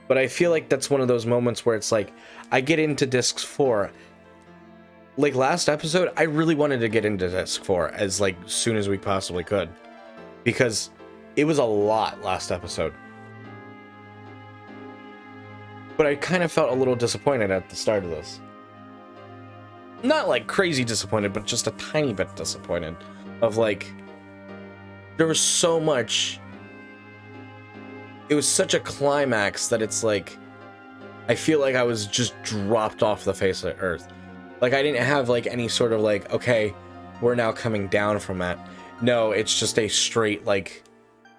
S2: But I feel like that's one of those moments where it's like, I get into Disc 4. Like last episode, I really wanted to get into Disc 4 as like soon as we possibly could. Because it was a lot last episode. But I kind of felt a little disappointed at the start of this. Not like crazy disappointed, but just a tiny bit disappointed. Of like, there was so much. It was such a climax that it's like, I feel like I was just dropped off the face of the earth. Like I didn't have like any sort of like, okay, we're now coming down from that. No, it's just a straight like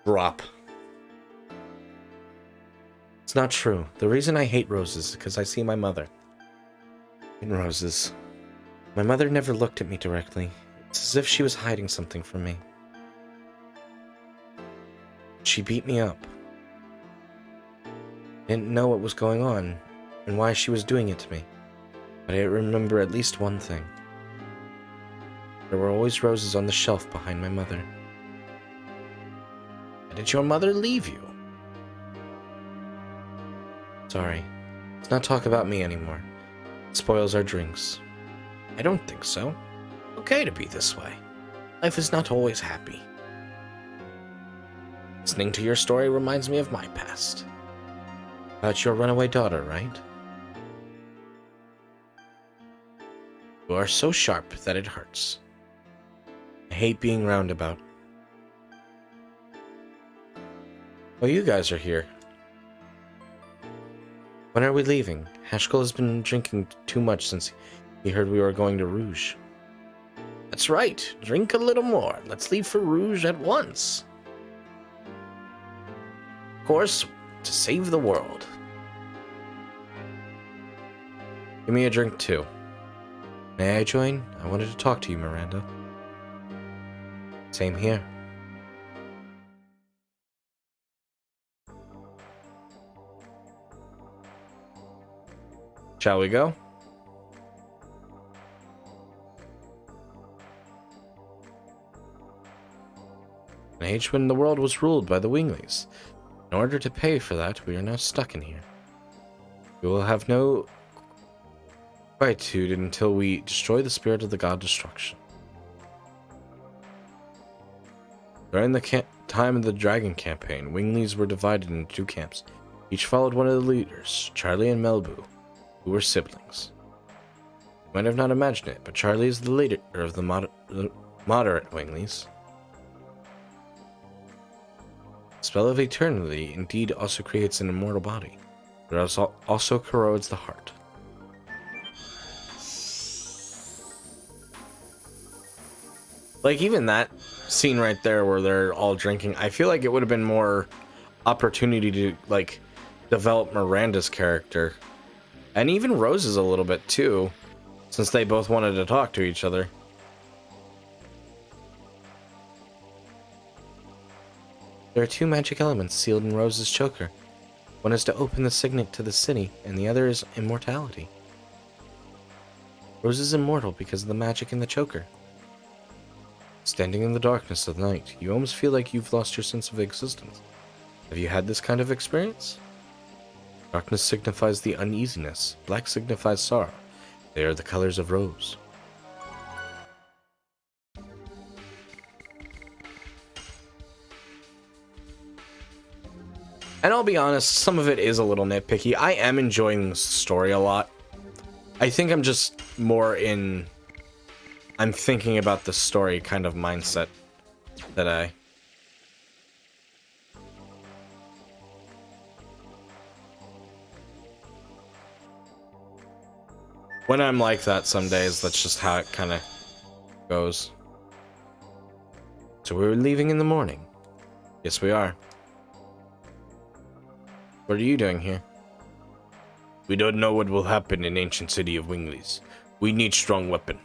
S2: drop. It's not true. The reason I hate roses is because I see my mother in roses. My mother never looked at me directly. It's as if she was hiding something from me. She beat me up. I didn't know what was going on and why she was doing it to me. But I remember at least one thing. There were always roses on the shelf behind my mother. Why did your mother leave you? Sorry. Let's not talk about me anymore. It spoils our drinks. I don't think so. Okay to be this way. Life is not always happy. Listening to your story reminds me of my past. About your runaway daughter, right? You are so sharp that it hurts. I hate being roundabout. Oh, you guys are here. When are we leaving? Haskell has been drinking too much since he heard we were going to Rouge. That's right. Drink a little more. Let's leave for Rouge at once. Of course, to save the world. Give me a drink too. May I join? I wanted to talk to you, Miranda. Same here. Shall we go? An age when the world was ruled by the Wingleys. In order to pay for that, we are now stuck in here. We will have no quietude until we destroy the spirit of the god destruction. During the time of the Dragon campaign, Winglies were divided into two camps. Each followed one of the leaders, Charlie and Melbu, who were siblings. You might have not imagined it, but Charlie is the leader of the moderate Winglies. The spell of eternity indeed also creates an immortal body, but it also corrodes the heart. Like, even that scene right there where they're all drinking, I feel like it would have been more opportunity to, like, develop Miranda's character. And even Rose's a little bit, too, since they both wanted to talk to each other. There are two magic elements sealed in Rose's choker. One is to open the signet to the city, and the other is immortality. Rose is immortal because of the magic in the choker. Standing in the darkness of the night, you almost feel like you've lost your sense of existence. Have you had this kind of experience? Darkness signifies the uneasiness. Black signifies sorrow. They are the colors of rose. And I'll be honest, some of it is a little nitpicky. I am enjoying the story a lot. I think I'm just more in... I'm thinking about the story kind of mindset today. When I'm like that some days, that's just how it kind of goes. So we're leaving in the morning. Yes, we are. What are you doing here? We don't know what will happen in ancient city of Winglies. We need strong weapon.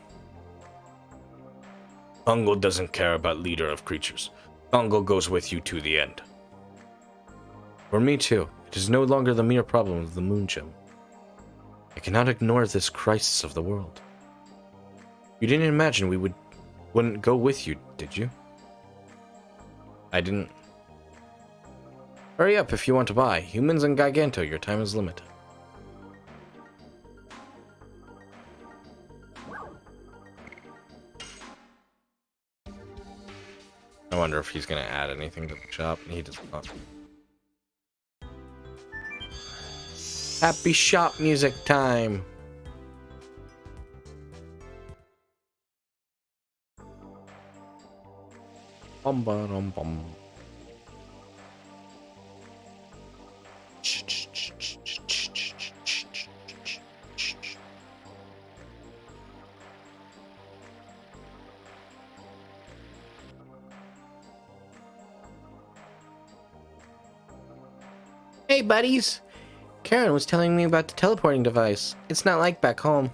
S2: Congo doesn't care about leader of creatures. Congo goes with you to the end. For me too. It is no longer the mere problem of the moon gem. I cannot ignore this crisis of the world. You didn't imagine we wouldn't go with you, did you? I didn't. Hurry up if you want to buy. Humans and Giganto, your time is limited. I wonder if he's going to add anything to the shop. He does not. Happy shop music time. Bum ba dum bum. Hey buddies! Karen was telling me about the teleporting device. It's not like back home.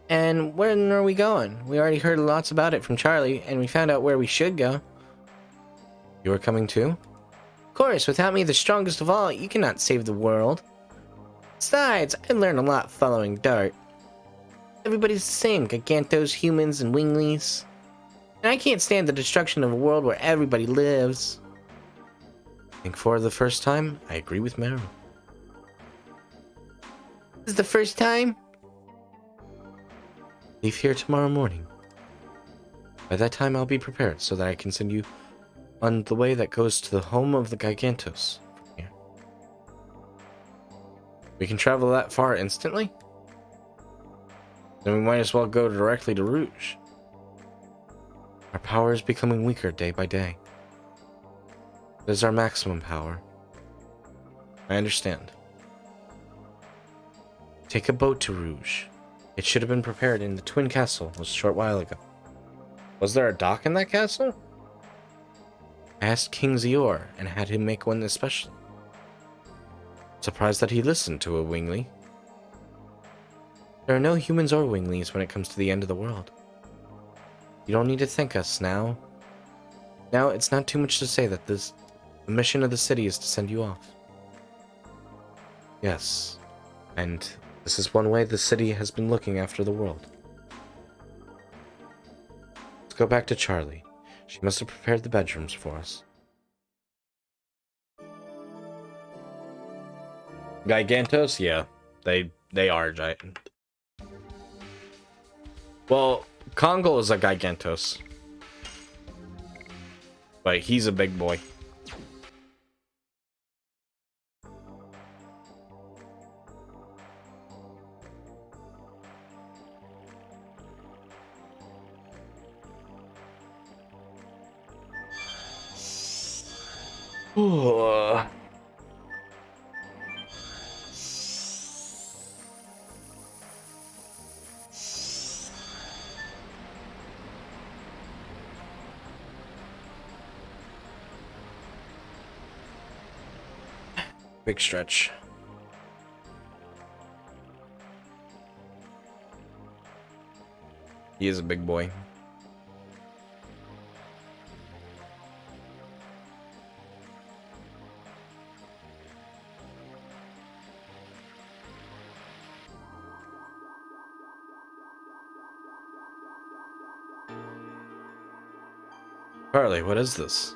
S2: And when are we going? We already heard lots about it from Charlie, and we found out where we should go. You are coming too? Of course, without me the strongest of all, you cannot save the world. Besides, I learned a lot following Dart. Everybody's the same, Gigantos, humans, and Winglies. And I can't stand the destruction of a world where everybody lives. I think for the first time, I agree with Meryl. This is the first time? Leave here tomorrow morning. By that time, I'll be prepared so that I can send you on the way that goes to the home of the Gigantos from here. We can travel that far instantly? Then we might as well go directly to Rouge. Our power is becoming weaker day by day. It is our maximum power. I understand. Take a boat to Rouge. It should have been prepared in the Twin Castle a short while ago. Was there a dock in that castle? I asked King Zior and had him make one especially. Surprised that he listened to a Wingly. There are no humans or Winglies when it comes to the end of the world. You don't need to thank us now. Now, it's not too much to say that the mission of the city is to send you off. Yes, and this is one way the city has been looking after the world. Let's go back to Charlie. She must have prepared the bedrooms for us. Gigantos? Yeah, they are giant. Well, Congo is a Gigantos.
S1: But he's a big boy. Ooh. Big stretch. He is a big boy. Charlie, what is this?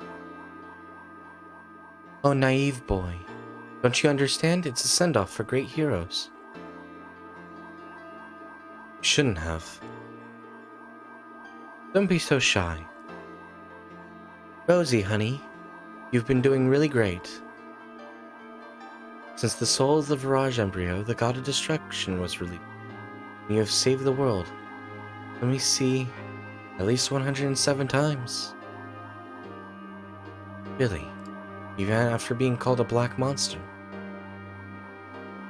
S2: Oh, naive boy. Don't you understand? It's a send-off for great heroes. You shouldn't have. Don't be so shy. Rosie, honey, you've been doing really great. Since the soul of the Virage embryo, the god of destruction, was released, and you have saved the world. Let me see, at least 107 times. Really? Even after being called a black monster?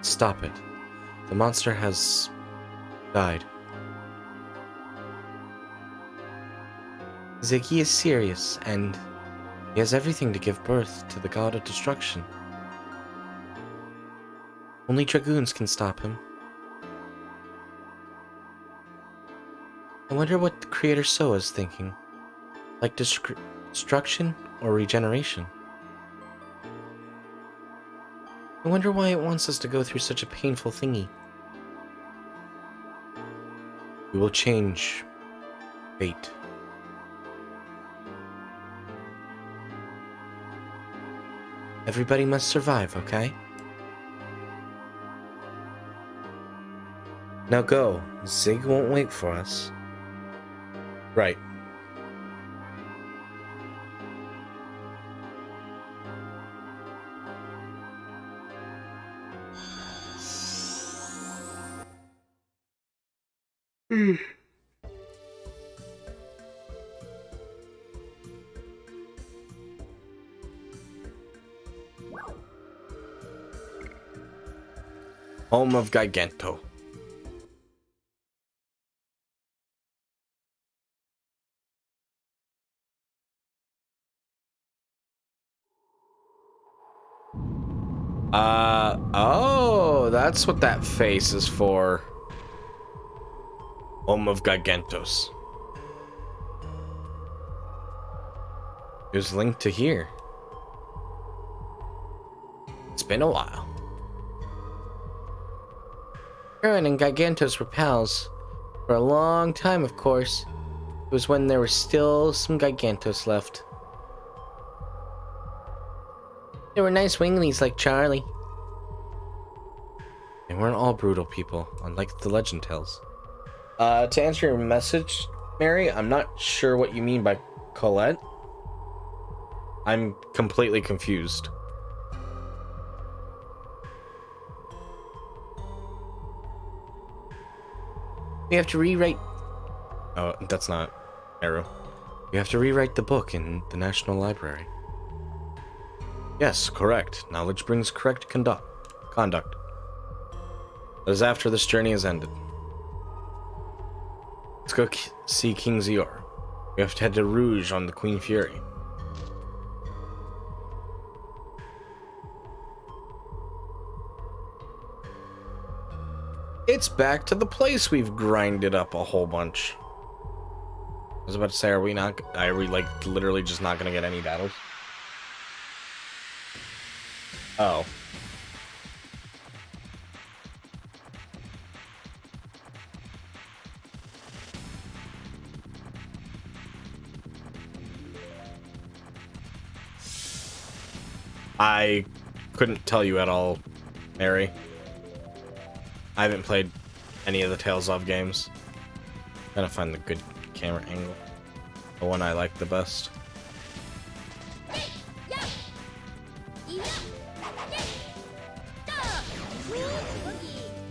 S2: Stop it. The monster has died. Ziggy is serious, and he has everything to give birth to the god of destruction. Only Dragoons can stop him. I wonder what the creator So is thinking. Like destruction or regeneration? I wonder why it wants us to go through such a painful thingy. We will change fate. Everybody must survive, okay? Now go. Zig won't wait for us.
S1: Right. Home of Giganto. Oh, that's what that face is for. Home of Gigantos. It was linked to here. It's been a while.
S2: Aaron and Gigantos were pals. For a long time, of course. It was when there were still some Gigantos left. They were nice winglies like Charlie.
S1: They weren't all brutal people, unlike the legend tells. To answer your message, Mary, I'm not sure what you mean by Colette. I'm completely confused.
S2: We have to rewrite...
S1: Oh, that's not Arrow.
S2: We have to rewrite the book in the National Library.
S1: Yes, correct. Knowledge brings correct conduct. That is after this journey has ended. Let's go see King Zior. We have to head to Rouge on the Queen Fury. It's back to the place we've grinded up a whole bunch. I was about to say, are we like literally just not gonna get any battles? Oh. I couldn't tell you at all, Mary. I haven't played any of the Tales of games. Gotta find the good camera angle. The one I like the best.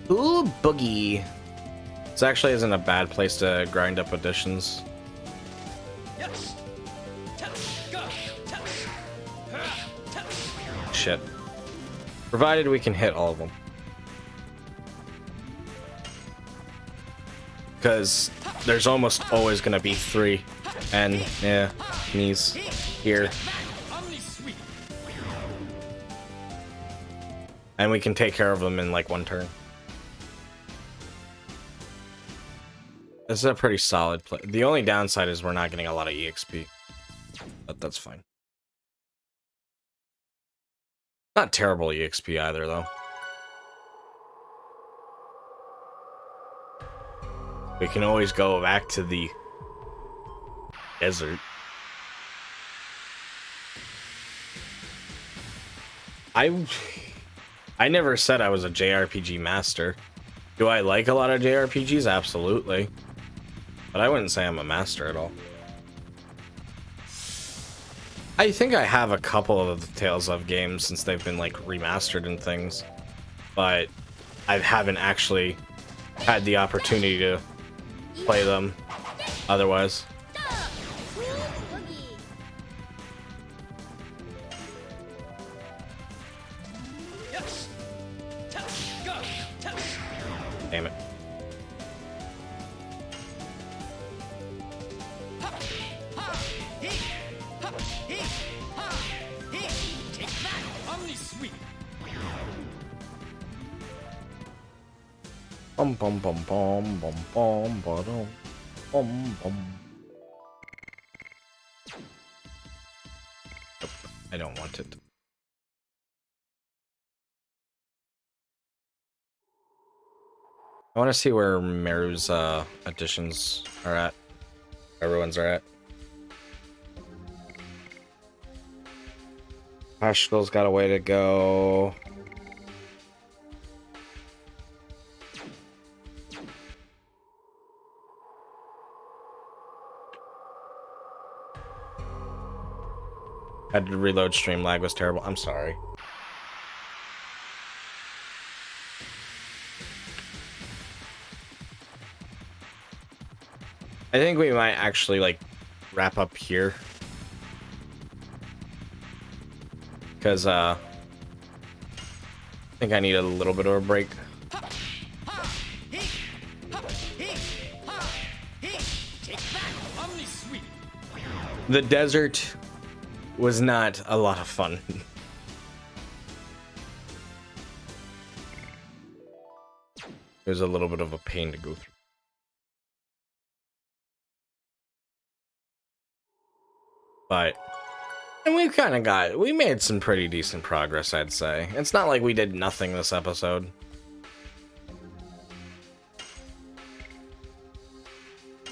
S2: Ooh, boogie. This actually isn't a bad place to grind up additions. Shit. Provided we can hit all of them. Because there's almost always going to be 3. And, yeah, knees here. And we can take care of them in like 1 turn. This is a pretty solid play. The only downside is we're not getting a lot of EXP. But that's fine. Not terrible EXP either, though. We can always go back to the desert. I never said I was a JRPG master. Do I like a lot of JRPGs? Absolutely. But I wouldn't say I'm a master at all. I think I have a couple of the Tales of games since they've been like remastered and things. But I haven't actually had the opportunity to play them otherwise. Damn it. Bum bum bum bum bum bum bum bum bum. I don't want it. I want to see where Meru's additions are at. Everyone's are at. Pascal's got a way to go. Had to reload. Stream lag was terrible. I'm sorry. I think we might actually like wrap up here. Because I think I need a little bit of a break. The desert was not a lot of fun. It was a little bit of a pain to go through. But, and we made some pretty decent progress, I'd say. It's not like we did nothing this episode.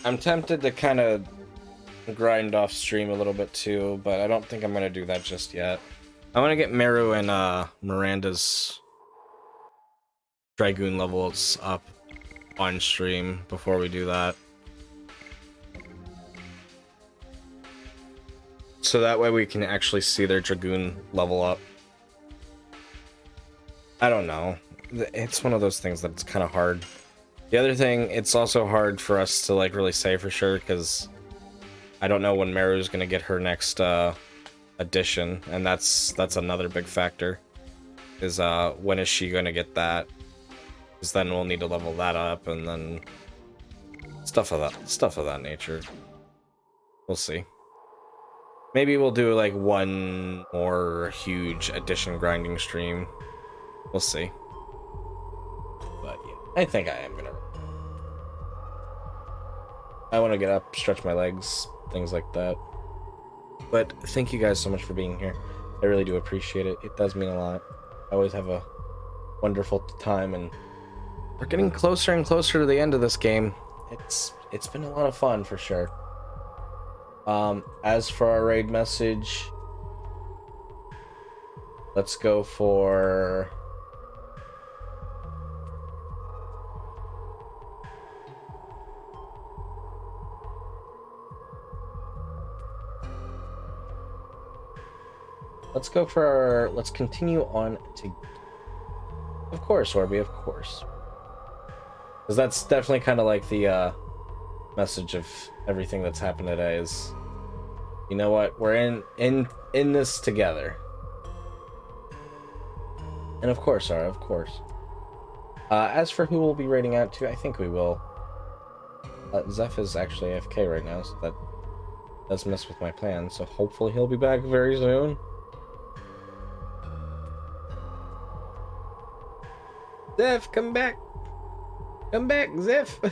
S2: I'm tempted to kind of grind off stream a little bit too, but I don't think I'm going to do that just yet. I want to get Meru and Miranda's Dragoon levels up on stream before we do that. So that way we can actually see their Dragoon level up. I don't know. It's one of those things that's kind of hard. The other thing, it's also hard for us to like really say for sure because I don't know when Meru's gonna get her next addition, and that's another big factor. Is when is she gonna get that? Because then we'll need to level that up, and then stuff of that nature. We'll see. Maybe we'll do like one more huge addition grinding stream. We'll see. But yeah, I think I am gonna. I want to get up, stretch my legs, things like that. But thank you guys so much for being here. I really do appreciate it. It does mean a lot. I always have a wonderful time, and we're getting closer and closer to the end of this game. It's been a lot of fun for sure. As for our raid message, let's go for let's continue on to, of course, Orby, of course.
S1: Because that's definitely kind of like the message of everything that's happened today is, you know what, we're in this together. And of course, Ara, of course. As for who we'll be raiding out to, I think we will. Zeph is actually AFK right now, so that does mess with my plans, so hopefully he'll be back very soon. Zeph, come back! Come back, Zeph! I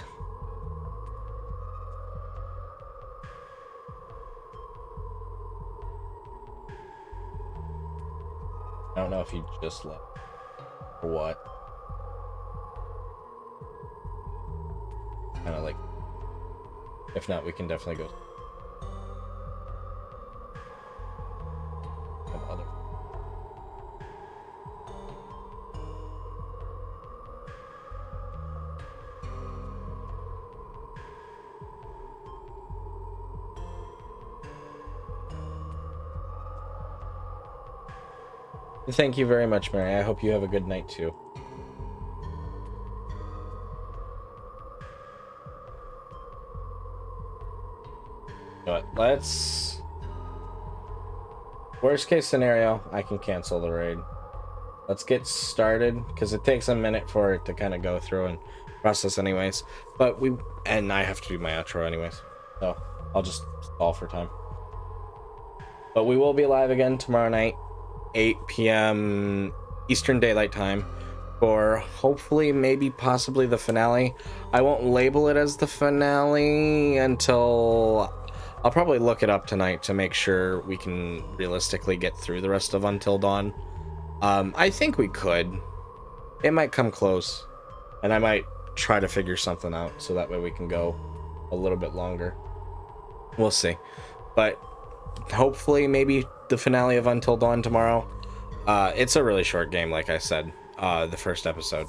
S1: don't know if he just left or what. Kind of like, if not, we can definitely go. Have other. Thank you very much, Mary. I hope you have a good night too. But let's. Worst case scenario, I can cancel the raid. Let's get started because it takes a minute for it to kind of go through and process, anyways. But and I have to do my outro, anyways. So I'll just stall for time. But we will be live again tomorrow night, 8 p.m. Eastern Daylight Time, for hopefully, maybe, possibly the finale. I won't label it as the finale until I'll probably look it up tonight to make sure we can realistically get through the rest of Until Dawn. I think we could. It might come close, and I might try to figure something out so that way we can go a little bit longer. We'll see. But hopefully, maybe the finale of Until Dawn tomorrow. It's a really short game, like I said, the first episode.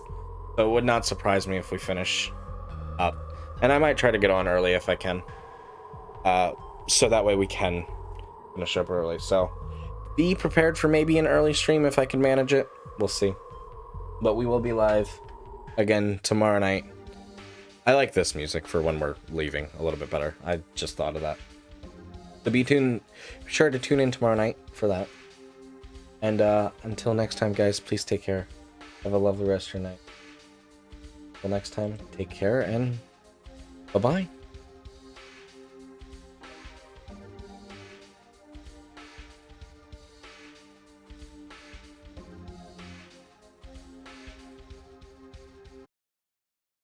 S1: So it would not surprise me if we finish up. And I might try to get on early if I can. So that way we can finish up early. So be prepared for maybe an early stream if I can manage it. We'll see. But we will be live again tomorrow night. I like this music for when we're leaving a little bit better. I just thought of that. So be sure to tune in tomorrow night for that. And until next time, guys, please take care. Have a lovely rest of your night. Until next time, take care and bye-bye.